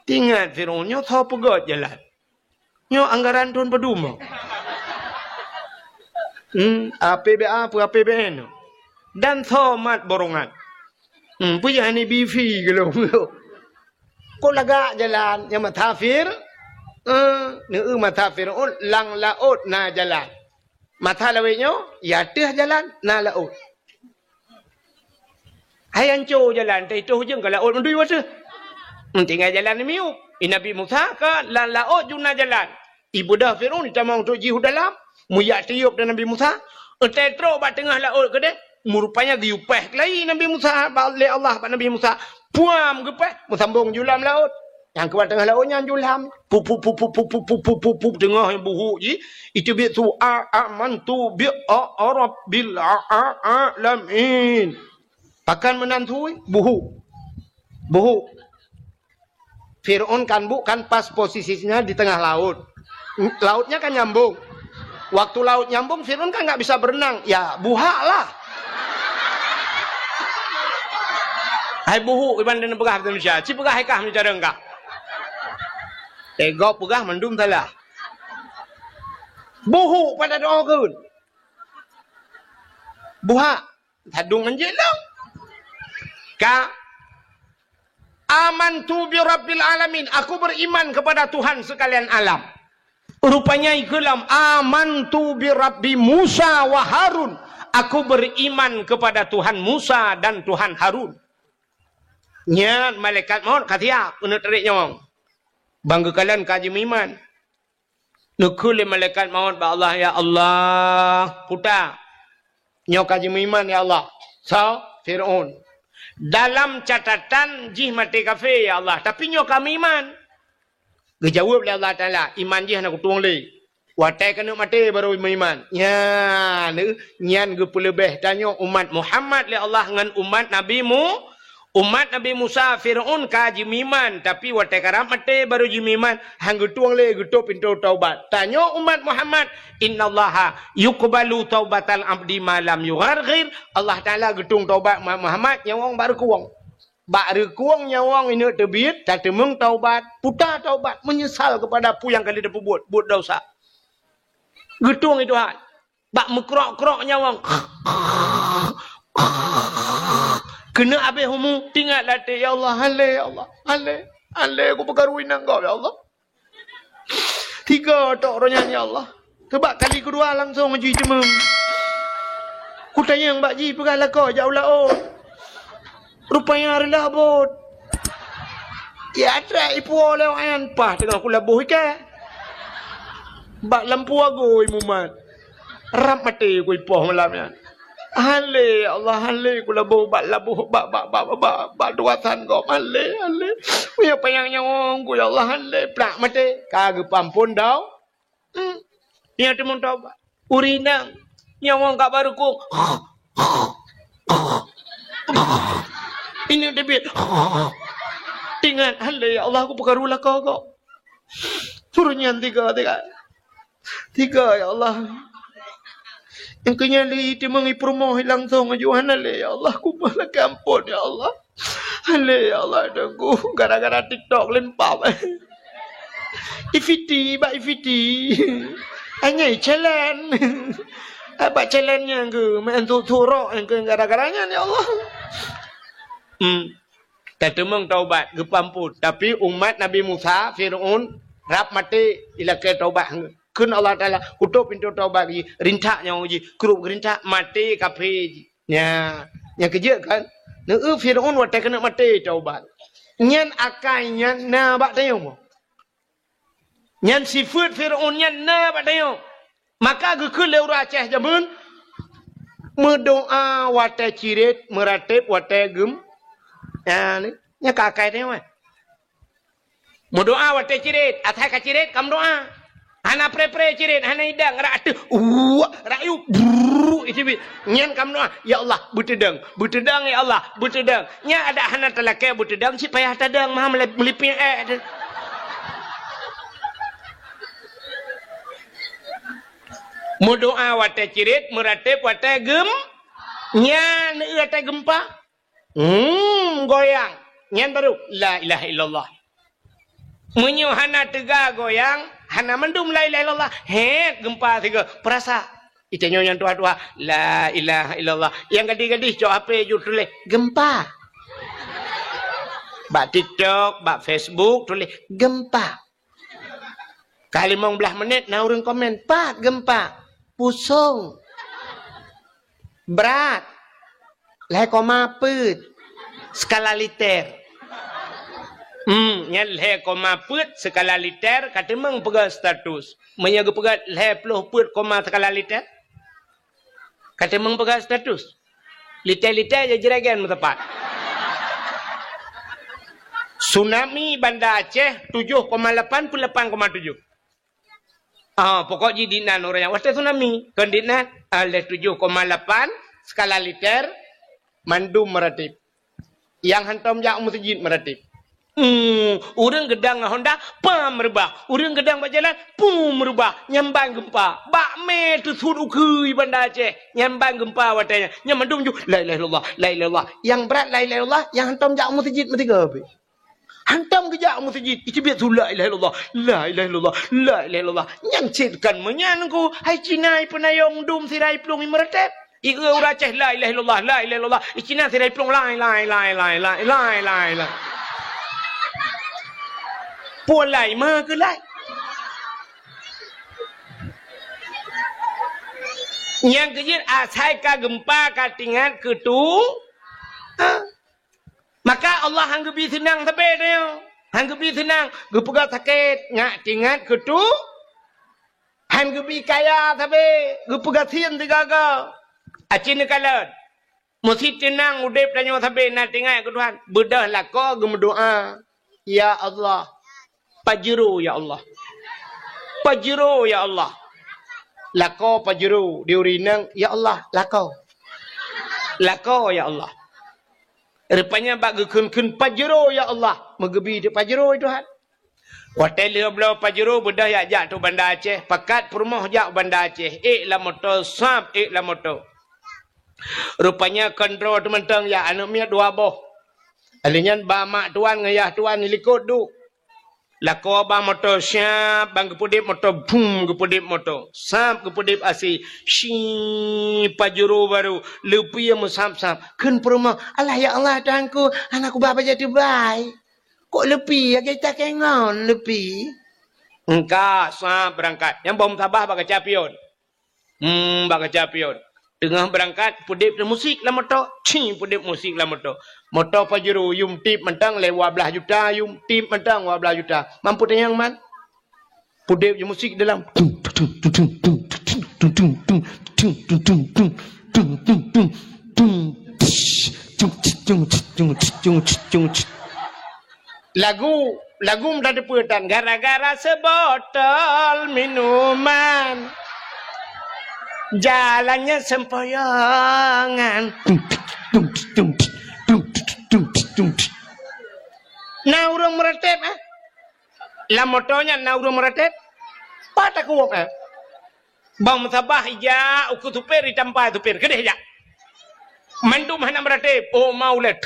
Tinggal Fir'aun nyo tahu pegot jalan. Nyo anggaran tuan peduma. APBA apa APBN. Dan thomat borongan. Punya ni bifi ke lo. Kok lagak jalan yang matafir. Ni matafir lang laut na jalan. Mata lawetnya, ya teh jalan, na laut. Hai hancur jalan, tak itu hujung ke laut mendui wasa. Tinggal jalan ni miup. Nabi Musa ke laut juna jalan. Ibu dah Fir'aun ditamang untuk jihud dalam. Muyak tiup dan Nabi Musa. Tetro bat tengah laut ke dia. Merupanya giupeh kelai Nabi Musa. Oleh Allah pak Nabi Musa. Puam gepeh. Bersambung julam laut. Yang keluar tengah lautnya julam. Pup tengah yang buhuk je. Itu biar tu amantu bi'arabbil alamin. Pakan menantui buhuk. Buhuk. Fir'aun kan bukan pas posisinya di tengah laut. Lautnya kan nyambung. Waktu laut nyambung, Fir'aun kan nggak bisa berenang. Ya, buhak lah. Hai buhuk iban dan pegah Indonesia. Ci pegah hekah mencara enggak. Ego pegah mendum salah. Buhuk pada doa kun. Buhak. Hadung menjelang. Ka amantu bi rabbil alamin. Aku beriman kepada Tuhan sekalian alam. Rupanya ikulam amantu bi rabbi Musa wa Harun. Aku beriman kepada Tuhan Musa dan Tuhan Harun. Nya malaikat maut katia kena tarik nyawang. Bangga kalian kaji iman. Nukul malaikat maut ba Allah ya Allah. Puta. Nyo kaji iman ya Allah. So Fir'aun. Dalam catatan jih mati kafir ya Allah. Tapi nyo kami iman. Gejawab oleh Allah Ta'ala. Iman jih nak kutuang le. Watai kena mati baru iman. Ya. Nyan gepulebeh tanya umat Muhammad le Allah dengan umat Nabi Umat Nabi Musa Fir'aun kaji iman. Tapi watai karam mati baru iman. Hang getuang le getuk pintu taubat. Tanya umat Muhammad. Inna Allaha yuqbalu taubatal abdi malam yugharghir. Allah Ta'ala getung taubat Muhammad. Nyawang baru kuang. Baru kuang nyawang ini terbit. Tak temeng taubat. Putar taubat. Menyesal kepada apa yang kali dia buat. Buat dosa. Getung itu hal. Bak mekrok-krok nyawang. Kena habis humu. Tinggal latih. Ya Allah. Halai ya Allah. Halai. Aku pergaruin engkau ya Allah. 3 tok orangnya ya Allah. Sebab kali kedua langsung ngaji cemeng. Ku tanya yang Mbak Ji pergalah kau jauh laut. Rupanya hari labut. Ya ada ipu oleh wayan pah tengah aku labuh ikan. Bak lampu aku imumat. Rap mati ku ipoh malamnya. Hale Allah hale ku labuh bak labuh bak duatan kau hale. Punya payang nyawang ku ya Allah hale plak mati. Kagak pampun dah. Yang teman tahu urinang nyawang kak baru ku. Ini debit. Tinggal halai ya Allah aku pergarulah kau. Suruhnya 3 ya Allah. Yang kenyali itu mengipromohi langsung ajuan halai ya Allah aku malah kampun ya Allah. Halai ya Allah aku gara-gara TikTok lempap. Ifiti. Hanya challenge. Apa challenge-nya ke? Main turok yang ke gara-garanya ni Allah. Tak temeng taubat gepampun. Tapi umat Nabi Musa, Fir'aun rap mati ila ke taubat. Kun Allah Taala kutup pintu taubat lagi. Rintak yang uji, kerup gerintak mati kafir. Ya, yang kerja kan. Fir'aun watai kena mati taubat. Nyan akai nyan na bak tayung. Nyan sifat Fir'aun nyan na bak tayung. Maka gekul leu Aceh jamun berdoa watai cirit meratip watai gem. Ya ni, nya kakai dia mah. Berdoa watai cirit, atai ka cirit kam doa. Hana pre-pre cirit, hana hidang rak tu. Rayu itu bit. Nyan kam doa, ya Allah, butedang ya Allah, butedang. Nya ada hana talakai butedang si payah tadang mah melipin Mudoa watai cirit, meratip watai gem. Nyan watai gempa. Goyang. Nyan baru. La ilaha illallah. Menyu hana tega goyang. Hana mendum la ilaha illallah. Gempa tiga. Perasa. Itu yang tua-tua. La ilaha illallah. Yang gadis-gadis cok apa jur tulis. Gempa. Bak TikTok, bak Facebook tulis. Gempa. Kali 15 menit, na orang komen. Pak, gempa. pusung. Berat. Leh koma put. Skala liter. Yang leh koma put skala liter kata meng pegang status. Menyaga pegang leh puluh put koma skala liter. Kata meng pegang status. Liter-liter je jeragan tepat. Tsunami Banda Aceh 7,8 pun 8,7. Pokok jidinan orang yang waktu tsunami. Kendinan oleh 7,8 skala liter mandum meratip. Yang hantam jak masjid meratip. Urang gedang Honda pam merubah. Urang gedang berjalan pum merubah. Nyambang gempa. Bakme tu suruh ukui Banda Aceh. Nyambang gempa watanya. Nyamandum ju la ilaha illallah, la ilaha illallah. Yang berat la ilaha illallah, yang hantam jak masjid mesti gabe. Hantam kejak masjid. Itu biar tu la ilaha illallah, la ilaha illallah, la ilaha illallah. Yang citkan menyanku. Hai Cina penayong dum sirai plung meretep. Ika ura Aceh la ilaha illallah, la ilaha illallah. Cina sirai plung la ilaha illallah. Puan lai mah ke lai. Yang kejir asai ka gempa ka tingat ke tu. Maka Allah hanggebi senang sampai dia. Hanggebi senang. Gepegak sakit. Ngak tingat ke tu. Hanggebi kaya sampai. Gepegak sian tiga-tiga. Acin kalat. Mesti tenang udip tanya sampai nak tingat ke Tuhan. Bedah lah kau gemedoa. Ya Allah. Pajero ya Allah. Pajero ya Allah. Lako pajero diurinang ya Allah lako. Lako ya Allah. Rupanya bagi kun pajero ya Allah. Megebi di pajero itu Tuhan. Hotel dia belau pajero bedah ya jak tu Banda Aceh. Pakat permoh jak Banda Aceh. Lah motor sab lah motor. Rupanya kontrol teman-teman ya anak mia dua boh. Alinyan ba mak tuan ngayah tuan likut du. Lako abang motor siap, bang kepudip motor, boom kepudip motor. Sap kepudip asi, shi pajero baru, lepi yang musam-sam. Kun perumah, Allah ya Allah Tuhanku, anakku bapa jadi baik. Kok lepi ya kita kengon lepi? Engkau sap berangkat, yang bom tabah baga capion. Baga capion. Tengah berangkat, pudip musik lah motor, pudip musik lah motor. Motor pajero yum tip mentang lewa belah juta, yum tip mentang 12 juta. Mampu tayang man? Pudip je musik dalam. Lagu mendadak petan gara-gara sebotol minuman. Jalannya sempoyongan. Nah urang meretep lah motonya nah urang meretep patah kuok bang sabah ija uku tupir ditampai tupir kedeh ja mandum hana meretep oh mau le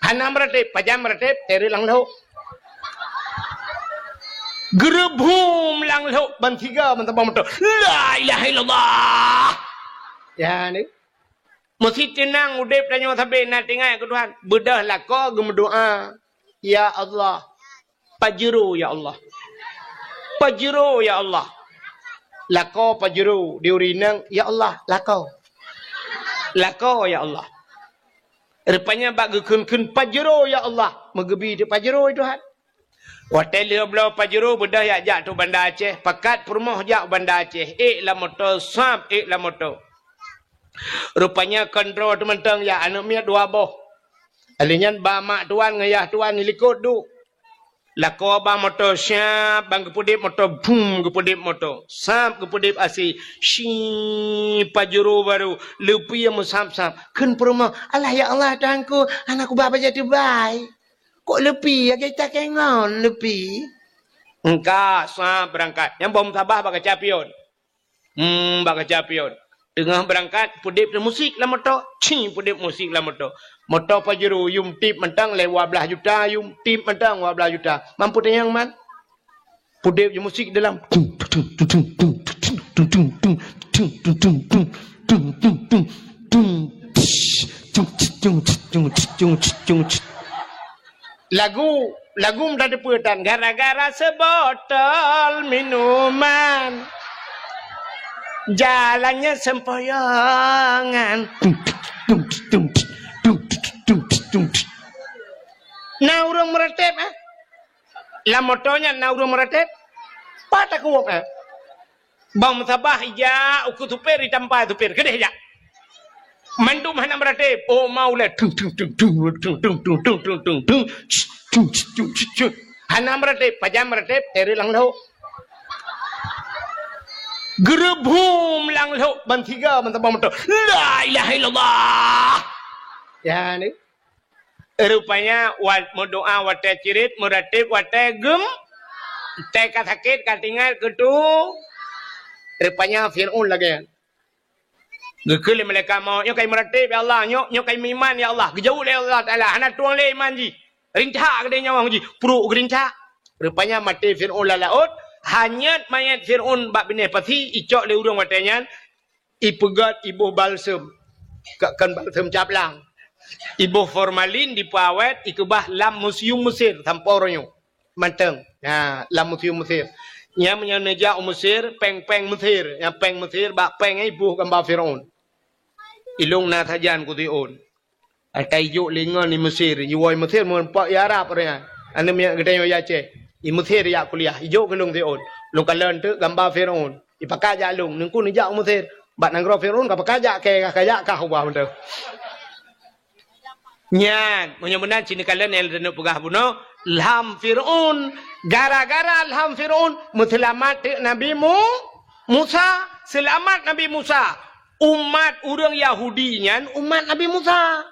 hana meretep pajam meretep teri lang lau gerebum lang lau bantiga mentabang motor la ilaha illallah ya ni mesti tenang udip tanya sampai nak tengok ke Tuhan. Bedah lah kau gemedoa. Ya Allah. Pajero ya Allah. Pajero ya Allah. Lako pajero diurinang ya Allah lako. Lako ya Allah. Rupanya bagi kun pajero ya Allah. Megebi di pajero itu Tuhan. Hotel dia belau pajero bedah ya jak tu Banda Aceh. Pakat permoh jak Banda Aceh. Lah motor sab lah motor. Rupanya kontrol teman-teman ya anak mia dua boh. Alinyan ba mak tuan ngayah tuan likut du. Lako abang motor siap, bang kepudip motor, boom kepudip motor. Sap kepudip asi, shi pajero baru, lepi yang musam-sam. Kun perumah, Allah ya Allah Tuhanku, anakku bapa jadi baik. Kok lepi ya kita kengon lepi? Engkau sap berangkat, yang bom tabah baga capion. Baga capion. Tengah berangkat, pudip musik lah motor. Pudip musik lah motor. Motor pajero, yum tip mentang lewa belah juta, yum tip mentang 12 juta. Mampu tayang man? Pudip je musik dalam. lagu dari putan gara-gara sebotol minuman. Jalannya sempoyongan. Nah urang meretep lah motonya nah urang meretep. Patah kuwok Bang sabah ya uku tupir ditampai tupir kedeh ya. Mandu mana meretep. Oh maulah Hana meretep, pajam meretep, teri lang lau. Gerebhum lang lau, bantiga mentabang motor. La ilaha illallah. Ya ni. Rupanya wat doa wate cirit, meretep wate gem. Teka sakit katingal ketu. Rupanya Fir'aun lagi. Gekele mereka mau nyok kai meretep ya Allah, nyok kai iman ya Allah. Gejauh le Allah Taala, hana tuang le iman ji. Rinca gede nyawa ji, puru gerinca. Rupanya mati Fir'aun lalaut, hanya mayat Fir'aun bak bine pati icok le urang watenya. Ipegat ibu balsem. Kan balsem caplang. Ibu formalin dipawet ikubah lam museum Mesir tamporonyo. Manteng. Ya, lam museum Mesir. Nya menyeja Mesir, peng-peng Mesir, yang peng Mesir bak peng ibu gambar Fir'aun. Ilung na tajan ku tiun. Atai juk lingon ni Mesir, yuoi Mesir mun pak ya Arab ria. Ane mi gede ya ce. I Mesir ya kuliah, ijuk gelung tiun. Lung kalen tu gambar Fir'aun. Ipakaja lung nungku ni jak Mesir. Bat nangro Fir'aun ka pakaja ke kaya ka huwa mende. Nyan, munya-munya cini kalian yang denu pegah buno, ilham Fir'aun, gara-gara ilham Fir'aun, selamat Nabi Musa, selamat Nabi Musa, umat orang Yahudi nyan, umat Nabi Musa,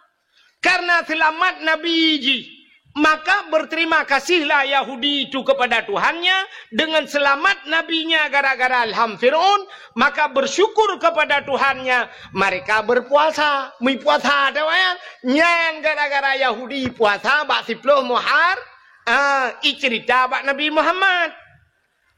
karena selamat Nabi ji, maka berterima kasihlah Yahudi itu kepada Tuhannya dengan selamat nabinya gara-gara ilham Fir'aun, maka bersyukur kepada Tuhannya mereka berpuasa, mi puasa dewan nyan gara-gara Yahudi puasa bak 10 Muharram cerita bak Nabi Muhammad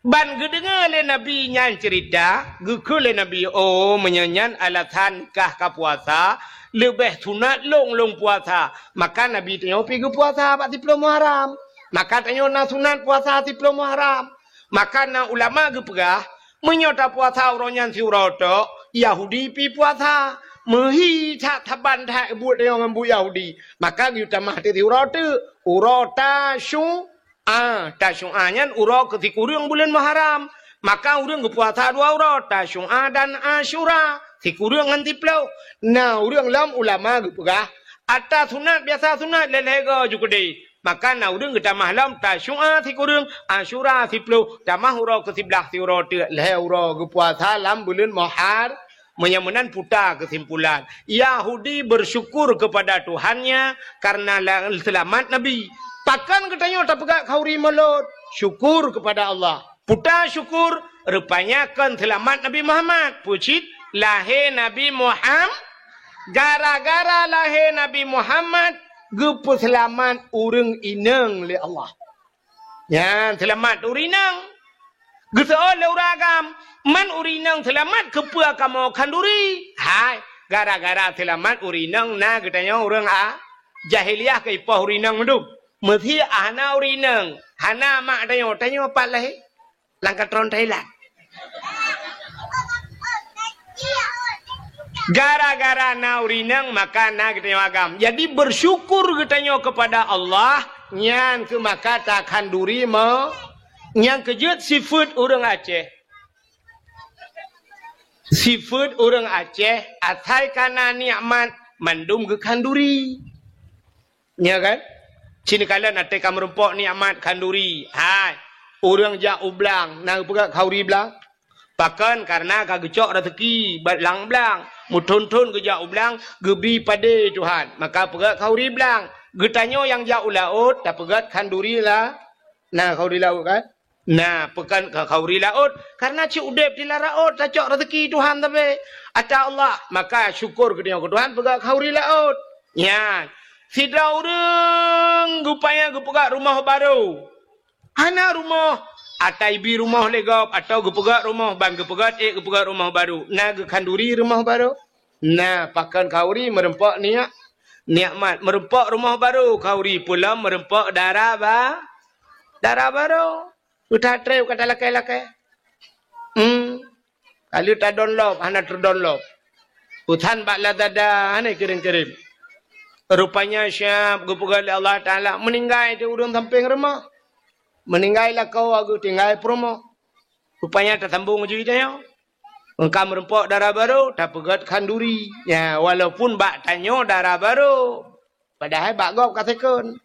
ban gedengar le Nabi nyan cerita gekule Nabi oh menyanyan alatan kah ka puasa lebih sunat long puasa. Maka Nabi tanya pergi puasa 10 Muharram. Maka tanya na sunat puasa 10 Muharram. Maka na ulama ge pegah menyota puasa uronyan si uroto Yahudi pi puasa. Mehi tak taban tak buat dia orang bu Yahudi. Maka ge utamah ti uroto urota syu tasyu'anyan uro ketika urang bulan Muharram. Maka urang ge puasa 2 urot tasyu'a dan Asyura. Sikurang nganti plau. Nah, urang lam ulama gepegah. Atas sunat biasa sunat lelega juga deh. Maka na urang kita mahlam tasyu'a sikurang Asyura si plau. Tamah uro ke 11 si uro te leh uro gepuasa lam bulan Muharram. Menyamunan putar kesimpulan. Yahudi bersyukur kepada Tuhannya karena selamat Nabi. Takkan katanya tak pegak kauri melot. Syukur kepada Allah. Putar syukur rupanya kan selamat Nabi Muhammad. Pucit lahir Nabi Muhammad, gara-gara lahir Nabi Muhammad, gepu selamat urang inang le Allah. Ya, selamat urinang. Geseol le uragam, man urinang selamat kepua kamu kanduri. Hai, gara-gara selamat urinang na katanya urang jahiliyah ke ipah urinang mendum. Mesti ana urinang, hana mak tanya apa lah? Langkat tron Thailand. Gara-gara na urinang maka na kita agam. Jadi bersyukur kita kepada Allah nyan ke maka takkan duri mo nyan kejut seafood orang Aceh. Seafood orang Aceh atai kana nikmat mandum ke kanduri. Ya kan? Sini kalian atai kamerempok nikmat kanduri. Hai, orang jak ublang na pegak kauri blang. Bahkan karena kagecok rezeki batlang blang, muton-ton ke jauh blang, gebi pada Tuhan. Maka pegat kauri blang, getanyo yang jauh laut, tak pegat kanduri lah. Nah kauri laut kan? Nah pekan kauri laut, karena cik udep di laut, tak cok rezeki Tuhan tapi. Ata Allah, maka syukur ke dia ke Tuhan pegat kauri laut. Ya, sidra urang gupaya gupegat rumah baru. Hana rumah. Atai bi rumah legap atau gepegat rumah bang gepegat gepegat rumah baru. Nah gekanduri rumah baru. Nah pakan kauri merempak nikmat merempak rumah baru kauri pula merempak darah Darah baru. Udah treo kata lakai-lakai. Kalau tak download, anak terdownload. Hutan baklah dada, anak kirim-kirim. Rupanya Syab, gupugali Allah Ta'ala, meninggal di urung samping rumah. Meninggal lah kau, aku tinggal promo. Rupanya tak sambung je dia. Engkau merempok darah baru, tak pegat kanduri. Ya, walaupun bak tanya darah baru. Padahal bak gop katakan.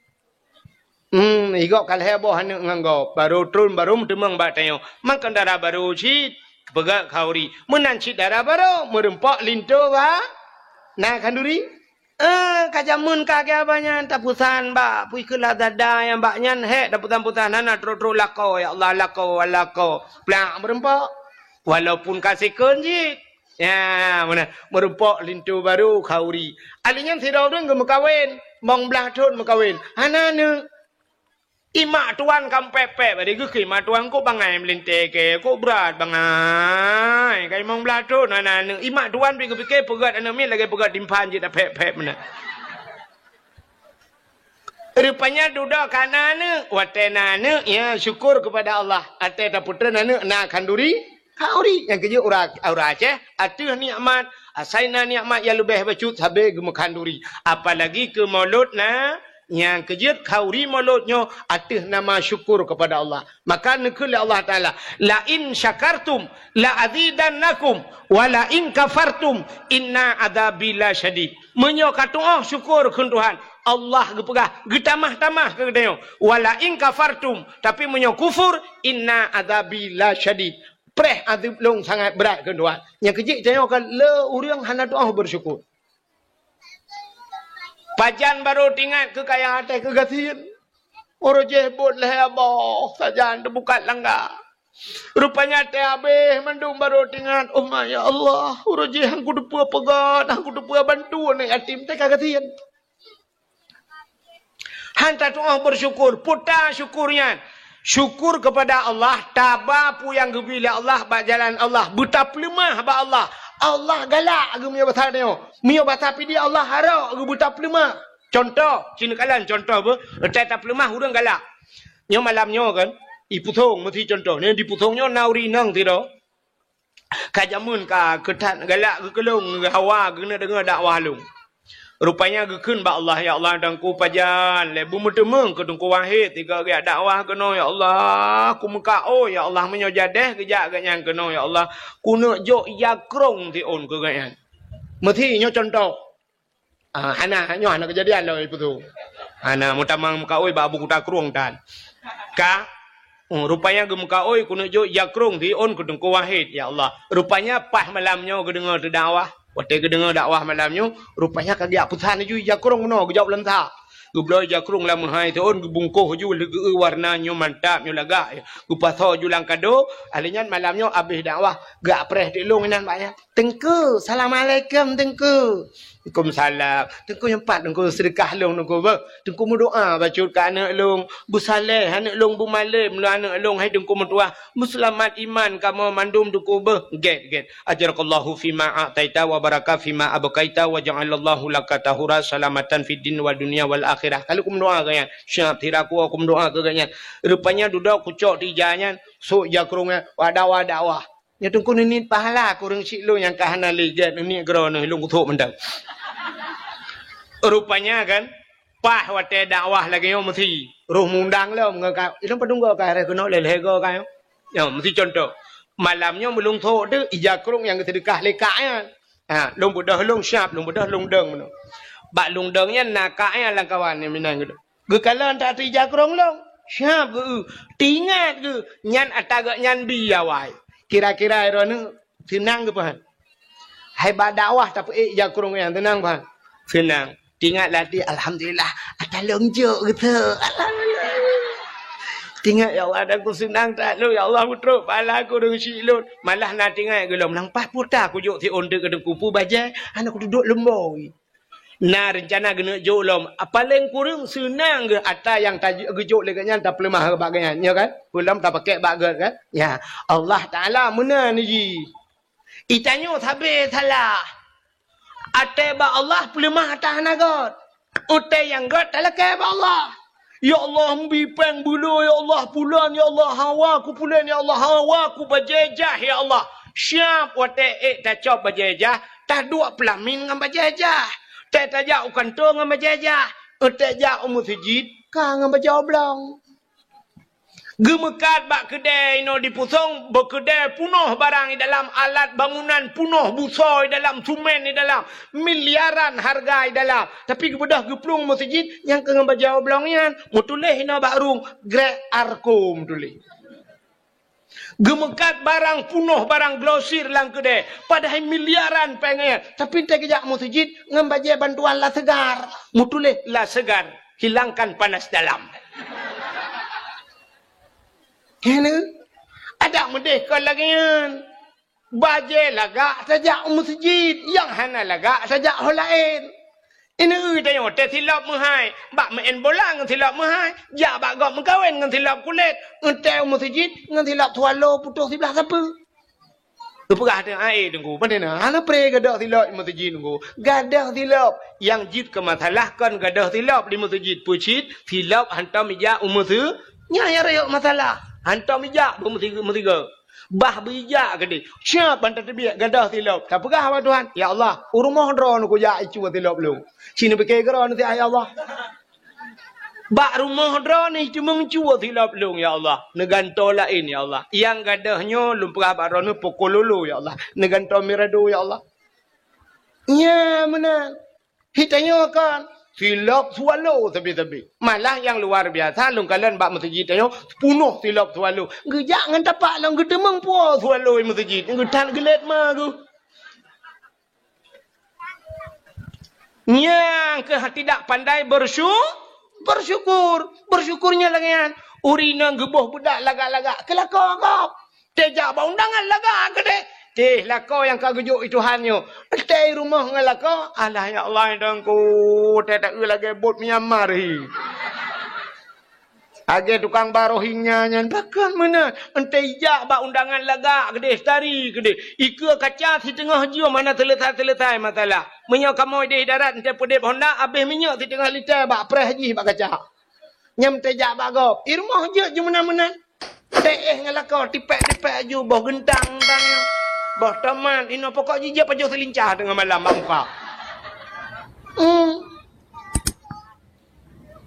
Igok kalau heboh anak nganggop. Baru turun, baru mentemang bak tanya. Makan darah baru cit. Pegat kauri. Menancit darah baru. Merempok lintu ba. Nah kanduri. Kajamun kaki abanya. Tak pusan ba. Pui kelah dada yang baknya. Hek, tak putan-putan. Anak teruk-teruk lakau. Ya Allah lakau. Pelak merempok. Walaupun kasih kunjit. Ya, mana? Merempok lintu baru kauri. Alinya tidak orang ke mekawin. Mong belah tun mekawin. Anak-anak. Imak tuan kam pepe bari ke imak tuan ko bangai melinte ke ko berat bangai kai mong blato nana imak tuan pi ke pegat ana mi lagi pegat timpan je dah pep mana rupanya duda kanana watenana ya syukur kepada Allah ate ta putra nana na kanduri kauri yang keje ura Aceh atuh nikmat asaina nikmat yang lebih bacut habe gem kanduri apalagi ke maulud na yang kejut kauri mulutnya atas nama syukur kepada Allah. Maka nekul Allah Ta'ala. La in syakartum la azidannakum wa la in kafartum inna adabi la syadid. Menyo kata syukur ke Tuhan. Allah gepegah getamah-tamah ke dia. Wa la in kafartum tapi menyo kufur inna adabi la syadid. Preh azab long sangat berat ke Tuhan. Yang kejut saya akan le urang hana doa bersyukur. Pajan baru tinggal ke kaya hati ke gatian. Orang jebut lah abah. Sajan terbuka langgar. Rupanya teh habis mandung baru tinggal. Oh ya Allah. Orang jeh aku dupua pegat. Aku dupua bantu ni yatim teh kagatian. Hantar doa bersyukur. Putar syukurnya. Syukur kepada Allah. Tabah pu yang gebila Allah. Bak jalan Allah. Betap lemah bak Allah. Allah galak aku punya batal dia. Mio batal pi dia Allah harap aku buta pelema. Contoh, Cina kalan contoh apa? Tak pelema urang galak. Nyo malamnya kan, iputong mesti contoh. Ni diputongnya nauri nang tiro. Kajamun ka ketat galak ke kelong hawa kena dengar dakwah lu. Rupanya gekun ba Allah ya Allah dan ku pajan le bumu temeng ke tungku wahid tiga ge dakwah kena ya Allah ku muka ya Allah menyo jadeh kejak ge nyang kena ya Allah ku nak jok yakrong ti on ke ge mesti nyo contoh ana nyo ana kejadian lo itu tu ana mutamang muka ba buku takrong dan ka rupanya ge muka ku nak jok yakrong ti on ke tungku wahid ya Allah rupanya pas malamnya ke dengar dakwah waktu ke dengar dakwah malamnya, rupanya kagak putan ju jakrong no, jawab lentah. Gublo jakrong lah menghai tu on bungkuh ju lege warnanya mantap nyo laga. Gupaso ju lang kado, alinya malamnya habis dakwah, gak preh dilung nan banyak. Tengku, assalamualaikum tengku. Waalaikumsalam. Tengku yang pat tengku sedekah long tengku ba. Tengku berdoa baca ke anak long, Bu Saleh, anak long Bu Malim, anak long hai tengku mentua. Muslimat iman kamu mandum tengku ba. Get. Ajarakallahu fima a'taita wa baraka fima abqaita wa ja'alallahu laka tahura salamatan fid din wal dunya wal akhirah. Kalau kum doa ganyan, syab tiraku kum doa ke ganyan. Rupanya duduk kucok tijanya, so jakrungnya wadawa. Ya tungku ni pahala kurang cik lu yang kahana ligat ni gerono lu kutuk mendang. Rupanya kan pah wate dakwah lagi yo mesti roh mundang lo ngaka ilmu pedunggo ka re kono lelego ka yo. Ya mesti contoh. Malamnya belum tho de ijakrung yang sedekah lekaknya. Long budah long syap long budah long deng meno. Bak long dengnya nakaknya lang kawan ni minang gitu. Gekalan tak ijakrung long. Syap ge tingat ge nyan ataga nyan biawai. Kira-kira ironi senang ke pahan? Hai dakwah tapi jakrung yang tenang pahan? Senang. Tingat latih alhamdulillah ada longjok gitu. Alhamdulillah. Tingat ya Allah aku senang tak lu ya Allah putra pala aku dengan silun. Malah nak tingat gelom nang pas putar aku jok ti onde ke kupu bajai anak aku duduk lemboi. Nah rencana gena jolom paling kurang senang ke ata yang tajuk gejok leganya tak pelemah bagainya ya kan belum tak pakai bagat kan ya Allah Taala mana ni ji itanyo sabe salah ate ba Allah pelemah atas nagot utai yang got tak ke ba Allah Ya Allah, bipeng bulu, ya Allah, pulan, ya Allah, hawa ku pulan, ya Allah, hawa ku bajajah, ya Allah. Siap wate tak cop bajajah, tak dua pelamin dengan bajajah. Tak tajak ukantong dengan bajajah. Tak jak masjid, kang dengan bajau belang. Gemekat bak kedai no dipusong, berkedai punuh barang di dalam, alat bangunan punuh, busoi dalam, sumen di dalam, miliaran harga di dalam. Tapi kebedah geplung masjid yang kena bajau belongnya, mutuleh ina bakrung, grek arkum tulih. Gemekat barang punuh, barang glosir lang kedai, padahal miliaran pengen. Tapi tak kejak masjid ngam bajai bantuan lah segar, mutuleh lah segar, hilangkan panas dalam. Ini ada merdeka lagi kan. Bajai lagak sajak masjid. Yang hana lagak sajak hal lain. Ini tanya tak silap mahai. Bak main bola dengan silap mahai. Jak bak gak mengkawin dengan silap kulit. Entai masjid dengan silap tualo putus sebelah siapa. Kepegah dengan air tunggu. Pada nak? Hana pray gadah silap di masjid tunggu. Gadah silap. Yang jid ke masalah kan gadah silap di masjid. Pucit silap hantar mijak umur tu. Nyaya rayuk masalah. Hantar bijak bertiga. Bah bijak ke dia. Siap hantar terbiak gadah tilap. Tak pegah apa Tuhan? Ya Allah. Urumah drone ku jak icu tilap belum. Sini pakai geran nanti ya Allah. Bak rumah drone ni cuma mencuba tilap belum ya Allah. Neganto lain ya Allah. Yang gadahnya lumpah baron pukul lulu ya Allah. Neganto mirado ya Allah. Ya benar. Hitanya kan. Silap swallow tepi-tepi. Malah yang luar biasa lungkalan bak masjid ayo punuh silap swallow. Gejak ngan tapak lang gedemeng po swallow di masjid. Ngedan gelet mah tu. Yang ke tidak pandai bersyukur. Bersyukurnya lagian. Urina geboh budak lagak-lagak. Kelakar kau. Tejak ba undangan lagak ke dek. Teh lakau yang kau gejuk itu hanyo. Teh rumah dengan lakau. Alah ya Allah dengku. Teh tak lagi bot Myanmar hi. Age tukang barohingnya nyan bahkan mana. Ente jak bak undangan lagak gede stari gede. Ika kaca di tengah jiwa mana selesai masalah. Minyak kamu di darat ente pedep Honda habis minyak di tengah liter bak preh ji bak kaca. Nyam teh jak bak gop. Irmah je mana-mana. Teh ngalakau tipek-tipek ju boh gentang-gentang. Bah teman, ini pokok jijak pajau selincah dengan malam bangka.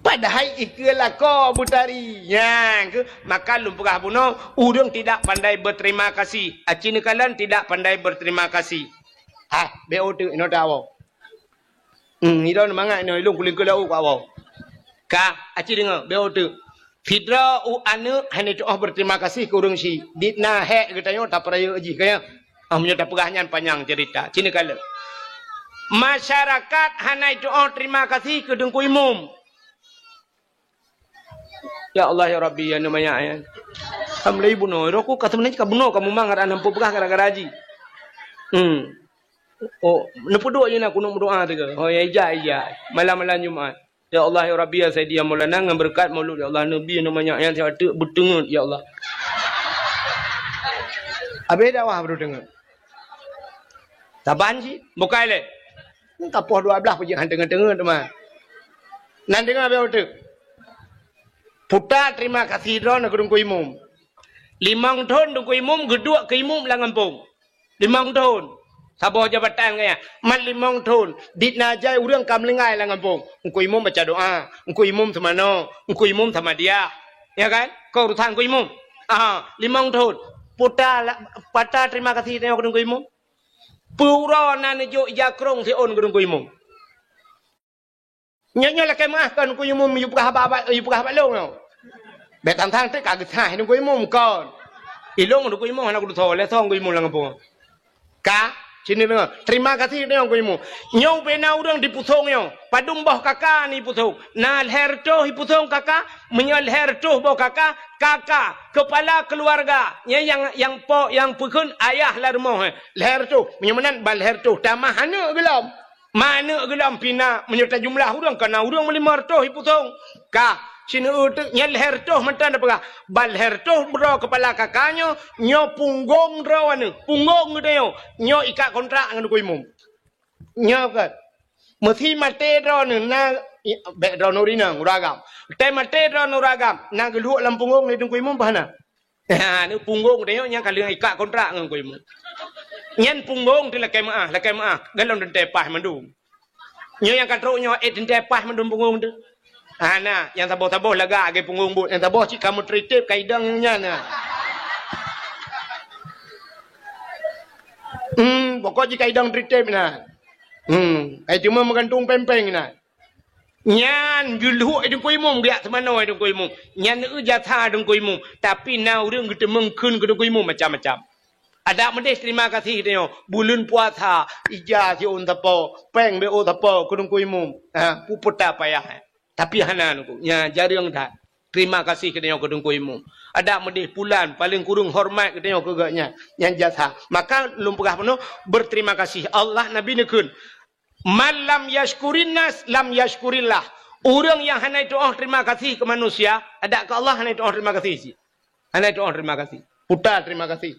Padahal ikalah kau butari. Yang maka lumpurah puno, urang tidak pandai berterima kasih. Acina kalian tidak pandai berterima kasih. BO tu ino tahu. Ino mangat ino ilung kuling kulau kau. Ka, aci dengar BO tu. Fidra anu hanya doa berterima kasih ke urang si. Ditna hek katanya tak peraya aji kaya. Menyata pegahnya panjang cerita. Cina kala. Masyarakat hanai doa terima kasih ke dengku imum. Ya Allah ya Rabbi ya namanya ya. Alhamdulillah ibu no. Roku kata menanya kamu no kamu mangar anam pegah gara-gara haji. Oh, nepu doa je nak kuno berdoa tu ke. Oh ya iya. Malam-malam Jumaat. Ya Allah ya Rabbi ya Sayyidi ya Maulana dengan berkat maulud ya Allah Nabi namanya yang saya berdengar ya Allah. Habis dakwah baru dengar. Taban sih, bukai le. Kapoh 12 pergi dengar teman. Nan dengar apa tu? Puta terima kasih ron aku dengku imum. 5 tahun dengku imum, gedua ke imum lah ngampung. 5 tahun. Sabah jabatan kaya. Man 5 tahun. Dit najai urang kamlengai lah ngampung. Engku imum baca doa. Engku imum sama no. Engku imum sama dia. Ya kan? Kau urusan engku imum. 5 tahun. Puta patah terima kasih aku dengku imum. Pura na nejo jakrong si on gurung kuimum. Nyonya lah kemahkan kuimum yu pegah apa long. Betang-tang te kaget hai nung kuimum kon. Ilong nung kuimum anak kudu tole song kuimum lang po. Ka sini dengar. Terima kasih dengan kuimum. Nyong pena urang dipusong yo. Padung boh kakak ni pusong. Na herto hipusong kakak, menyal herto boh kakak kepala keluarga yang pekun ayah lah rumah herto menyamanan bal herto tamah mana gelam pina menyerta jumlah urang kana urang melimar to hipusong ka sini utek nyal herto mentan apa bal herto bro kepala kakaknya nyo punggung rawan punggung dia nyo ikat kontrak dengan kuimum nyo kan mesti mate ron na background urinang uragam. Temate ron uragam. Nang geluak lam punggung ni dengkui mum bahana. Ha ni punggung dia nya kali ikat kontrak ngan kui mum. Nyen punggung ti lakai maah, galon den tepah mandum. Nyo yang katruknya den tepah mandum punggung tu. Ha nah, yang taboh-taboh lagak ke punggung but, yang taboh cik kamu tritip kaidang nya nah. Pokok cik kaidang tritip nah. Ai cuma menggantung pempeng nah. Nyan guluh edung kui mum dia temano edung kui mum. Nyan jatha edung kui mum, tapi now reung kita mengkeun edung kui mum macam-macam. Ada mendes terima kasih dia. Bulan puasa ija si on tapo, peng be o tapo kudung kui mum. Ha, puputa payah. Tapi hanan ku, nya jarang dah. Terima kasih ke dia kudung kui mum. Ada mendes bulan paling kurung hormat ke dia kegaknya yang jatha. Maka lumpurah penuh berterima kasih Allah Nabi nekun. Man lam yashkurin nas lam yashkurillah. Orang yang hanya doa terima kasih ke manusia, ada ke Allah hanya doa terima kasih sih. Hanya doa terima kasih. Putar terima kasih.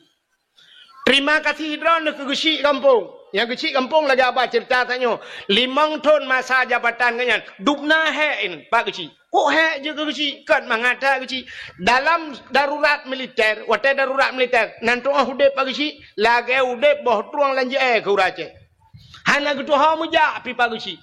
Terima kasih drone ke gesi kampung. Yang gesi kampung lagi apa cerita tanya. 5 tahun masa jabatan kanyan. Dubna hein Pak gesi. Kok he je ke gesi? Kan mengata gesi. Dalam darurat militer, watai darurat militer, nanti hudep Pak gesi, lagi hudep boh tuang lanje ke urace. Hana gitu ha muja pi Pak gesi.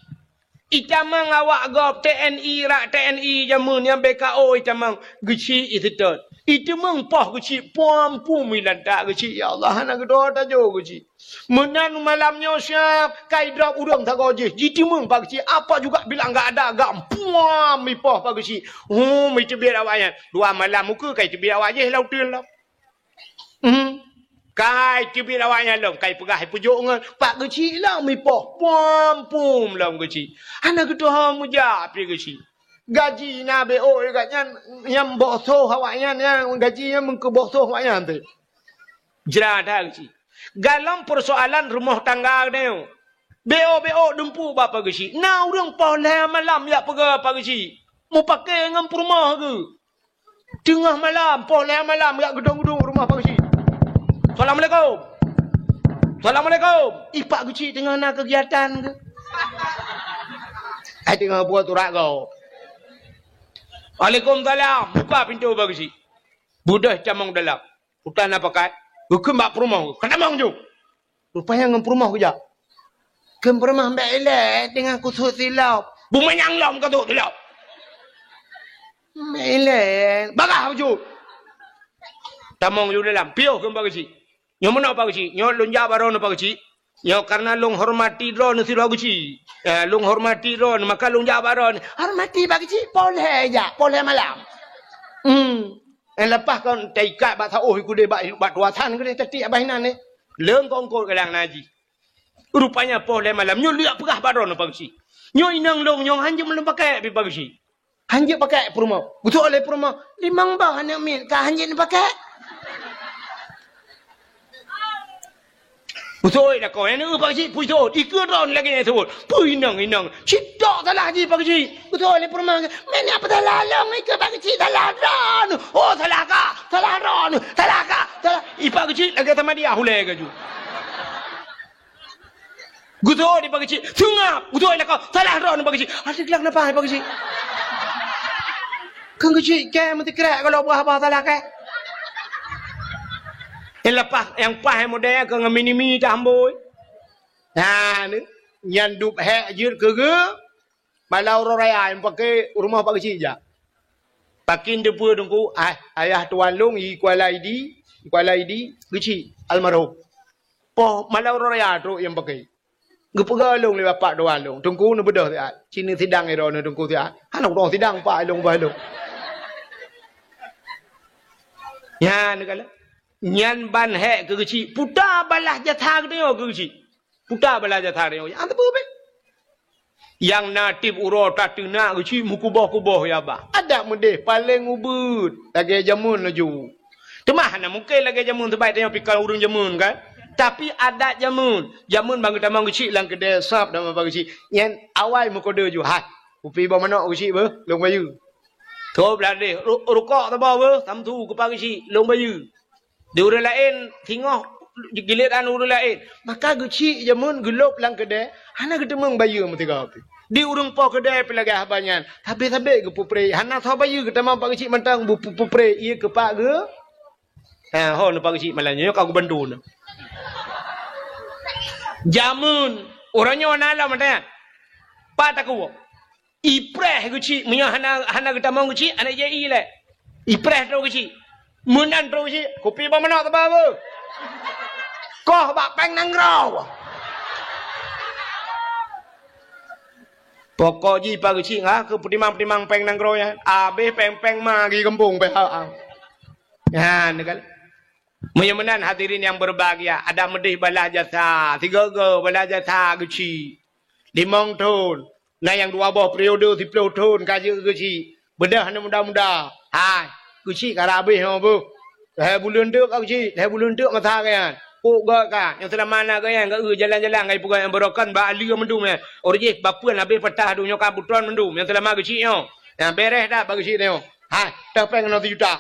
Itamang awak gop TNI rak TNI jamun yang BKO itamang gesi itu tu. Itu mengpah kecil puampu milan tak kecil ya Allah nak doa tak jauh kecil menan malamnya siap kai drop urang tak goje jitu meng pak kecil apa juga bilang enggak ada agak puam mi pah pak kecil mi cebir awaknya 2 malam muka kai cebir awak je lau tun lau kai cebir awaknya lau kai pegah pujuk ngan pak kecil lah mi pah puam lau kecil anak doa muja pi kecil gaji na BO katnya yang bosoh awaknya yang gajinya mengkebosoh awaknya tu. Jerada gaji. Dalam persoalan rumah tangga dia. BO dempu bapa gaji. Na urang poleh malam ya pergi apa gaji. Mau pakai ngam rumah ke? Tengah malam poleh malam ya gedung-gedung rumah pak gaji. Assalamualaikum. Assalamualaikum. Ipak gaji tengah nak kegiatan ke? Ai tengah buat urat kau. Waalaikumsalam. Buka pintu bagi si. Budah camang dalam. Hutan apa kat? Hukum bak perumah. Kenapa maju? Rupanya ngem perumah kerja. Kem perumah mbak elek dengan kusut silau. Bumanyang lam kau silau. Mbak elek. Bagah maju. Tamang ju dalam. Piuh kem bagi si. Nyo mana bagi si? Nyo lunja baron bagi si. Nyo karena long hormati drone si bagi si. Long hormati drone maka long jabaron. Hormati bagi si. Boleh ya. Boleh malam. Lepas kan taikat bat oh iku de bat tuasan ke tadi abahinan ni. Leung kongkol kadang naji. Rupanya boleh malam. Nyo liak pegah baron bagi si. Nyo inang long nyo hanje belum pakai bagi si. Hanje pakai perumah. Betul oleh perumah. 5 bah anak min ka hanje ni pakai. Betul dah kau yang ni pak cik puiso ikut ron lagi ni sebut puinang cidak salah ji pak cik betul le permang men apa salah long ikut pak cik salah ron oh salah ron salah ipak cik lagi sama dia hulai ke ju betul di pak cik sungap betul lah kau salah ron pak cik ada kelak napa pak cik kan cik ke mesti kerak kalau buah apa salah ke yang lepas yang pas yang model ke ngemini-mini tamboi. Nah, ni yang dup hek jir ke malau raya yang pakai rumah pak kecil je. Pakin depu dengku ayah tuan long kuala ID kecil almarhum. Po malau raya tu yang pakai. Gepega long le bapak tuan long. Dengku nu bedah dia. Cini sidang ero nu dengku dia. Hanak dong sidang pak long ba long. Ya ni kala. Nyan ban hek ke kecil. Putar balah jatah ke dia ke kecil. Putar balah jatah dia. Yang apa be? Yang natif uro tatuna kecil mukubah-kubah ya bah. Ada mendeh paling ubud. Lagi jamun laju. Temah nak mungkin lagi jamun terbaik dia pikal urung jamun kan. Tapi ada jamun. Jamun bang tamang kecil lang kedai sap dan bang kecil. Yang awal mukoda ju. Hai. Upi bawa mana kecil be? Long bayu. Thô belade rukuk ta ba be? Tamtu ke pagi kecil long bayu. Di orang lain tengok giliran orang lain. Maka kecil jamun gelap lang kedai. Hana ketemu bayu mesti kau. Di urung po kedai pelagah banyan. Habis-habis ke pupre. Hana tho bayu ke tamam pak kecil mentang bu pupre ia ke pak ke. Ha ho pak kecil malanya kau bantu na. Jamun orangnya nala mata. Pak tak ku. Ipreh kecil punya hana ke tamam kecil anak je i le. Ipreh tro kecil. Munan tro kecil. Kopi ba mana tak apa. Koh bak peng nang raw. Pokok ji pagi cik ngah ke putimang peng nang kroya. Abe peng magi kembung pe ha. Ya nekal. Menyamanan hadirin yang berbahagia, ada medih balah jasa, 3 balah jasa geci. 5 tahun. Nah yang 2 buah periode 10 tahun kaji geci. Bedah na muda-muda. Ha, geci karabe ha bu. Dah bulan tuk geci, dah bulan tuk mata kan. Pukul ka yang telah mana ka yang jalan-jalan ngai pugai yang berokan ba ali mendum ya orje bapuan habis petah dunya kabutron mendum yang telah magi cio yang beres dah bagi ci tengok ha dah peng no juta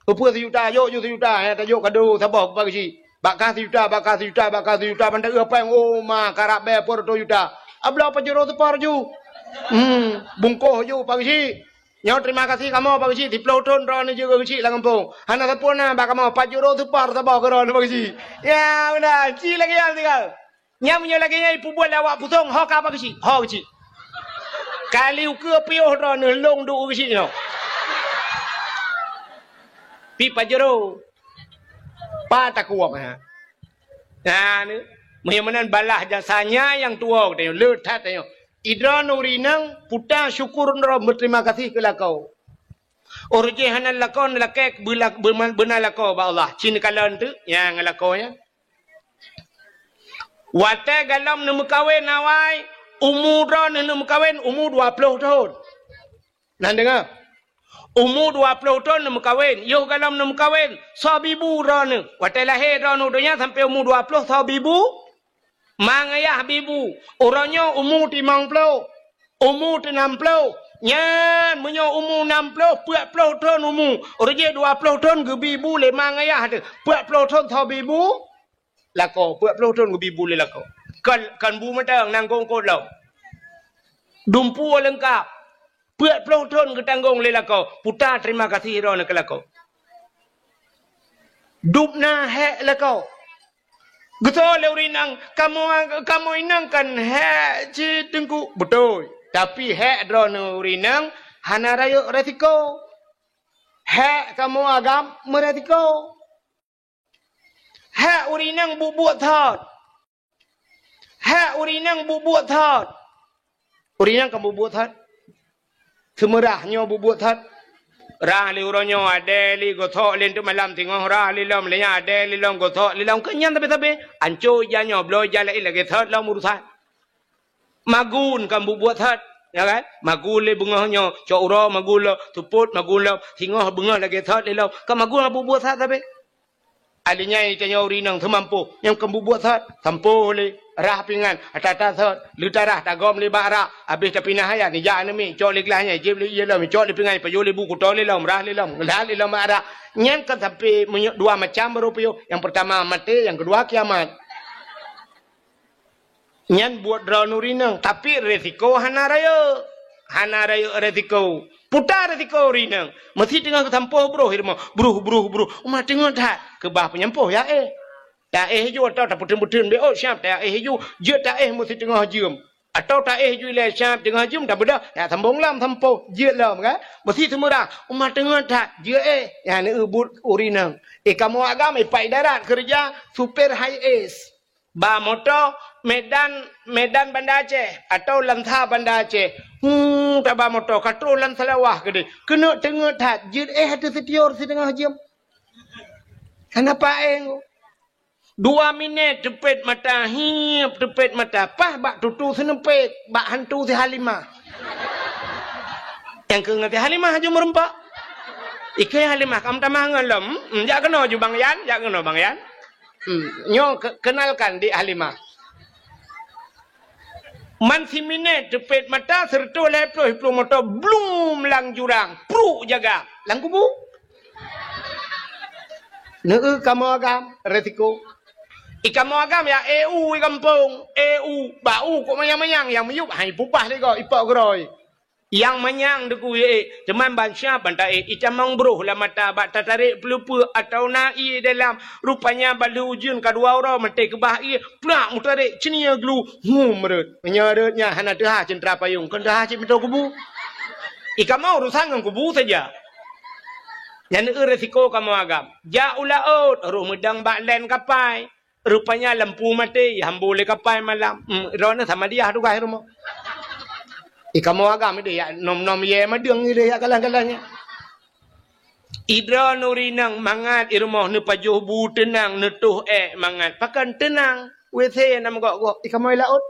upu juta yo juta ya ta yo kado sabah bagi ci bakah juta pandai peng oh ma karab be por juta abla pajero tu par ju bungkoh ju bagi ci Nyo terima kasih kamu Pak Gisi di Pluton ron juga Gisi lah kampung. Hana sapuna ba kamu 4 euro tu par sabah ke ron Pak Gisi. Ya udah, ci lagi yang tinggal. Nyamnya lagi nya ibu buat lawak pusong ho ka Pak Gisi. Ho Gisi. Kali uke piuh ron long du Gisi no. Pi 4 euro. Pa tak kuat ha. Nah ni, muhimmanan balah jasanya yang tua tengok letat tengok. Idra nurinang puta syukur nro berterima kasih ke lakau. Orje hanan lakau lakek benar lakau ba Allah. Cin kalan tu yang lakau ya. Wate galam nemu kawin nawai umur ron nemu kawin umur 20 tahun. Nan dengar. Umur 20 tahun nemu kawin. Yo galam nemu kawin sabibu ron. Wate lahir ron udunya sampai umur 20 sabibu. Mangaya habibu orangnya umur 50 umur 60 nyan menyo umur 60 40 tahun umur orangnya 20 tahun gebibu le mangaya ada 40 tahun thabibu lako 40 tahun gebibu le lako kan bu matang nang kongkot lau dumpu lengkap 40 tahun ketanggung le lako puta terima kasih ro nak lako dupna he lako Betul leurinang kamu inang kan hek ci tengku betul tapi hek drone urinang hana rayo resiko hek kamu agam meresiko hek urinang bubuat thot hek urinang bubuat thot urinang kamu bubuat thot semerahnya bubuat thot rah li uronyo ade li gothok len tu malam tengok rah li lom le nya ade li lom gothok li lom kenyan tapi anco janyo bloy jala ilage thot lom urusan magun kan buat thot ya kan magun le bungahnya cok uro magun lo tuput magun lo tengok bungah lagi thot li lom kan magun buat thot tapi alinya itanya urinang mampu yang kan buat thot tampo le rah pingan atata thot lutarah tagom le bara habis ta pinah ya ni ja ni cok le kelahnya jeb le yelo mi cok le pingan payo le buku to le lom rah le lom ara nyen kan sampai 2 macam rupio yang pertama mati yang kedua kiamat nyen buat drone urinang tapi resiko hana rayo resiko putar resiko urinang mesti tengah ketampoh bro hirma bro umah tengok dah ke bah penyampoh ya ta hiju atau ta putun-putun be oh siap ta hiju je ta mesti tengah jum atau ta hiju le siap tengah jum dah beda ta sambung lam tampoh je lam kan mesti semua umah tengah dah je ya ni ubut urinang kamu agam pai darat kerja super high ace ba motor Medan Banda Aceh atau Lantha Banda Aceh. Tabah motor katro lan salawah gede. Kena tengah tat jid hati setior si tengah jam. Kenapa 2 minit tepet mata hiap tepet mata pah bak tutu senepet bak hantu si Halimah. Yang ke ngati Halimah aja merempak. Ikai Halimah kam tamah ngelem. Jak kena ju Bang Yan, jak kena Bang Yan. Nyo kenalkan di Halimah. Man si minit tepet mata serta leplo hiplo motor blum lang jurang pru jaga lang kubu kamu agam resiko Ikan mau agam ya EU i kampung. EU bau kok mayang-mayang yang meyup hai pupah ni ko ipak geroi. Yang menyang deku cuman bansya bantai ikan mangbroh lah mata bat tarik pelupa atau nai dalam rupanya balu ujun kedua orang mati ke bah plak mutarik cenia glu merut menyaratnya hana dah centra payung kan dah cip betul kubu ikan mau urusan dengan kubu saja yang resiko kamu agam jauh laut ruh medang bak len kapai rupanya lampu mati hambul kapai malam rona sama dia tu kai rumah ikan mau agam dia nom ye madeng dia kalang-kalangnya idra nurinang mangat irmoh ne pajuh bu tenang netuh mangat pakan tenang wc nam gok ikan mau laut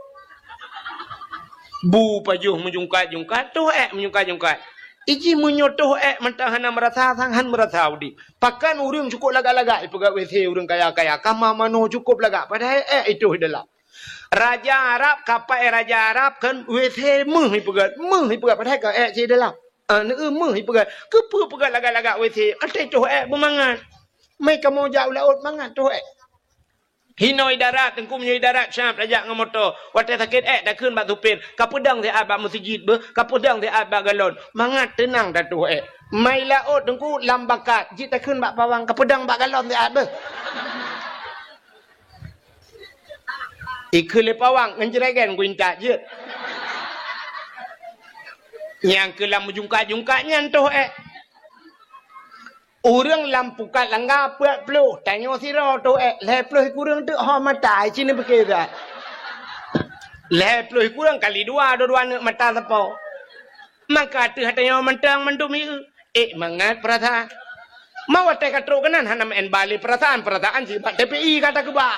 bu pajuh menjungkat-jungkat tuh menjungkat-jungkat iji menyotoh mentahana merasa sanghan merasa udi pakan urang cukup lagak-lagak ipagat wc urang kaya-kaya kama mano cukup lagak padahal itu dalam Raja Arab kapai Raja Arab kan WC meh ipagat padahal ka si dalam meh ipagat kepa pagat lagak-lagak WC ada tu bermangat mai kamu jauh laut mangat tu hinoi darat tengku menyoi darat syam rajak ngam motor wate sakit dah keun bak supir ka pedang ti abak masjid be ka pedang ti abak galon mangat tenang dah tu mai laut tengku lambakat jit tak keun bak pawang ka pedang bak galon ti abak ikut lepawang ngenjeragan kuintak je yang kelam jungkat-jungkatnya tu urang lampukat langgar puat peluh tanya sira tu le peluh kurang tu ha mata cini berkira le peluh kurang kali dua nak mata tepo maka tu hatanya mentang mendum mangat perasaan mau te katro kanan hanam en bali perasaan si TPI kata ke bah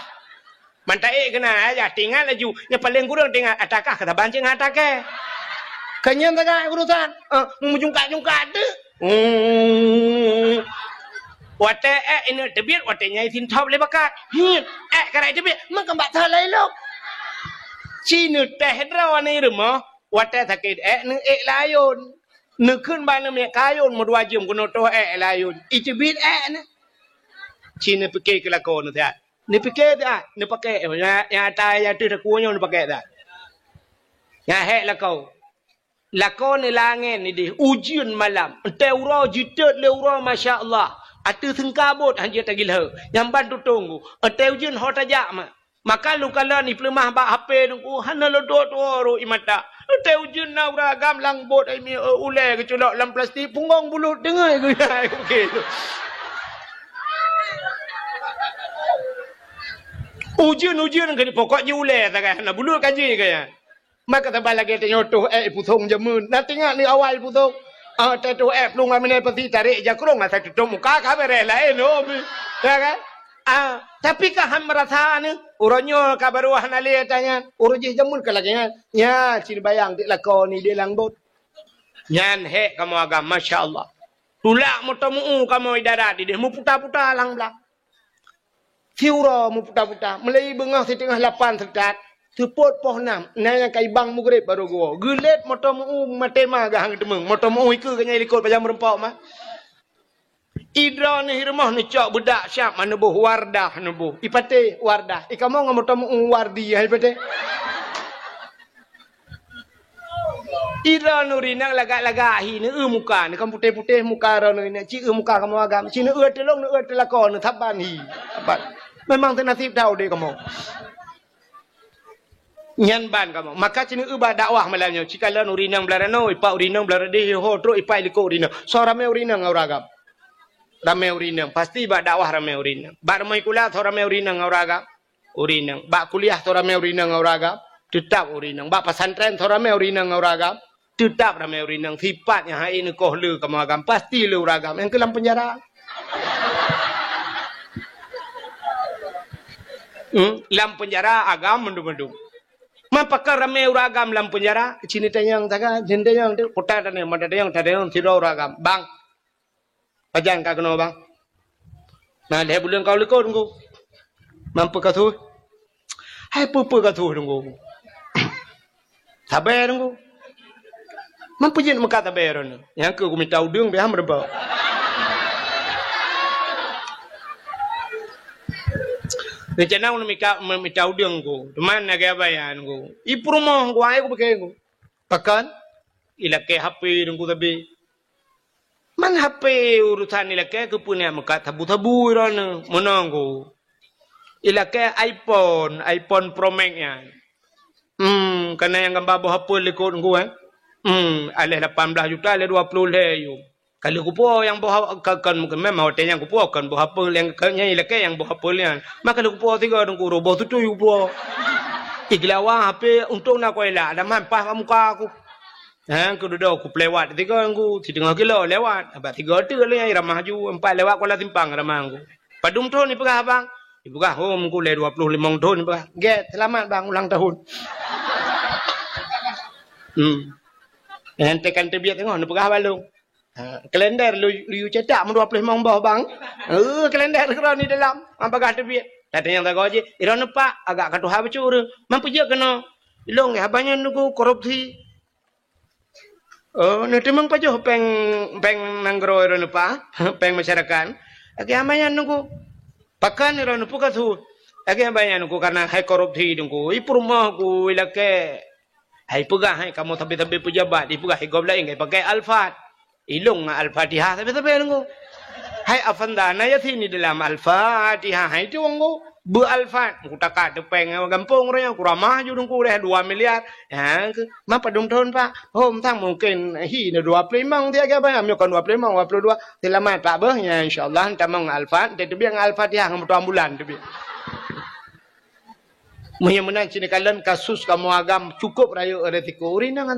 manta kena aja tinggal laju yang paling kurang tinggal atakah kata bancing atake kanyan tagay urusan mujungkat-jungkat tu wate ini tebir wate nyai sin top le bakat karai tebir mengkembak thalai lok cinu teh drawani rumah wate sakit nu layun nu keun ban me kayun mo dua jam kuno to layun itebir ne cinu pikir kelakon tu ni fikir tak ni pakai yang atas yang tu dah kunyong ni pakai tak yang hek lakau ni langit ni dia ujian malam entai urau jitat le urau Masya Allah atu sengkabut hanya tagilha yang bantu tunggu entai ujian hot tajak maka lu kala ni pelemah bak HP tunggu hana lo do imata entai ujian na uragam lang bot ai mi ulai kecolok dalam plastik punggong bulut dengai okey tu ujian kan pokoknya ulai tak kan nak bulut kaji kaya maka tambah lagi tengok tu putung jamun nak tengok ni awal putung tu pelung amene peti tarik jakrong asa tutup muka kabare lain ya kan tapi kah ham merasa ni uronyo kabaru hanali tanya urujih jamun ke lagi ya ciri bayang dik lakon ni dia langbot nyan he kamu agam masyaallah tulak motomu kamu idarat dia mu putar-putar lang belak Tiura mu putar-putar. Melai bengah setengah 8 sekat. Teput poh 6. Naya kai bang mugrib baru gua. Gelet motor mu matema gahang temeng. Motor mu iku kanya likut pajam rempok mah. Idra ni rumah ni cok budak syap mana buh wardah nubuh. Ipate wardah. Ikamu ngam motor mu wardi hai pate. Idra nurinang lagak-lagak hi ni muka ni kan putih-putih muka ra ni ci muka kamu agam. Ci ni telong ni telakon ni taban hi. Taban. Memang nasib tahu dia kamu. Nyan ban kamu. Maka cini ubah dakwah malamnya. Jika lah urinang belarano, ipak urinang belarade ho terus ipak liko urinang. So ramai urinang auragam. Ramai urinang. Pasti bak dakwah ramai urinang. Bak ramai kuliah so ramai urinang auragam. Urinang. Bak kuliah so ramai urinang auragam. Tetap urinang. Bak pesantren so ramai urinang auragam. Tetap ramai urinang. Sifatnya hai ini koh le kamu agam. Pasti le uragam. Yang kelam penjara. Lam penjara agam mendung-mendung. Mapakar ramai uragam lam penjara. Cini tanyang taga, jende yang tu kota tanya, mata tanyang siro uragam. Bang, ajan kau kena bang. Nah, dia bulan kau lekor tunggu. Mampu kau tu? Hai pupu kau tu tunggu. Sabar tunggu. Mampu jen muka sabar ni. Yang aku minta udung biar merba. Rencana aku minta udang ko. Teman na kaya bayan ko. Ipurmo ko ay ko pakai ko. Pakan ilake HP dong ko tabi. Man HP urusan ilake ko punya maka tabu-tabu ron menang ko. Ilake iPhone Pro Max yan. Karena yang gambar bawa HP likod ko alih 18 juta alih 20 leyo. Kalau kupo yang bawa kan memang hotel yang kupo kan bawa apa yang kanya ilake yang bawa apa yang maka kalau kupo tiga orang kuro bawa tu kupo iglawa HP untuk nak kuela ada mampah muka aku aku duduk aku lewat tiga orang ku 3 kilo lewat abang 3 tu le yang ramah ju 4 lewat kuala timpang ramah aku padum tu ni pegah bang pegah home ku le 25 tahun pegah get selamat bang ulang tahun nanti kan terbiak tengok ni pegah balung kalender lu cetak mu 25 bawah bang. Kalender kira ni dalam apakah terbiak. Tadi yang tak gaji, iron pak agak katu habicur. Mampu je kena ilong ya banyak nuku korupsi. Nanti mang pajo peng nanggro iron pak, peng masyarakat. Agi amanya nuku pakan iron pukat tu. Agi amanya nuku karena hai korupsi nuku. Ipurmah ku ilake. Hai pegah hai kamu tapi pejabat, ipegah hai gobla ingai pakai Alfat. Ilong Al-Fatihah tapi nunggu. Hai afanda na ya sini dalam Al-Fatihah hai tu nunggu bu Al-Fat kutaka depeng gampung raya kuramah ju nunggu deh 2 miliar. Ya, ma padung tahun Pak. Tang mungkin hi na 25 dia ke apa amyo kan 25 22 selamat Pak beh ya insyaallah tamang Al-Fat dia biang Al-Fatihah ngam ambulan tu bi. Muhimman sini kalian kasus kamu agam cukup rayu resiko urina